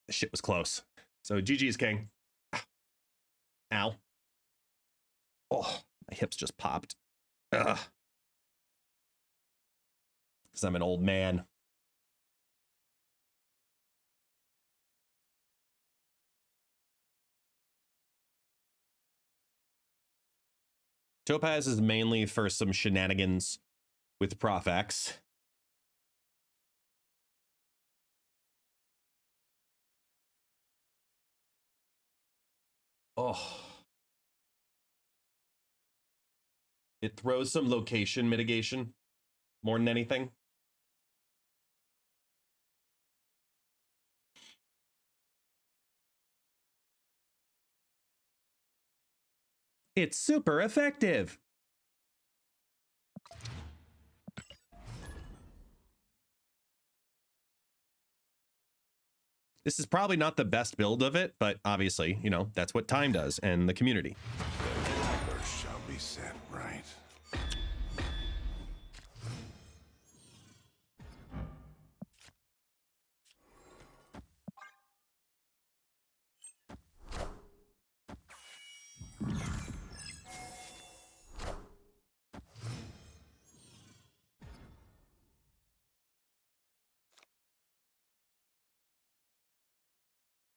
the shit was close. So GG's, King. Ow. Oh, my hips just popped. Ugh. Because I'm an old man. Topaz is mainly for some shenanigans with Prof X. Oh. It throws some location mitigation more than anything. It's super effective. This is probably not the best build of it, but obviously, you know, that's what time does and the community. There shall be set right.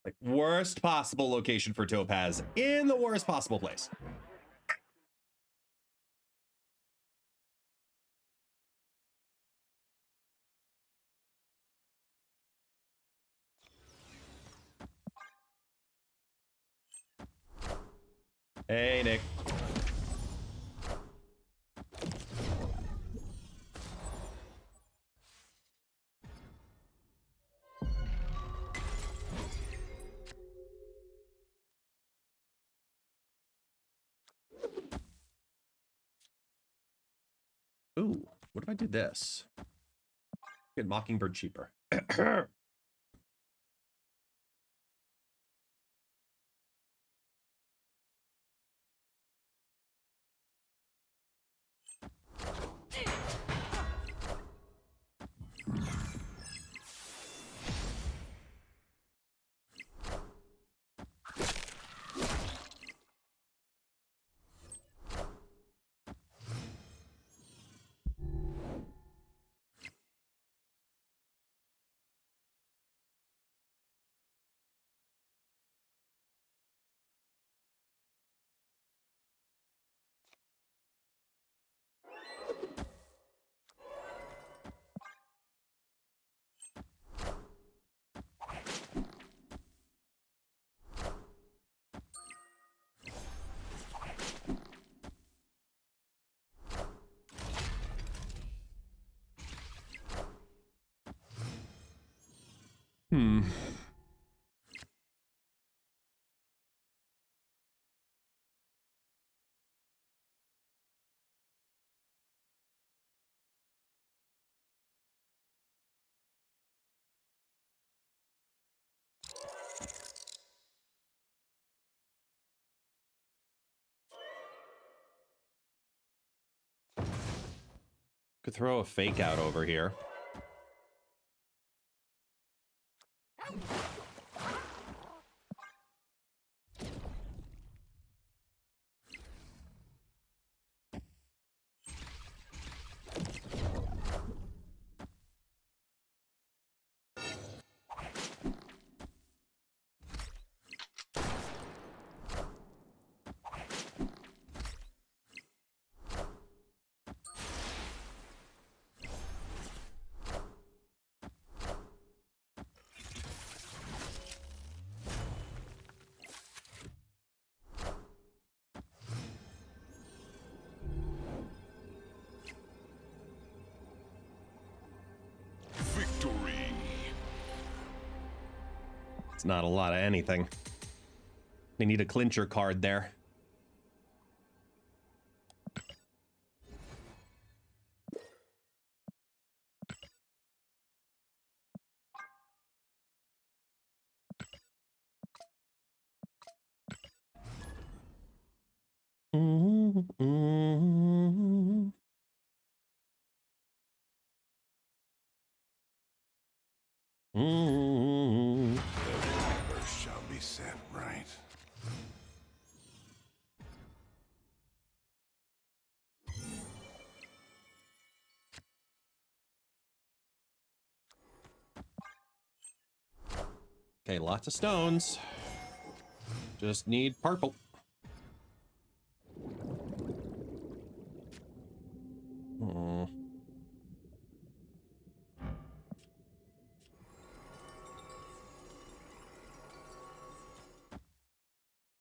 Like, worst possible location for Topaz in the worst possible place. Hey, Nick. Ooh, what if I did this? Get Mockingbird cheaper. Hmm. Could throw a fake out over here. Victory. It's not a lot of anything. They need a clincher card there. Okay, lots of stones. Just need purple. Hmm.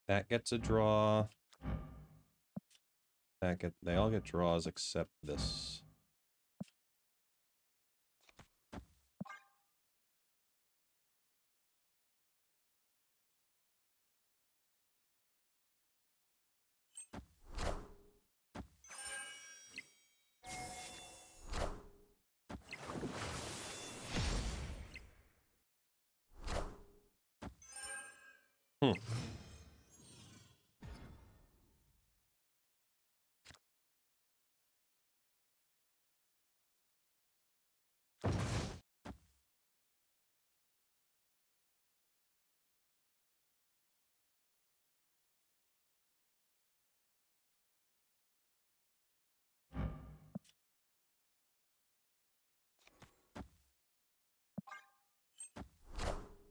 That gets a draw. They all get draws except this. Hmm.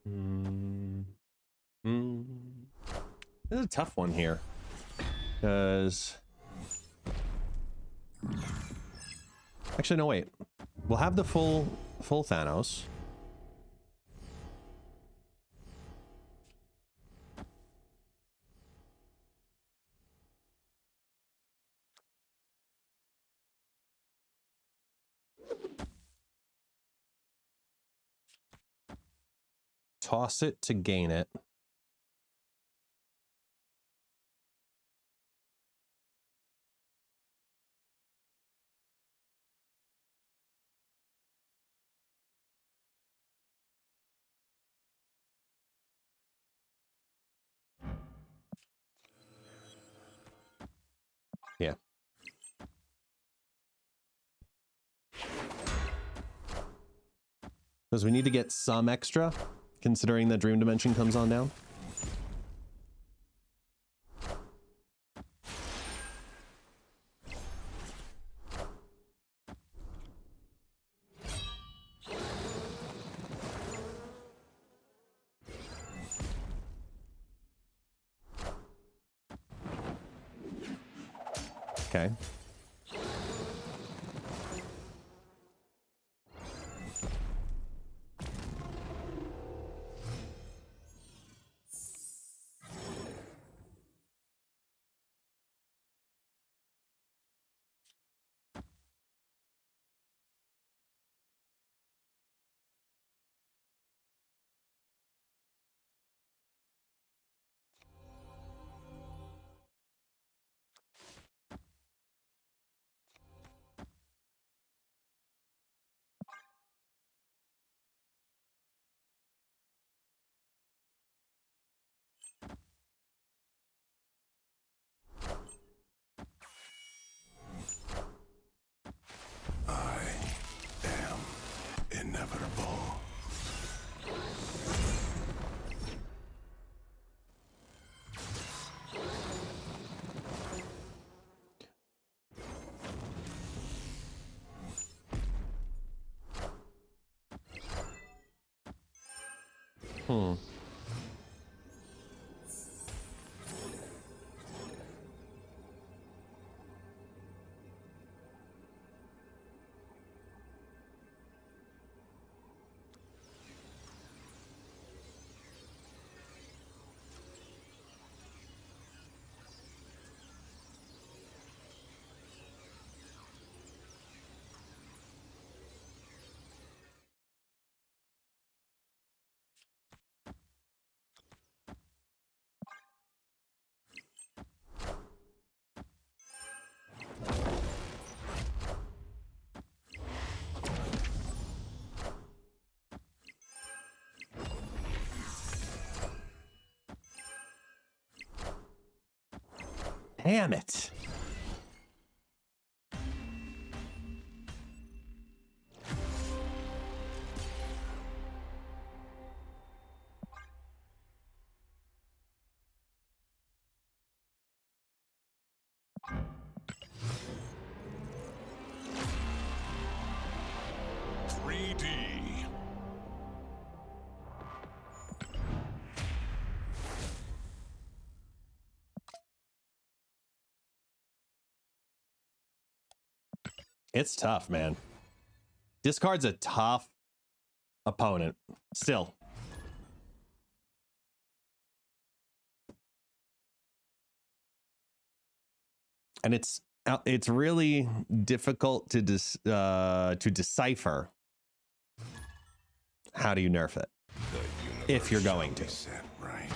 Mm. Mm. This is a tough one here, because actually no, wait. We'll have the full Thanos. Toss it to gain it. Yeah. Because we need to get some extra, considering that Dream Dimension comes on down. Okay. I am inevitable. Hmm. Damn it. It's tough, man. Discard's a tough opponent. Still. And it's really difficult to decipher. How do you nerf it? If you're going to. Set right.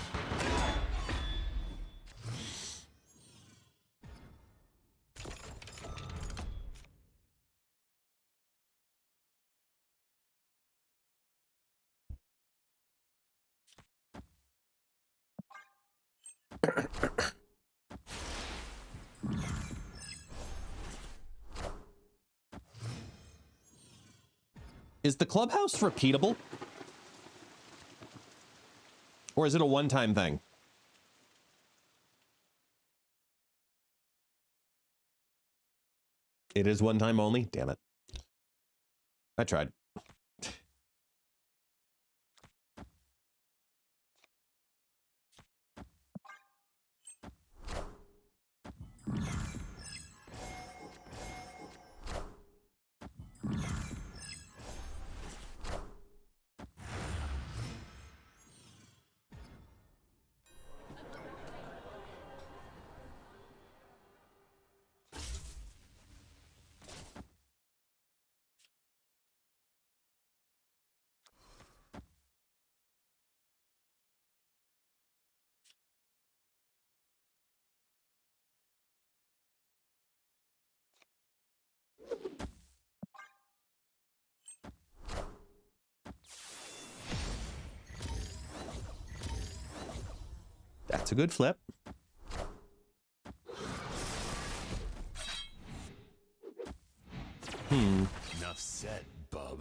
Is the clubhouse repeatable? Or is it a one-time thing? It is one time only? Damn it. I tried. That's a good flip. Enough said, bub.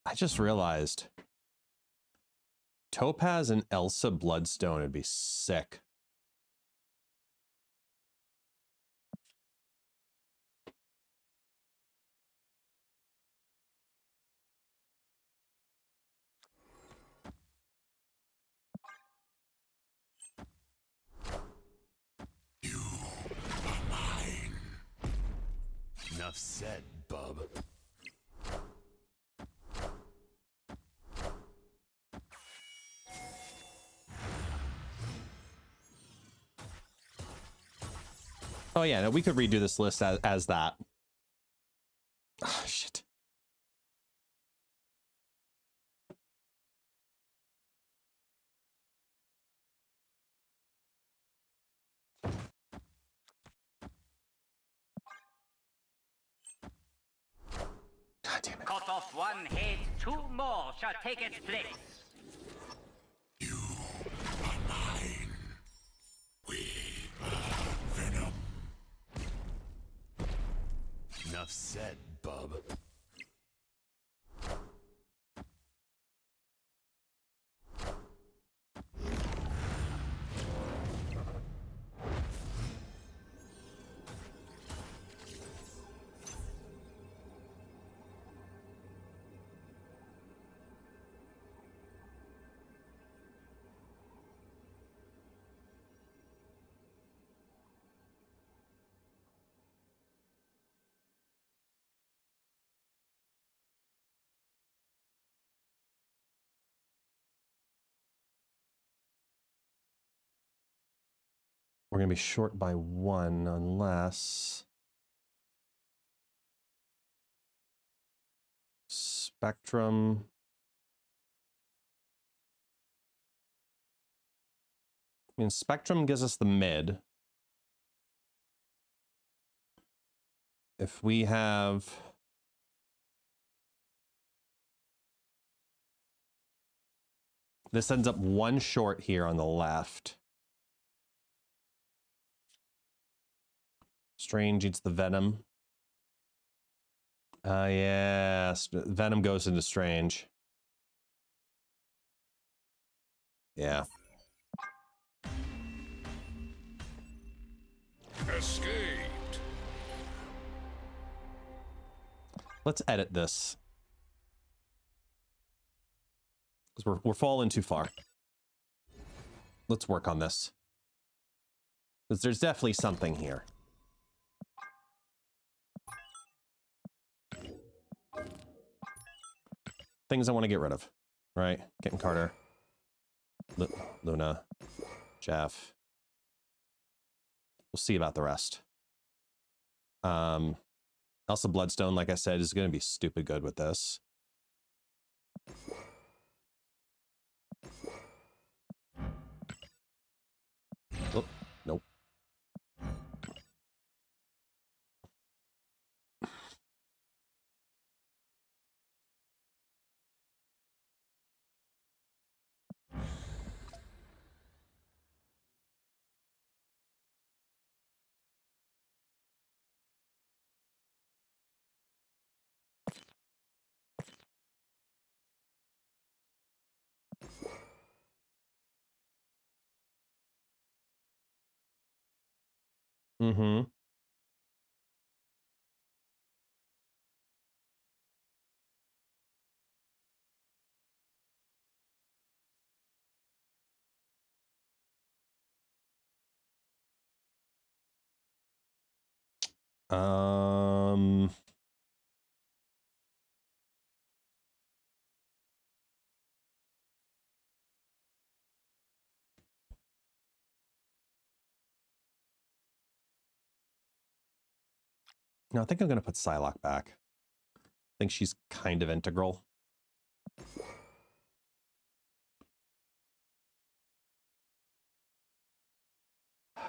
I just realized Topaz and Elsa Bloodstone would be sick. You are mine. Enough said, bub. Oh yeah, no, we could redo this list as that. Oh, shit. God damn it. Cut off one head, two more shall take its place. You are mine. We are venom. Enough said, bub. We're going to be short by one unless Spectrum. I mean, Spectrum gives us the mid. If we have... This ends up one short here on the left. Strange eats the Venom. Yeah, Venom goes into Strange. Yeah. Escaped. Let's edit this. Because we're falling too far. Let's work on this. Because there's definitely something here. Things I want to get rid of. Right? Getting Carter. Luna. Jeff. We'll see about the rest. Also, Bloodstone, like I said, is going to be stupid good with this. Oh, nope. Mm-hmm. Um... No, I think I'm going to put Psylocke back. I think she's kind of integral. I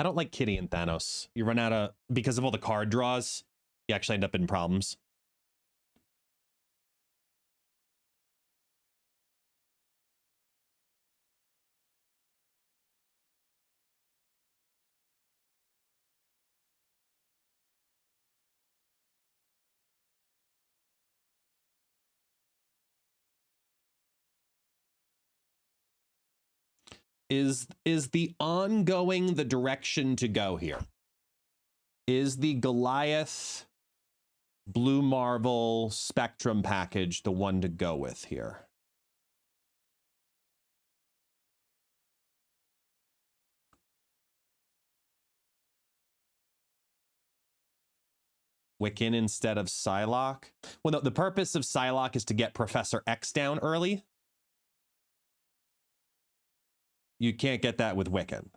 don't like Kitty and Thanos. You run out of... Because of all the card draws, you actually end up in problems. Is the ongoing the direction to go here? Is the Goliath Blue Marvel Spectrum package the one to go with here? Wiccan instead of Psylocke? Well, no, the purpose of Psylocke is to get Professor X down early. You can't get that with Wiccan.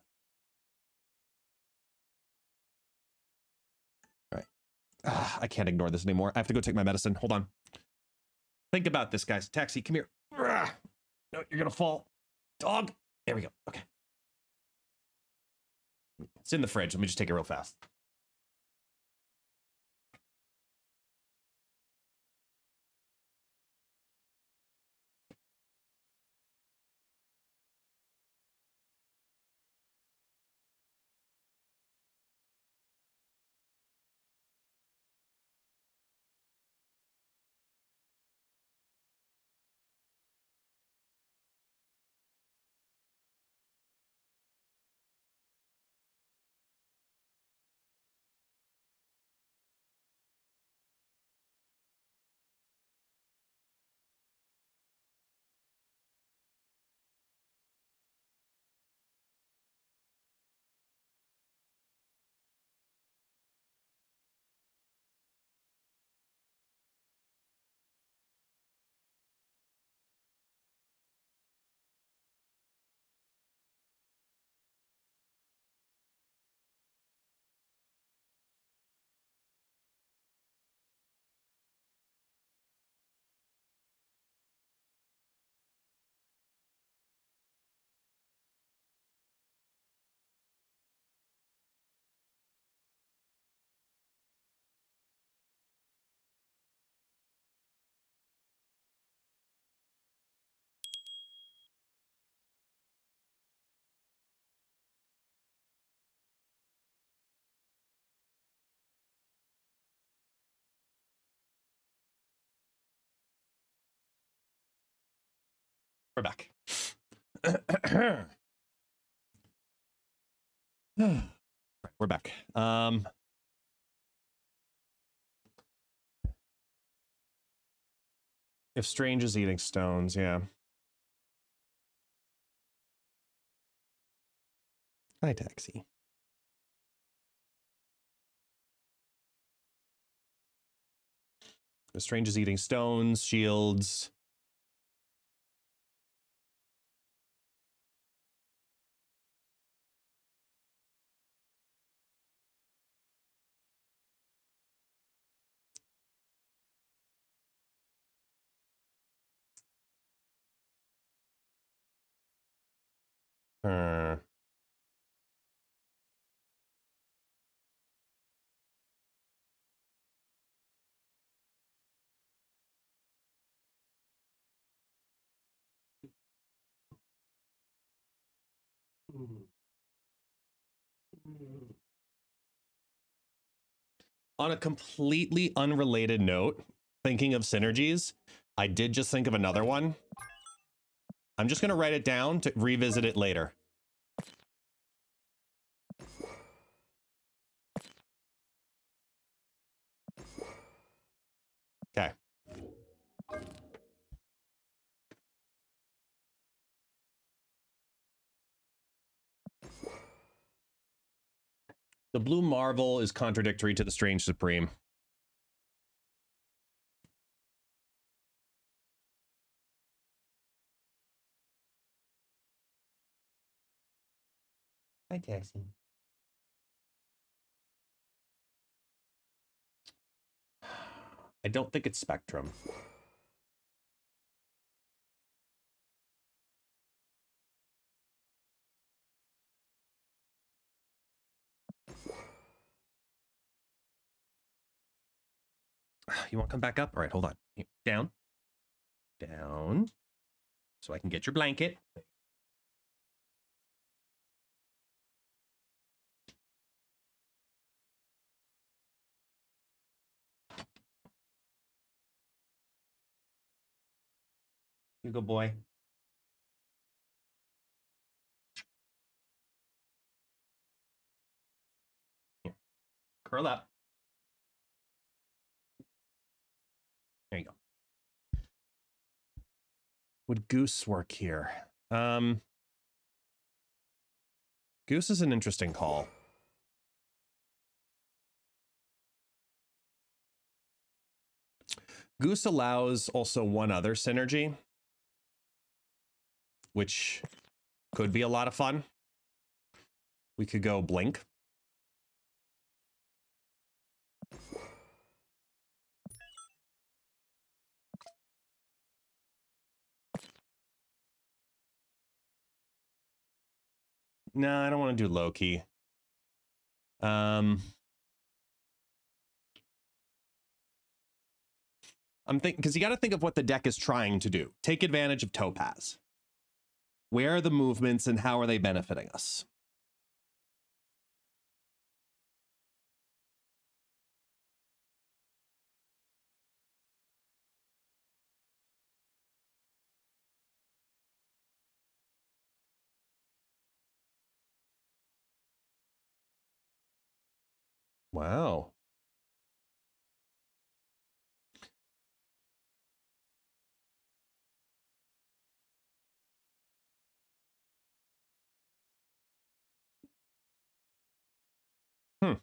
All right. I can't ignore this anymore. I have to go take my medicine. Hold on. Think about this, guys. Taxi, come here. No, you're going to fall. Dog. There we go. Okay. It's in the fridge. Let me just take it real fast. We're back. Right, we're back. If Strange is eating stones, yeah. Hi, Taxi. If Strange is eating stones, shields. Uh, On a completely unrelated note, thinking of synergies, I did just think of another one. I'm just going to write it down to revisit it later. Okay. The blue marvel is contradictory to the strange supreme. Hi, Taxi. I don't think it's Spectrum. You want to come back up? All right, hold on. Down. Down. So I can get your blanket. You go, boy. Here. Curl up. There you go. Would Goose work here? Goose is an interesting call. Goose allows also one other synergy, which could be a lot of fun. We could go Blink. No, I don't want to do Loki. I'm thinking, because you got to think of what the deck is trying to do. Take advantage of Topaz. Where are the movements and how are they benefiting us? Wow. Hmm.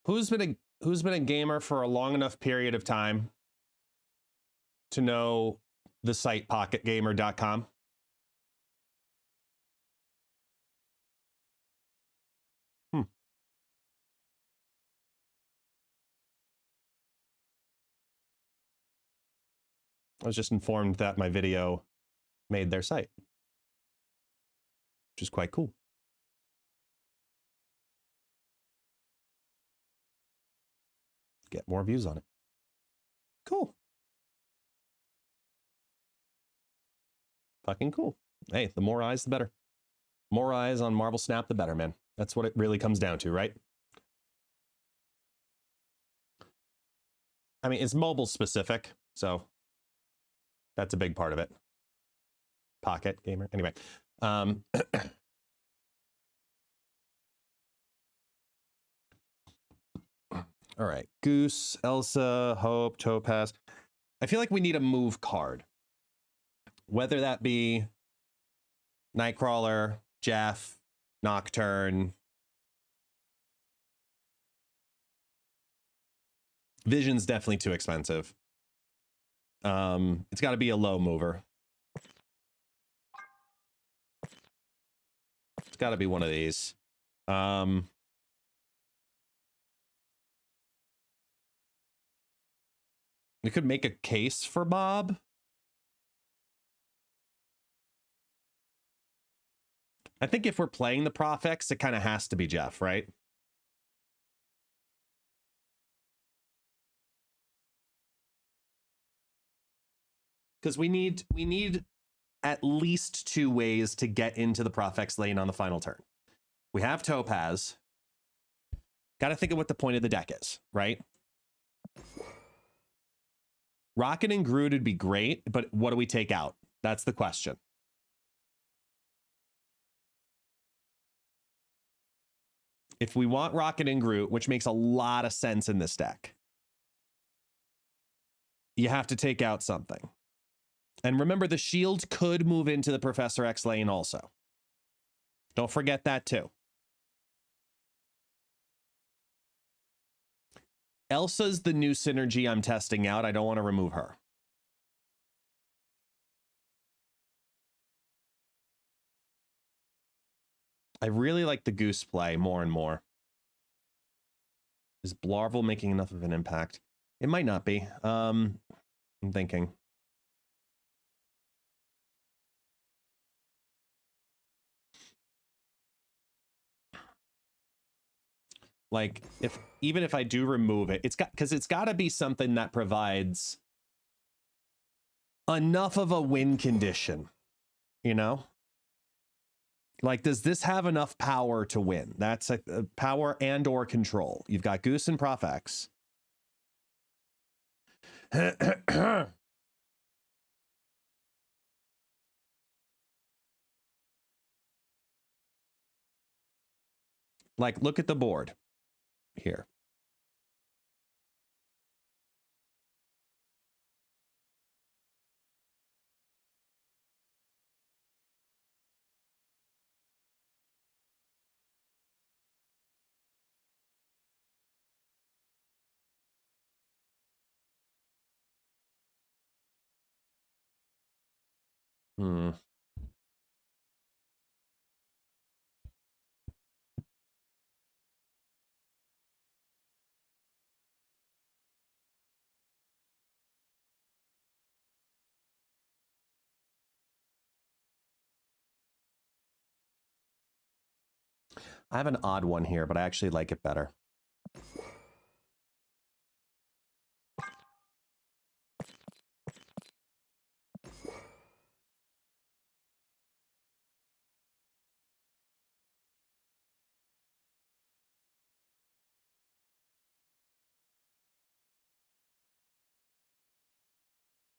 Who's been a gamer for a long enough period of time to know the site pocketgamer.com? I was just informed that my video made their site, which is quite cool. Get more views on it. Cool. Fucking cool. Hey, the more eyes, the better. More eyes on Marvel Snap, the better, man. That's what it really comes down to, right? I mean, it's mobile specific, so that's a big part of it. Pocket gamer. Anyway. All right. Goose, Elsa, Hope, Topaz. I feel like we need a move card. Whether that be Nightcrawler, Jeff, Nocturne. Vision's definitely too expensive. It's got to be a low mover. It's got to be one of these. We could make a case for Bob. I think if we're playing the Profex, it kind of has to be Jeff, right? Because we need at least 2 ways to get into the Profex lane on the final turn. We have Topaz. Got to think of what the point of the deck is, right? Rocket and Groot would be great, but what do we take out? That's the question. If we want Rocket and Groot, which makes a lot of sense in this deck, you have to take out something. And remember, the shield could move into the Professor X lane also. Don't forget that too. Elsa's the new synergy I'm testing out. I don't want to remove her. I really like the Goose play more and more. Is Blarvel making enough of an impact? It might not be. I'm thinking. Like, even if I do remove it, it's got to be something that provides enough of a win condition, you know? Like, does this have enough power to win? That's a power and or control. You've got Goose and Profex. Like, look at the board here. I have an odd one here, but I actually like it better.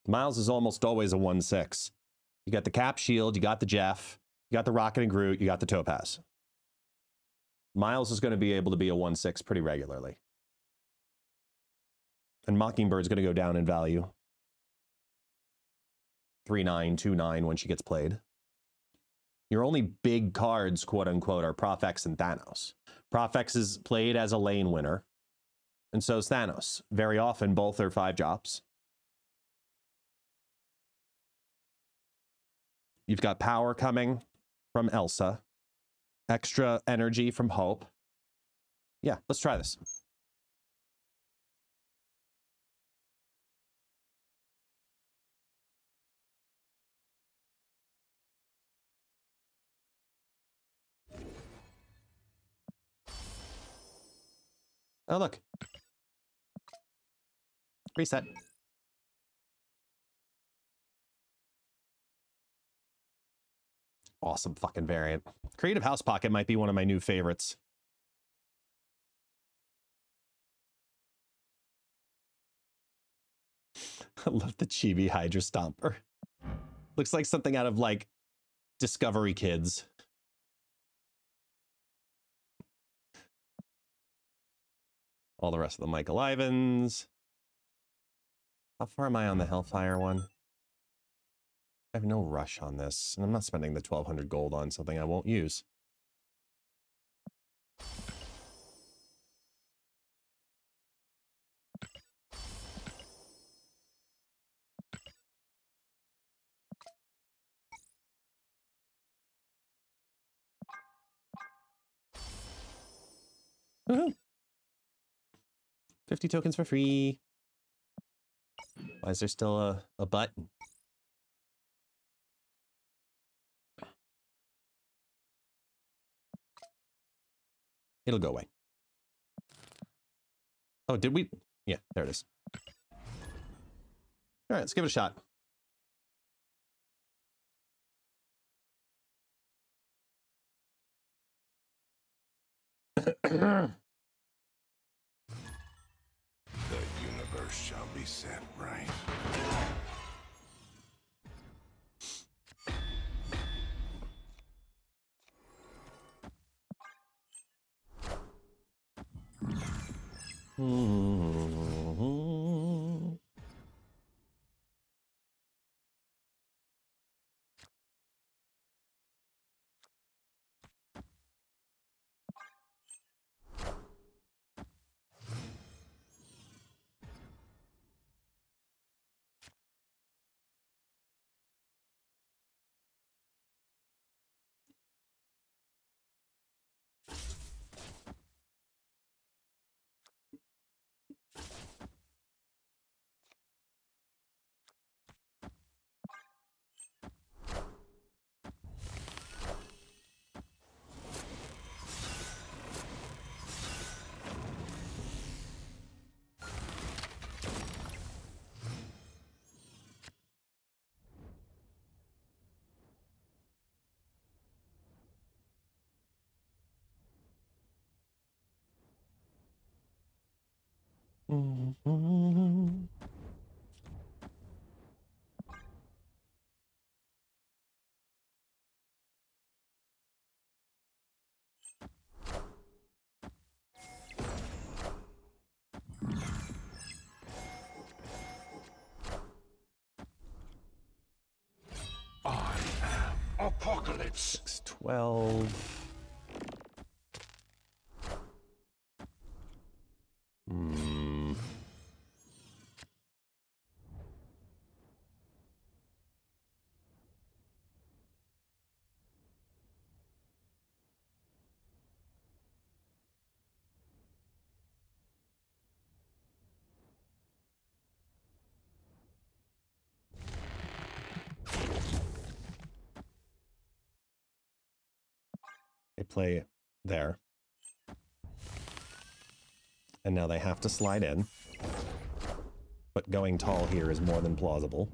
Miles is almost always a 1/6. You got the Cap Shield, you got the Jeff, you got the Rocket and Groot, you got the Topaz. Miles is going to be able to be a 1/6 pretty regularly. And Mockingbird's going to go down in value. 3/9, 2/9 when she gets played. Your only big cards, quote unquote, are Profex and Thanos. Profex is played as a lane winner, and so is Thanos. Very often, both are 5 drops. You've got power coming from Elsa. Extra energy from Hope. Yeah, let's try this. Oh, look. Reset. Awesome fucking variant. Creative House Pocket might be one of my new favorites. I love the Chibi Hydra Stomper. Looks like something out of, like, Discovery Kids. all the rest of the Michael Ivans. How far am I on the Hellfire one? I have no rush on this, and I'm not spending the 1,200 gold on something I won't use. Woohoo! 50 tokens for free. Why is there still a button? It'll go away. Oh, did we? Yeah, there it is. All right, let's give it a shot. The universe shall be set right. Apocalypse. 612. They play there. And now they have to slide in. But going tall here is more than plausible.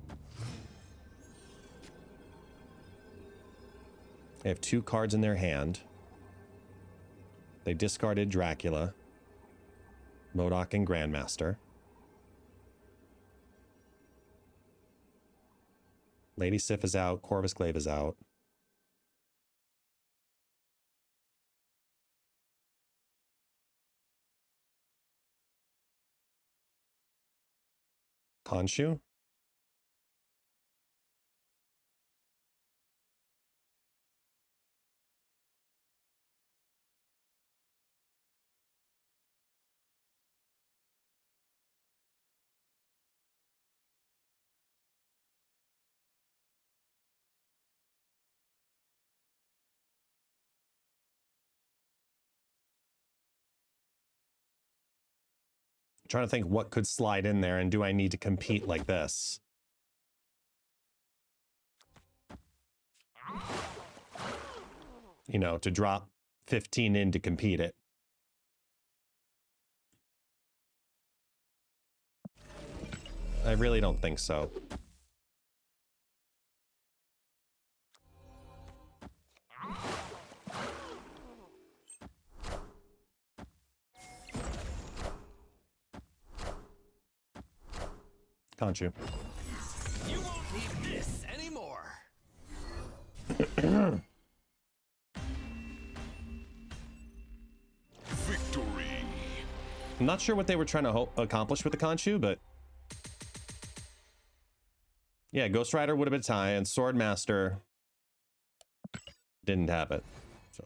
They have 2 cards in their hand. They discarded Dracula, MODOK, and Grandmaster. Lady Sif is out, Corvus Glaive is out. Khonshu? Trying to think what could slide in there, and do I need to compete like this? You know, to drop 15 in to compete it. I really don't think so. Can't you? You won't need this anymore. Victory. I'm not sure what they were trying to accomplish with the Khonshu, but yeah, Ghost Rider would have been tie, and Sword Master didn't have it. So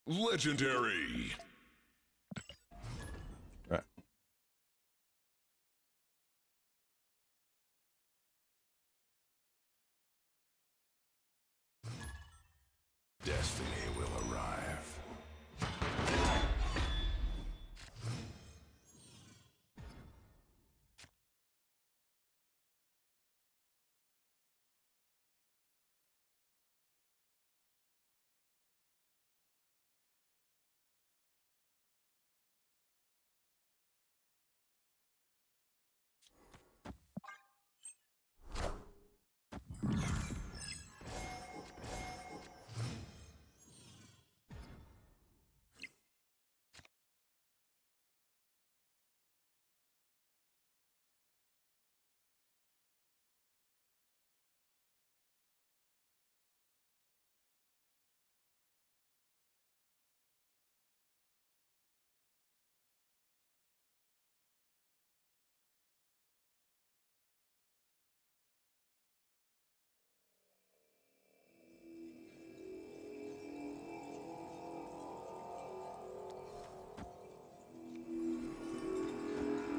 Legendary. right. Destiny will arrive.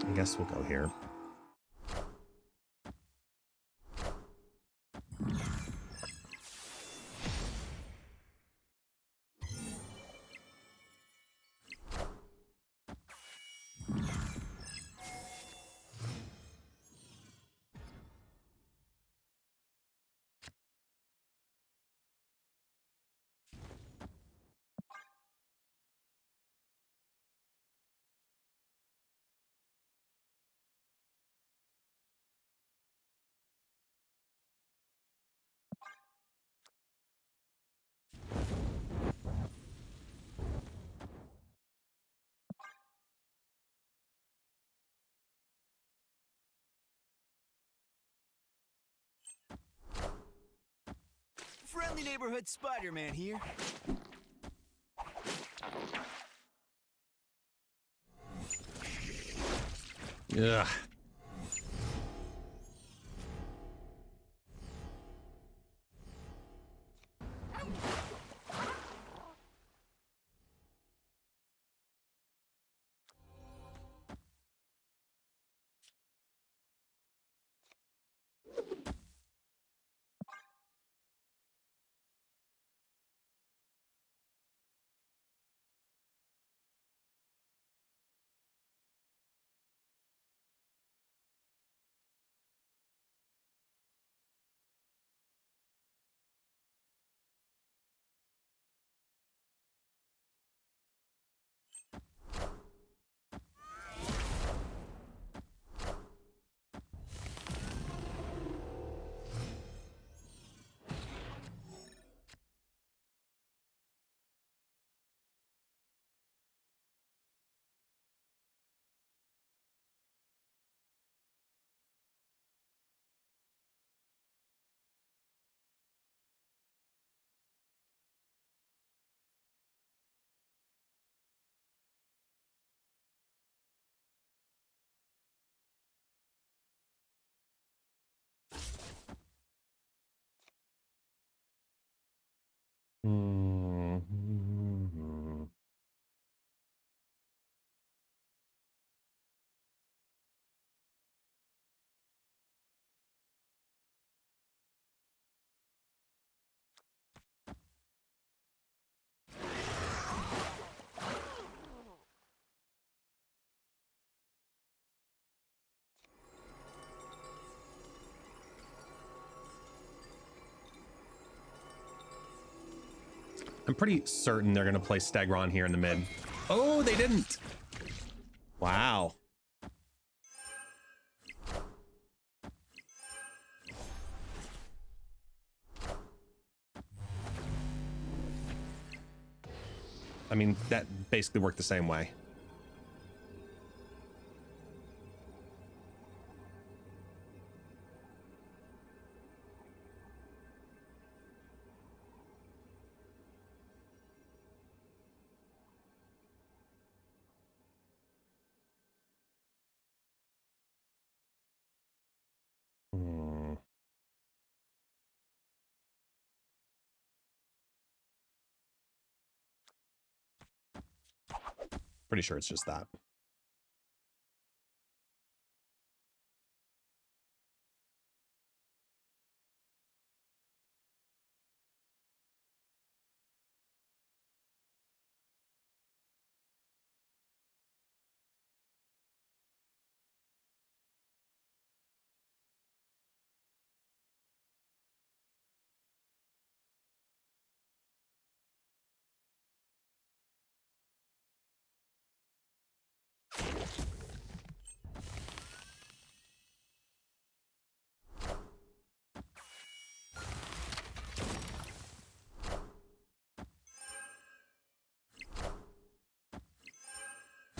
I guess we'll go here. Friendly neighborhood Spider-Man here. Ugh. Mhm. I'm pretty certain they're going to play Stegron here in the mid. Oh, they didn't. Wow. I mean, that basically worked the same way. Pretty sure it's just that.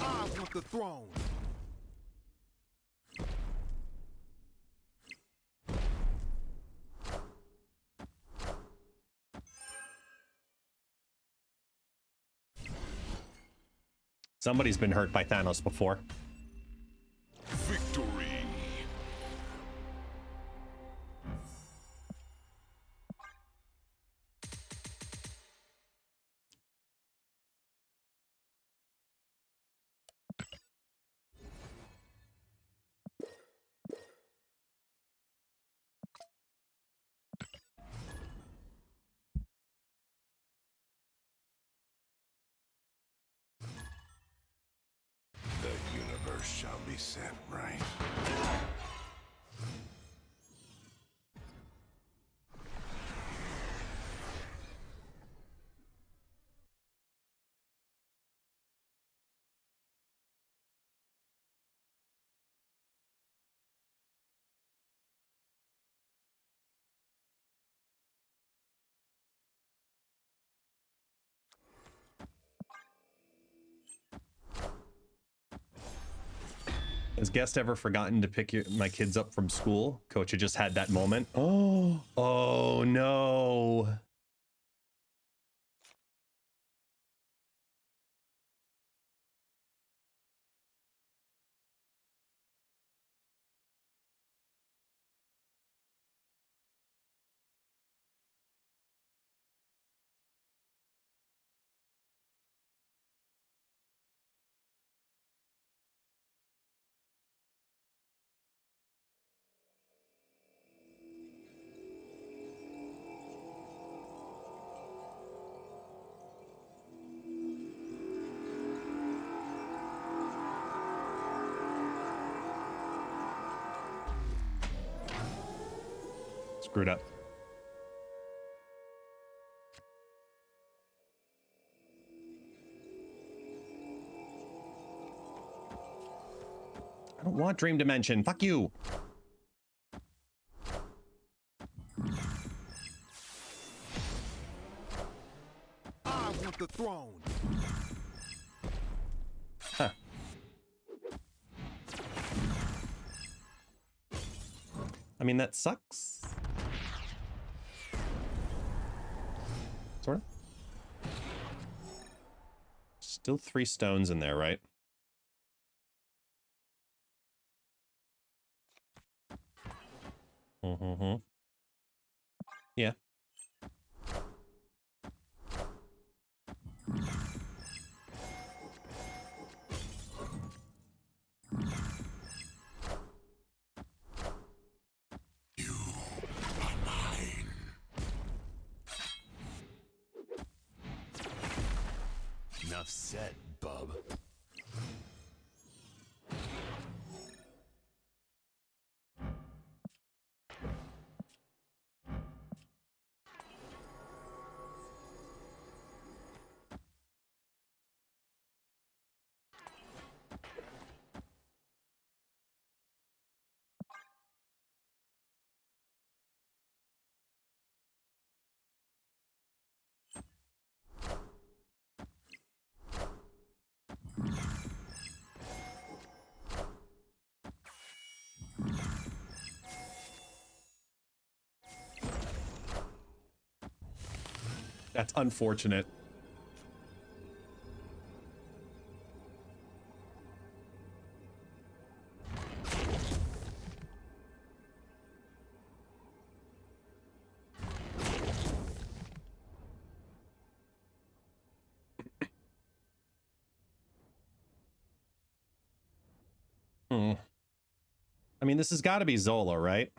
I want the throne. Somebody's been hurt by Thanos before. Victory. The universe shall be set right. Has guest ever forgotten to pick my kids up from school? Coach had just had that moment. Oh no. Screwed up. I don't want Dream Dimension. Fuck you. I want the throne. Huh. I mean, that sucks. Sort of. Still 3 stones in there, right? Mm-hmm. Yeah. You are mine. Enough said, bub. That's unfortunate. mean, this has got to be Zola, right?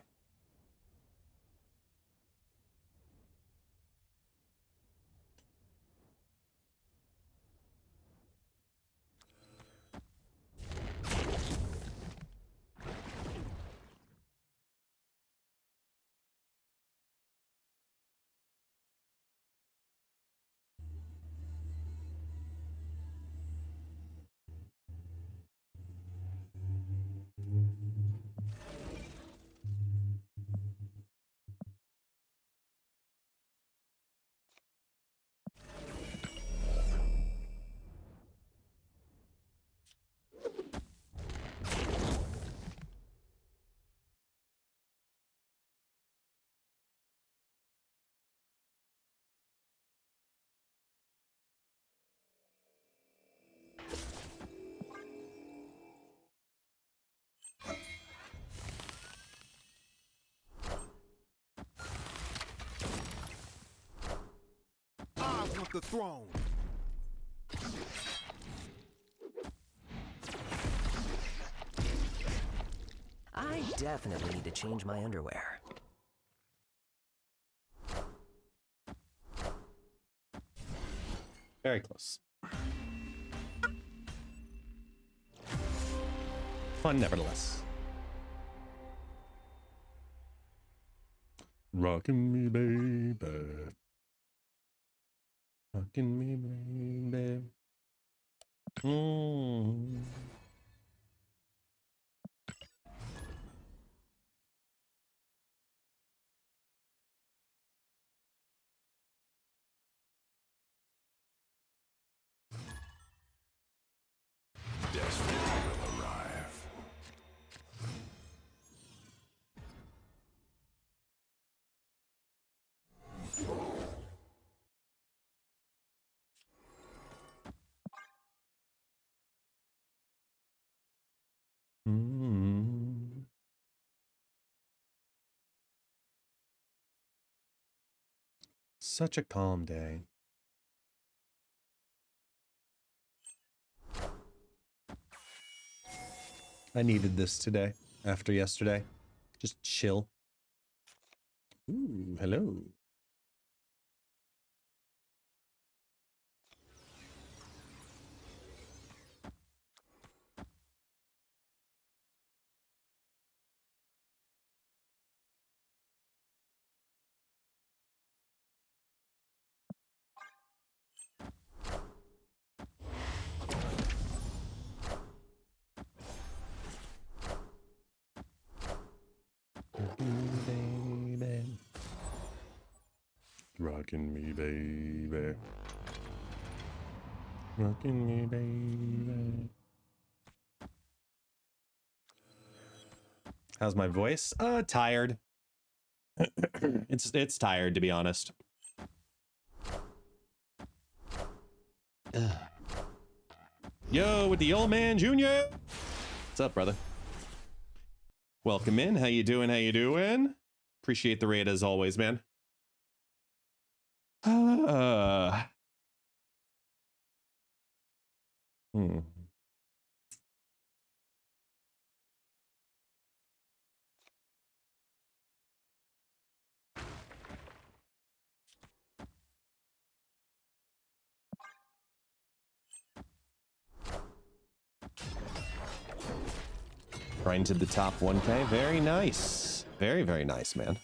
I want the throne. I definitely need to change my underwear. Very close. Fun, nevertheless. Rockin' me, baby. Rockin' me, baby. Mm. Destiny will arrive. Mm. Such a calm day. I needed this today after yesterday. Just chill. Ooh, hello. Baby. Rockin' me, baby. Rockin' me, baby. How's my voice? Tired. It's tired, to be honest. Yo, with the old man, Junior. What's up, brother? Welcome in. How you doing? How you doing? Appreciate the raid as always, man. Hmm. Grind to the top 1K. Very nice. Very, very nice, man.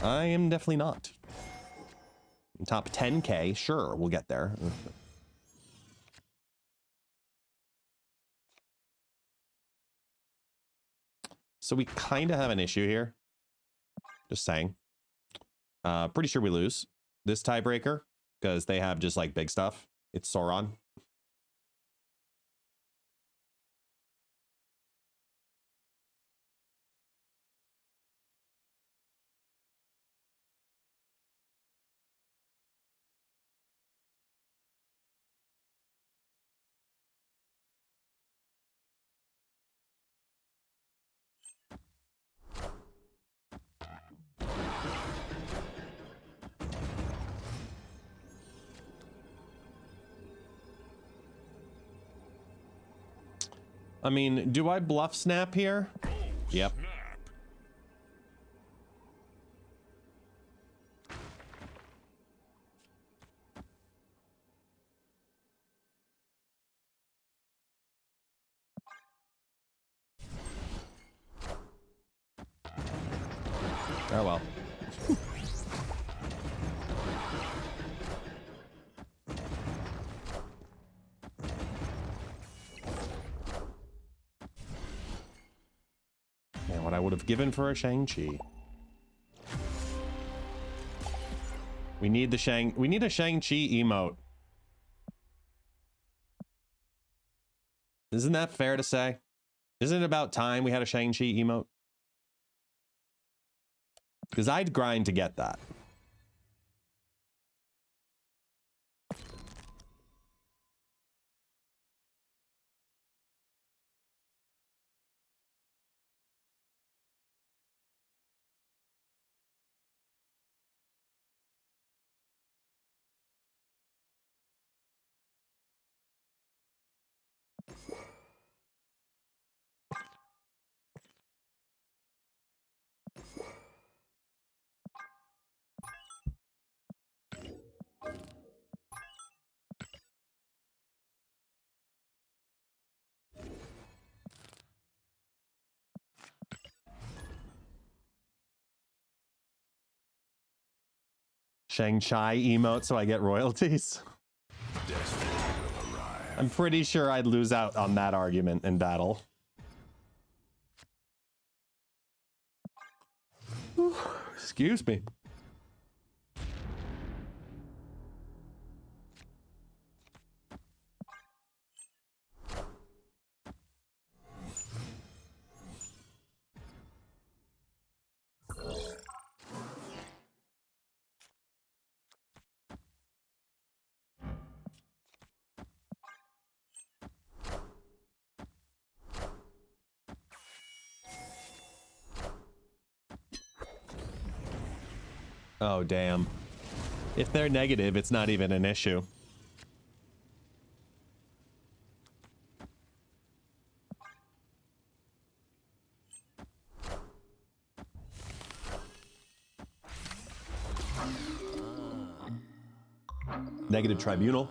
I am definitely not. Top 10K, sure, we'll get there. So we kind of have an issue here. Just saying. Pretty sure we lose this tiebreaker because they have just like big stuff. It's Sauron. I mean, do I bluff snap here? Yep. Oh well. Man, what I would have given for a Shang-Chi. We need a Shang-Chi emote. Isn't that fair to say? Isn't it about time we had a Shang-Chi emote? Because I'd grind to get that. Shang-Chi emote so I get royalties. I'm pretty sure I'd lose out on that argument in battle. Excuse me. Oh, damn. If they're negative, it's not even an issue. Negative tribunal.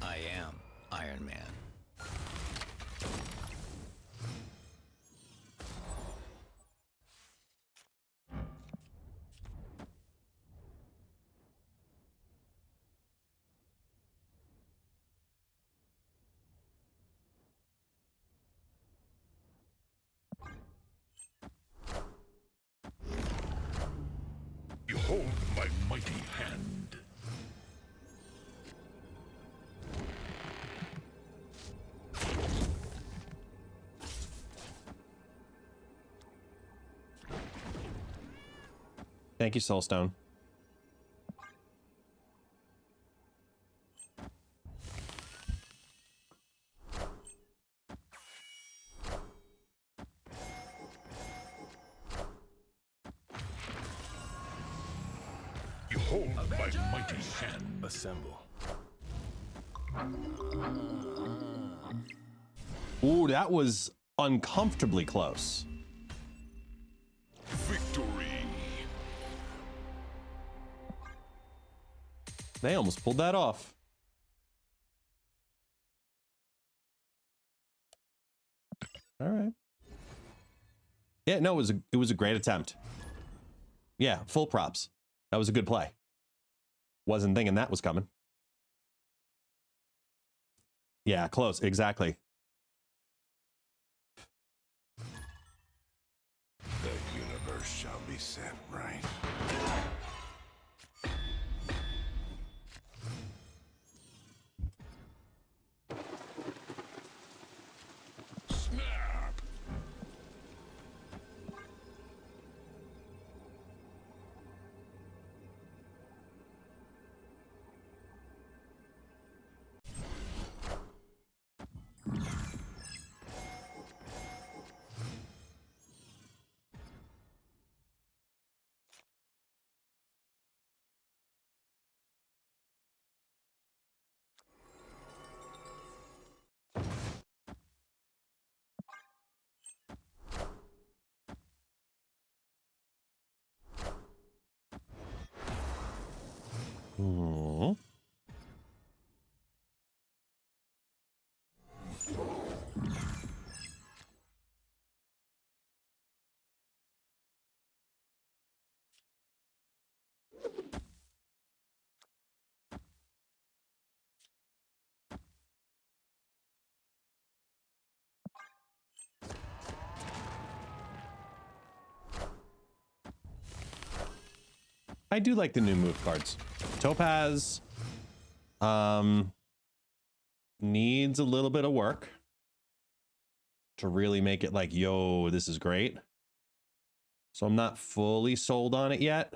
I am Iron Man. Behold my mighty hand. Thank you, Soulstone. Behold my mighty hand. Assemble. Ooh, that was uncomfortably close. Victory. They almost pulled that off. All right. Yeah, no, it was a great attempt. Yeah, full props. That was a good play. Wasn't thinking that was coming. Yeah, close. Exactly. The universe set right. Snap! Hmm. I do like the new move cards. Topaz needs a little bit of work to really make it like, yo, this is great. So I'm not fully sold on it yet.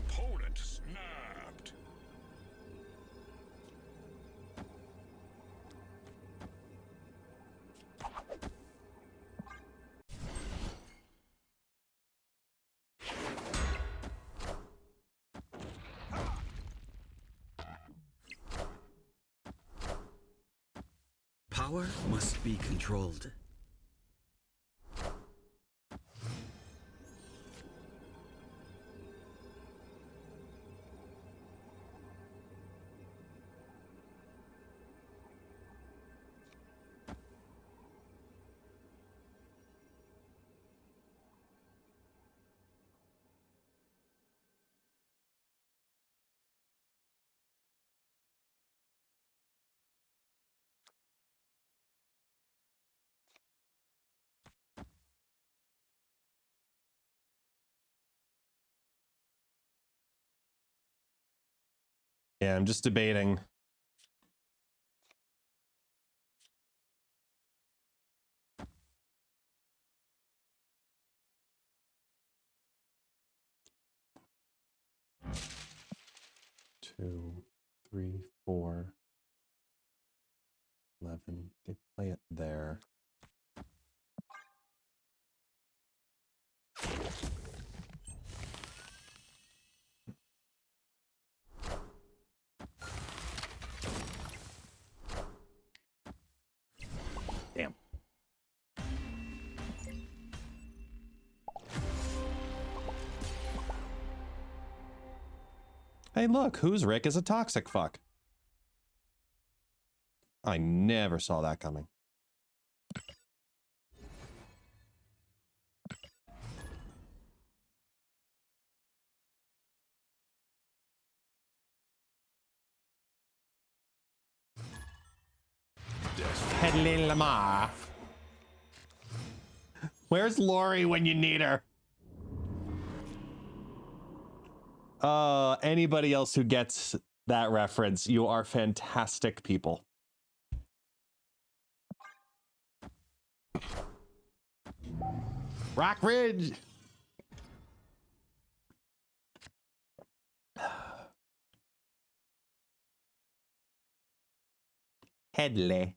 Opponent snapped. Power must be controlled. Yeah, I'm just debating. Two, three, 4, 11. They play it there. Damn. Hey, look, who's Rick is a toxic fuck. I never saw that coming. Hello, Lamar. Where's Lori when you need her? Anybody else who gets that reference, you are fantastic people. Rock Ridge. Headley.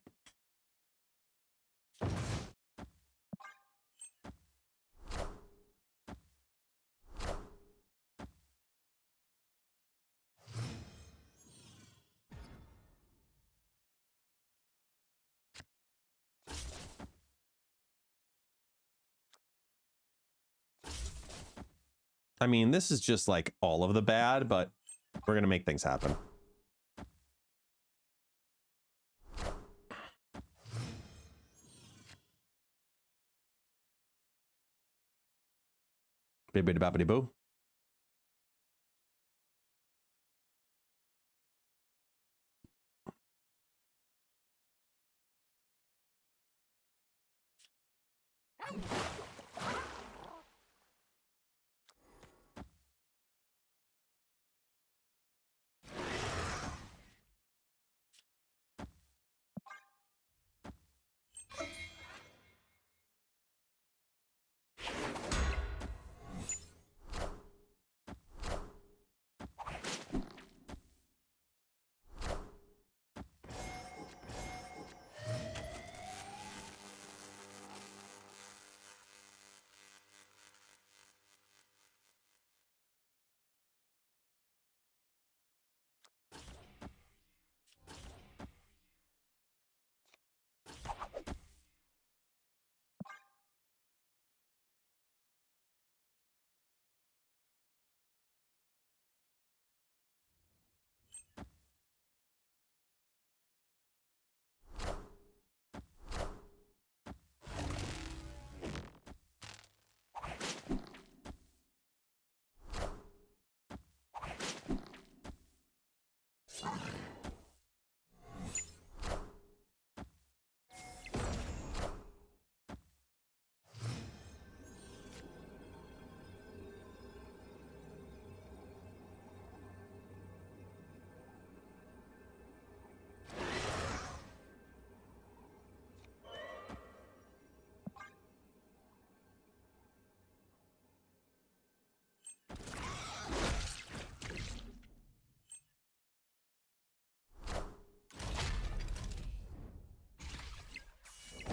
I mean, this is just like all of the bad, but we're gonna make things happen. Bibbidi bobbidi boo.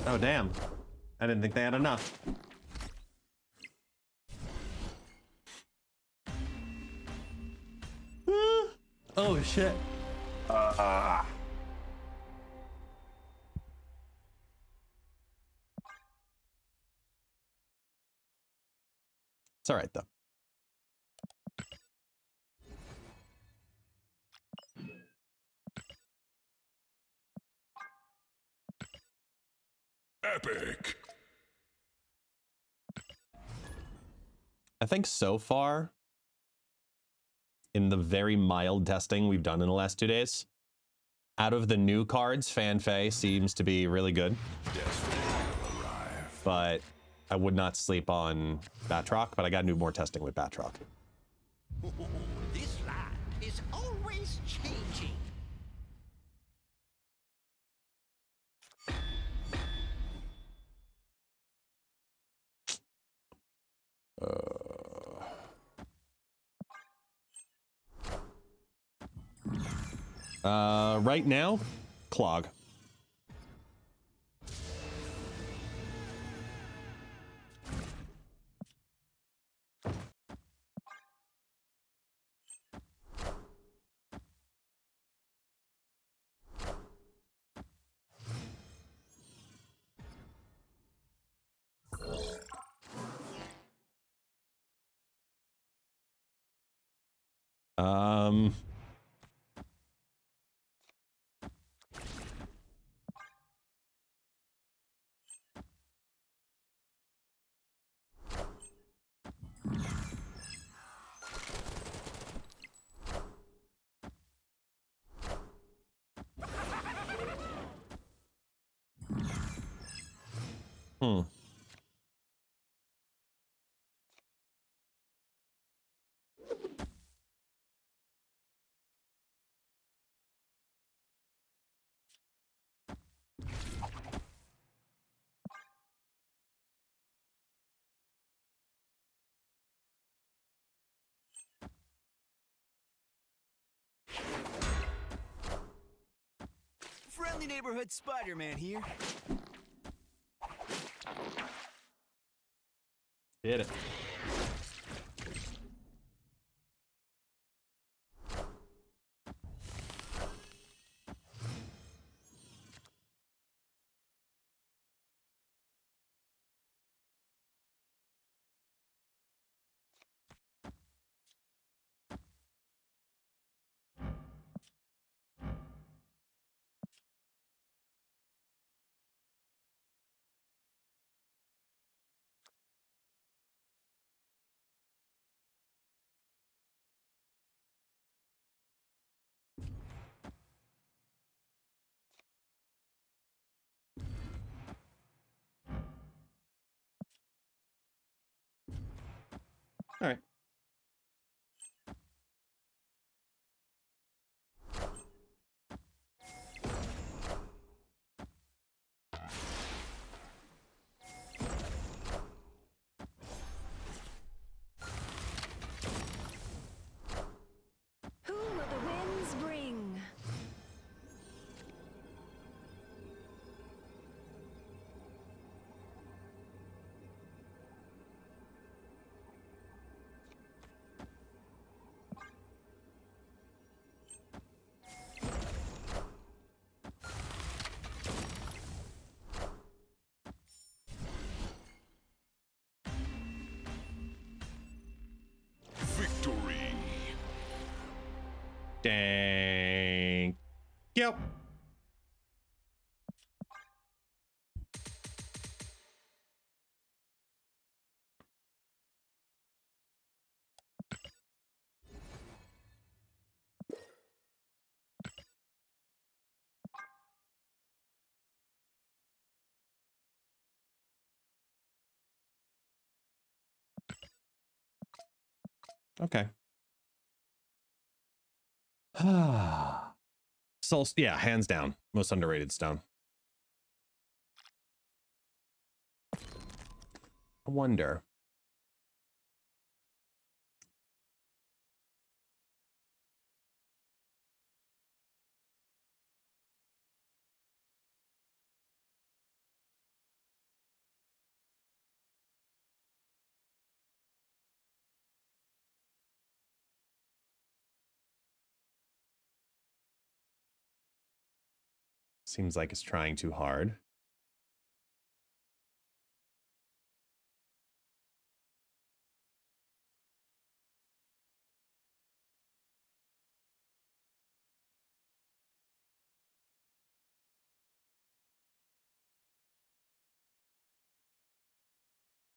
Oh, damn. I didn't think they had enough. Oh, shit. It's all right, though. Epic. I think so far, in the very mild testing we've done in the last 2 days, out of the new cards, Fanfei seems to be really good. But I would not sleep on Batroc, but I got to do more testing with Batroc. This land is always changing. Right now, Clog. Um... Hmm. Friendly neighborhood Spider-Man here. Did it. All right. Who will the winds bring? Victory. Dang. Yep. Okay. Soul, yeah, hands down. Most underrated stone. I wonder. Seems like it's trying too hard.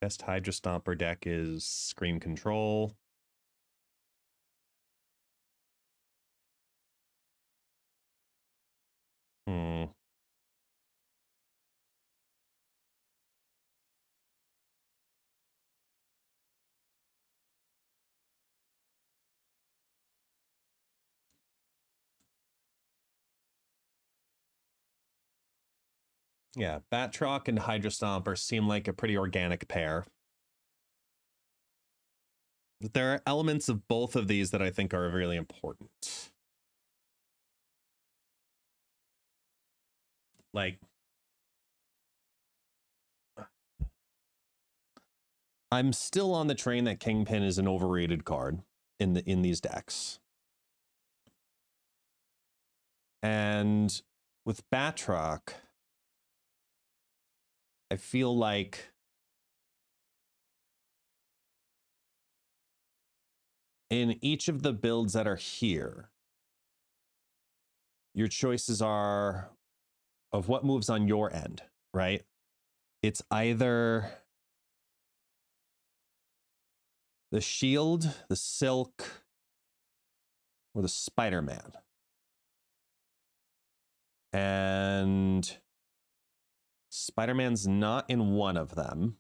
Best Hydra Stomper deck is Scream Control. Hmm. Yeah, Batroc and Hydra Stomper seem like a pretty organic pair. There are elements of both of these that I think are really important. Like, I'm still on the train that Kingpin is an overrated card in these decks. And with Batroc, I feel like in each of the builds that are here, your choices are of what moves on your end, right? It's either the shield, the silk, or the Spider-Man. And Spider-Man's not in one of them.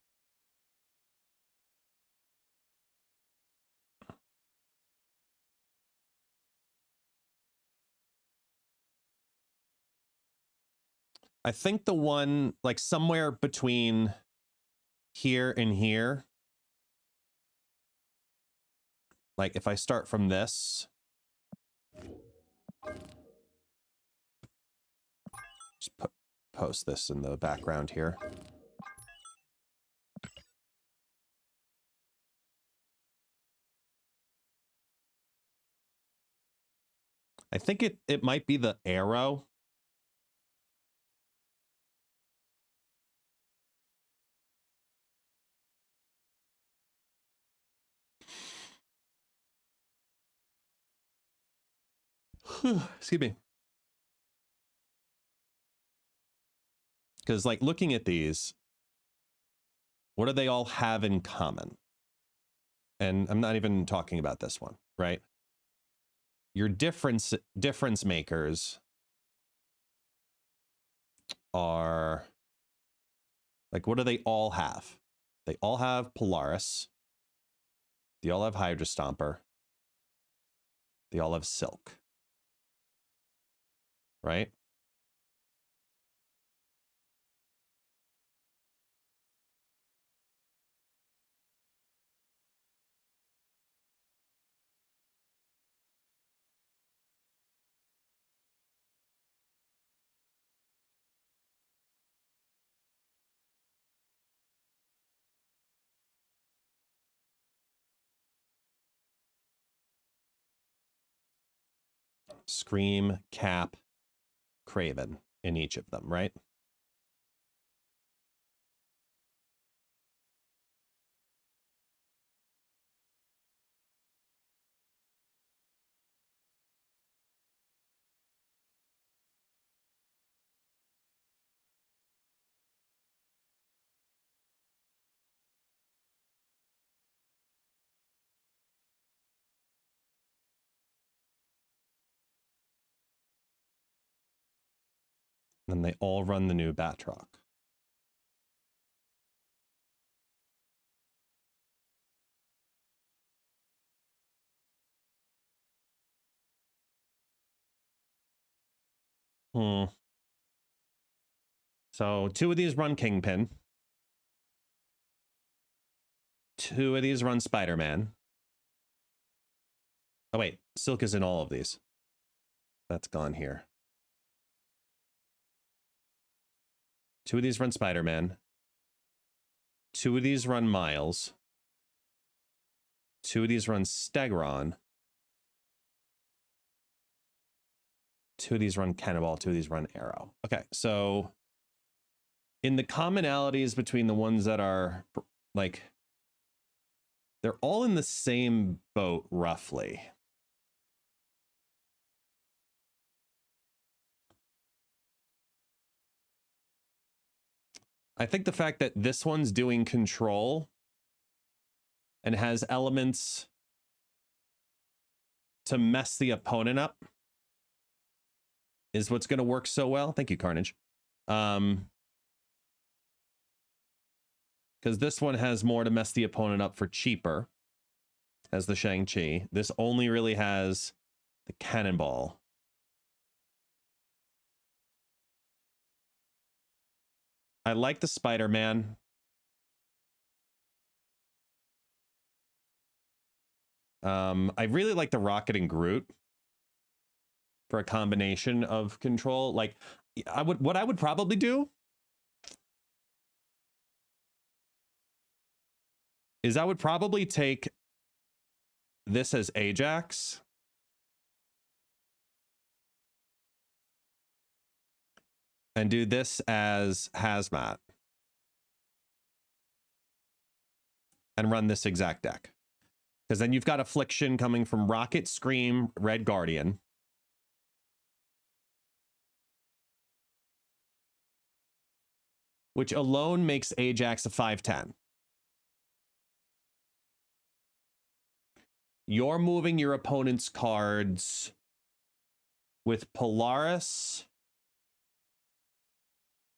I think the one, like somewhere between here and here, like if I start from this, just post this in the background here. I think it might be the arrow. Excuse me. Because like looking at these, what do they all have in common? And I'm not even talking about this one, right? Your difference makers are like, what do they all have? They all have Polaris. They all have Hydra Stomper. They all have Silk. Right? Scream, Cap, Craven in each of them, right? And they all run the new Batroc. So 2 of these run Kingpin. 2 of these run Spider-Man. Oh wait, Silk is in all of these. That's gone here. 2 of these run Spider-Man. 2 of these run Miles. 2 of these run Stegron. 2 of these run Cannonball. 2 of these run Arrow. Okay, so in the commonalities between the ones that are like, they're all in the same boat roughly. I think the fact that this one's doing control and has elements to mess the opponent up is what's going to work so well. Thank you, Carnage. Because this one has more to mess the opponent up for cheaper, as the Shang-Chi. This only really has the Cannonball. I like the Spider-Man. I really like the Rocket and Groot for a combination of control. Like, what I would probably do is I would probably take this as Ajax. And do this as Hazmat. And run this exact deck. Because then you've got Affliction coming from Rocket, Scream, Red Guardian. Which alone makes Ajax a 5/10. You're moving your opponent's cards with Polaris,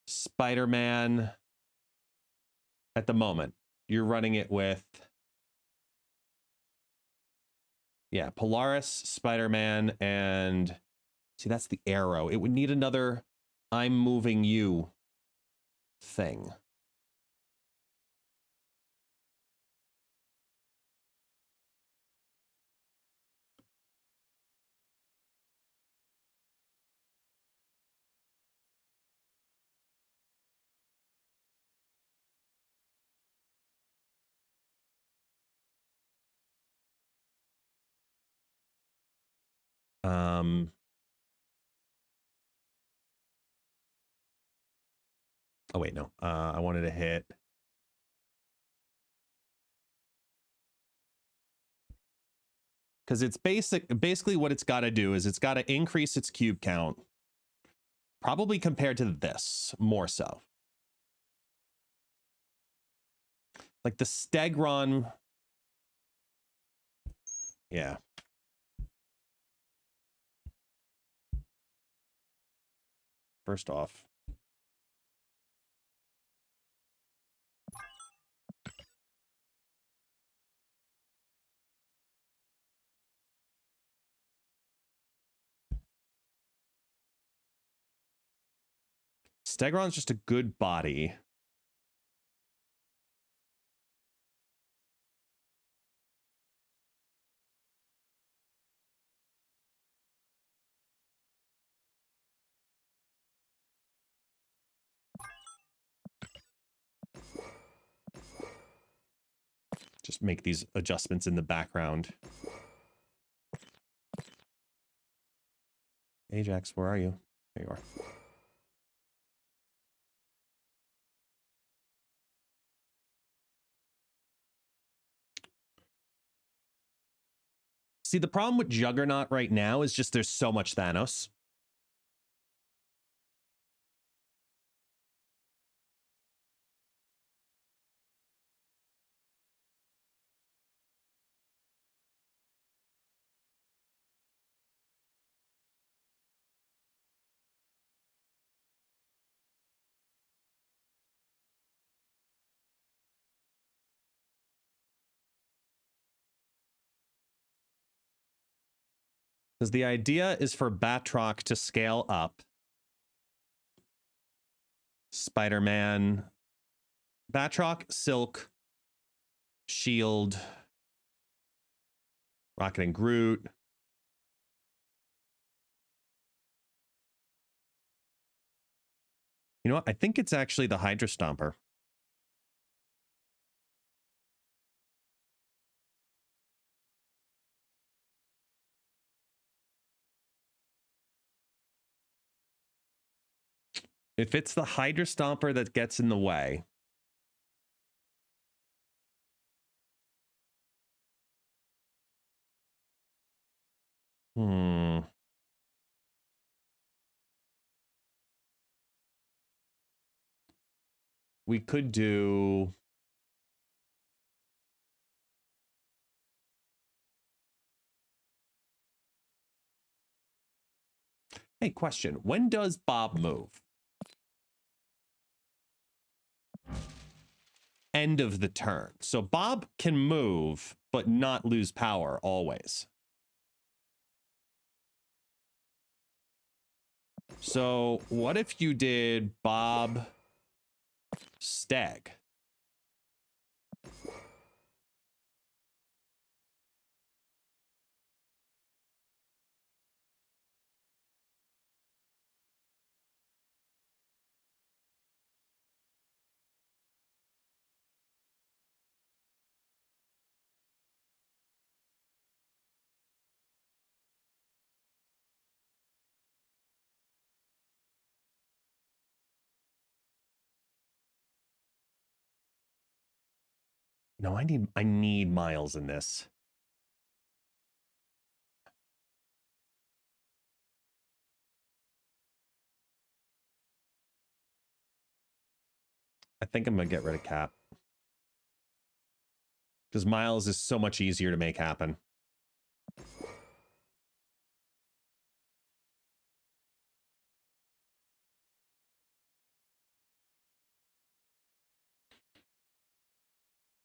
Spider-Man. At the moment, you're running it with, yeah, Polaris, Spider-Man, and see, that's the Arrow. It would need another I'm moving you thing. Oh wait, no. I wanted to hit. Because it's basically what it's got to do is it's got to increase its cube count. Probably compared to this, more so. Like the Stegron. Yeah. First off. Stegron's just a good body. Just make these adjustments in the background. Ajax, where are you? There you are. See, the problem with Juggernaut right now is just there's so much Thanos. Because the idea is for Batroc to scale up. Spider-Man, Batroc, Silk, Shield, Rocket and Groot. You know what? I think it's actually the Hydra Stomper. If it's the Hydra Stomper that gets in the way, we could do... Hey, question. When does Bob move? End of the turn. So Bob can move, but not lose power always. So what if you did Bob Stag? No, I need Miles in this. I think I'm gonna get rid of Cap. Because Miles is so much easier to make happen.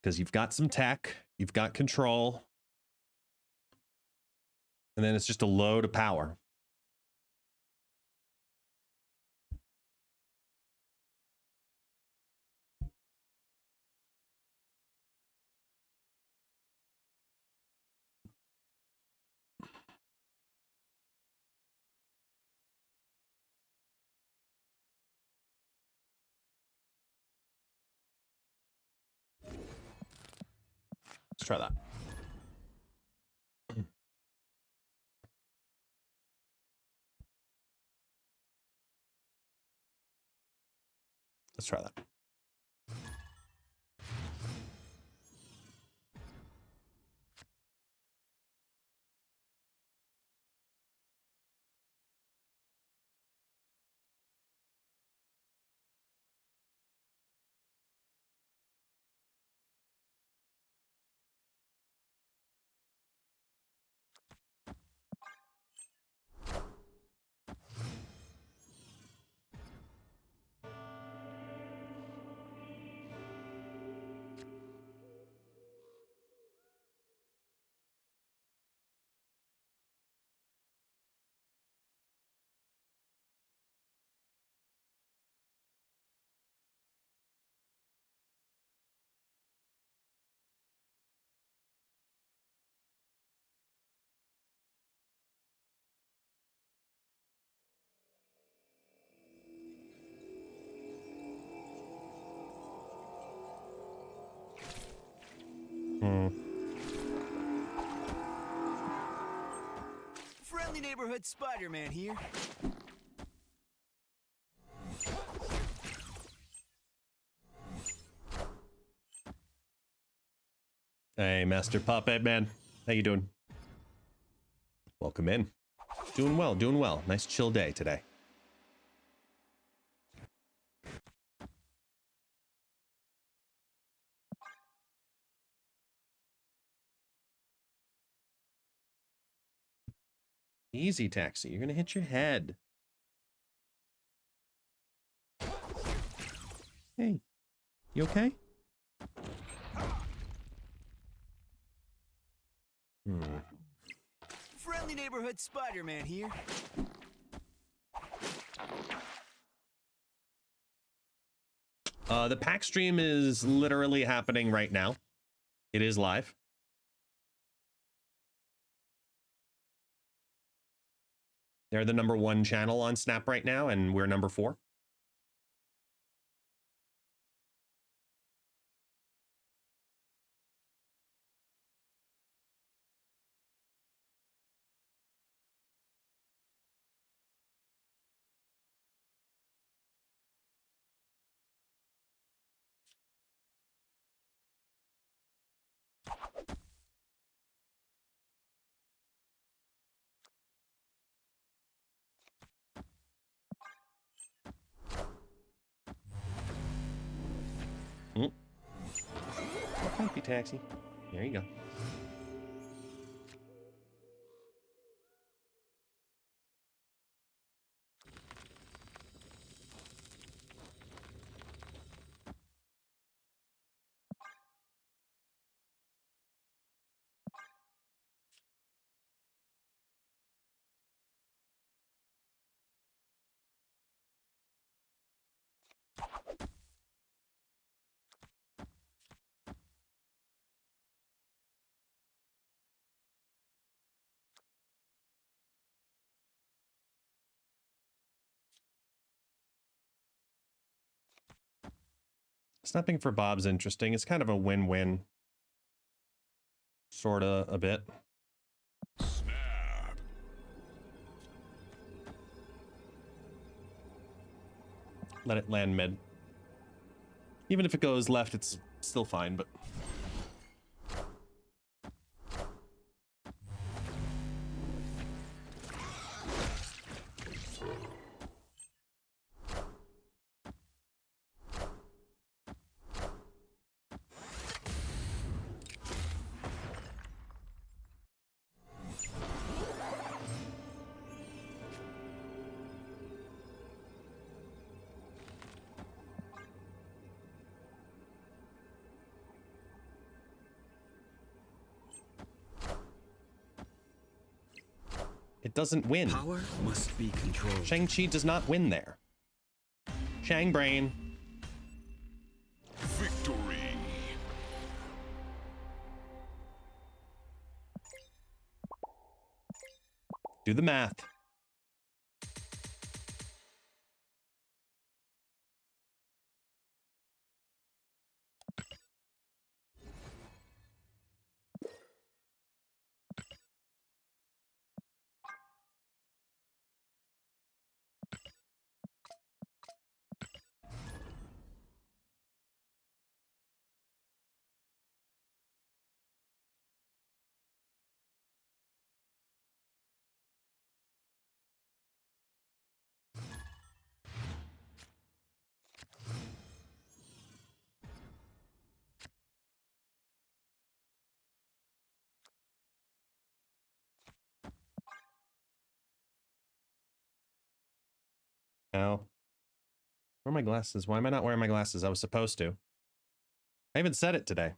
Because you've got some tech, you've got control, and then it's just a load of power. Let's try that. Let's try that. Friendly neighborhood Spider-Man here. Hey, Master Puppet Man. How you doing? Welcome in. Doing well, doing well. Nice chill day today. Easy, Taxi. You're gonna hit your head. Hey, you okay? Friendly neighborhood Spider-Man here. The pack stream is literally happening right now. It is live. They're the #1 channel on Snap right now, and we're #4. Thank you, Taxi. There you go. Snapping for Bob's interesting. It's kind of a win-win. Sorta a bit. Snap. Let it land mid. Even if it goes left, it's still fine, but... It doesn't win. Power must be controlled. Shang-Chi does not win there. Shang Brain. Victory. Do the math. Now, where are my glasses? Why am I not wearing my glasses? I was supposed to. I even said it today.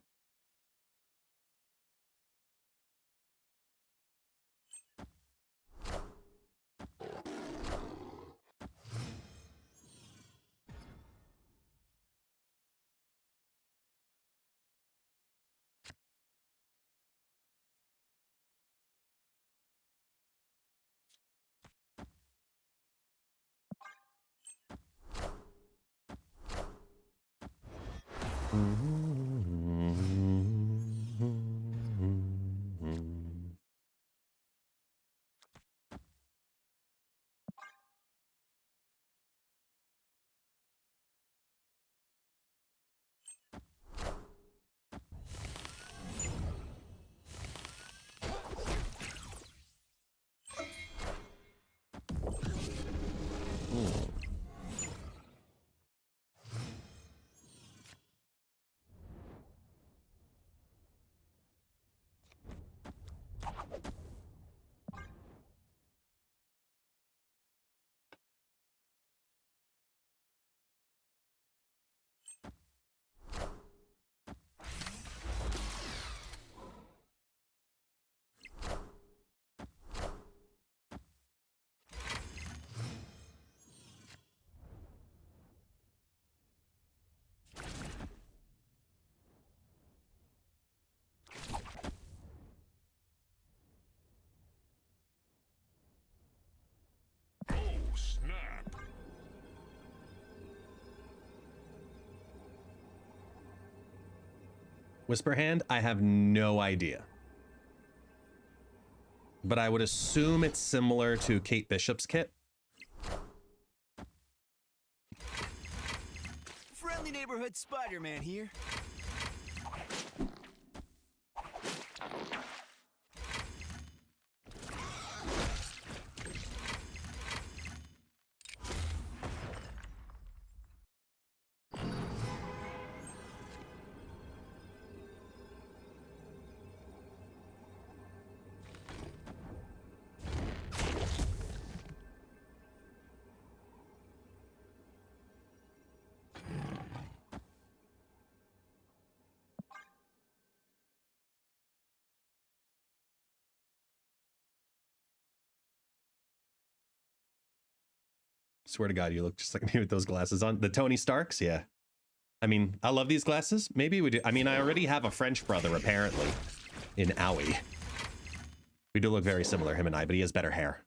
Whisper Hand, I have no idea. But I would assume it's similar to Kate Bishop's kit. Friendly neighborhood Spider-Man here. Swear to God, you look just like me with those glasses on. The Tony Starks, yeah. I mean, I love these glasses. Maybe we do. I mean, I already have a French brother, apparently, in Owie. We do look very similar, him and I, but he has better hair.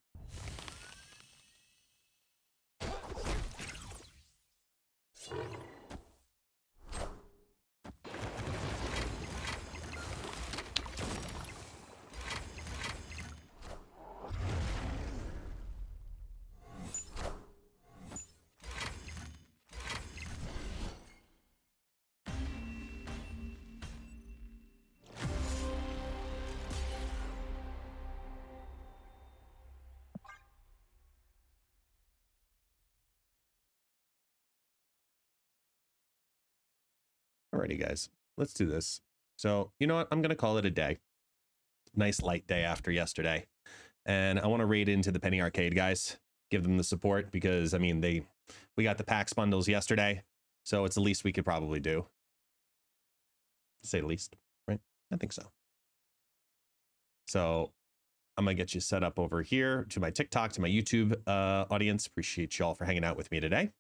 Alrighty, guys, let's do this. So, you know what? I'm going to call it a day. Nice light day after yesterday. And I want to raid into the Penny Arcade guys, give them the support because, I mean, we got the PAX bundles yesterday. So it's the least we could probably do. To say the least, right? I think so. So I'm going to get you set up over here to my TikTok, to my YouTube audience. Appreciate y'all for hanging out with me today.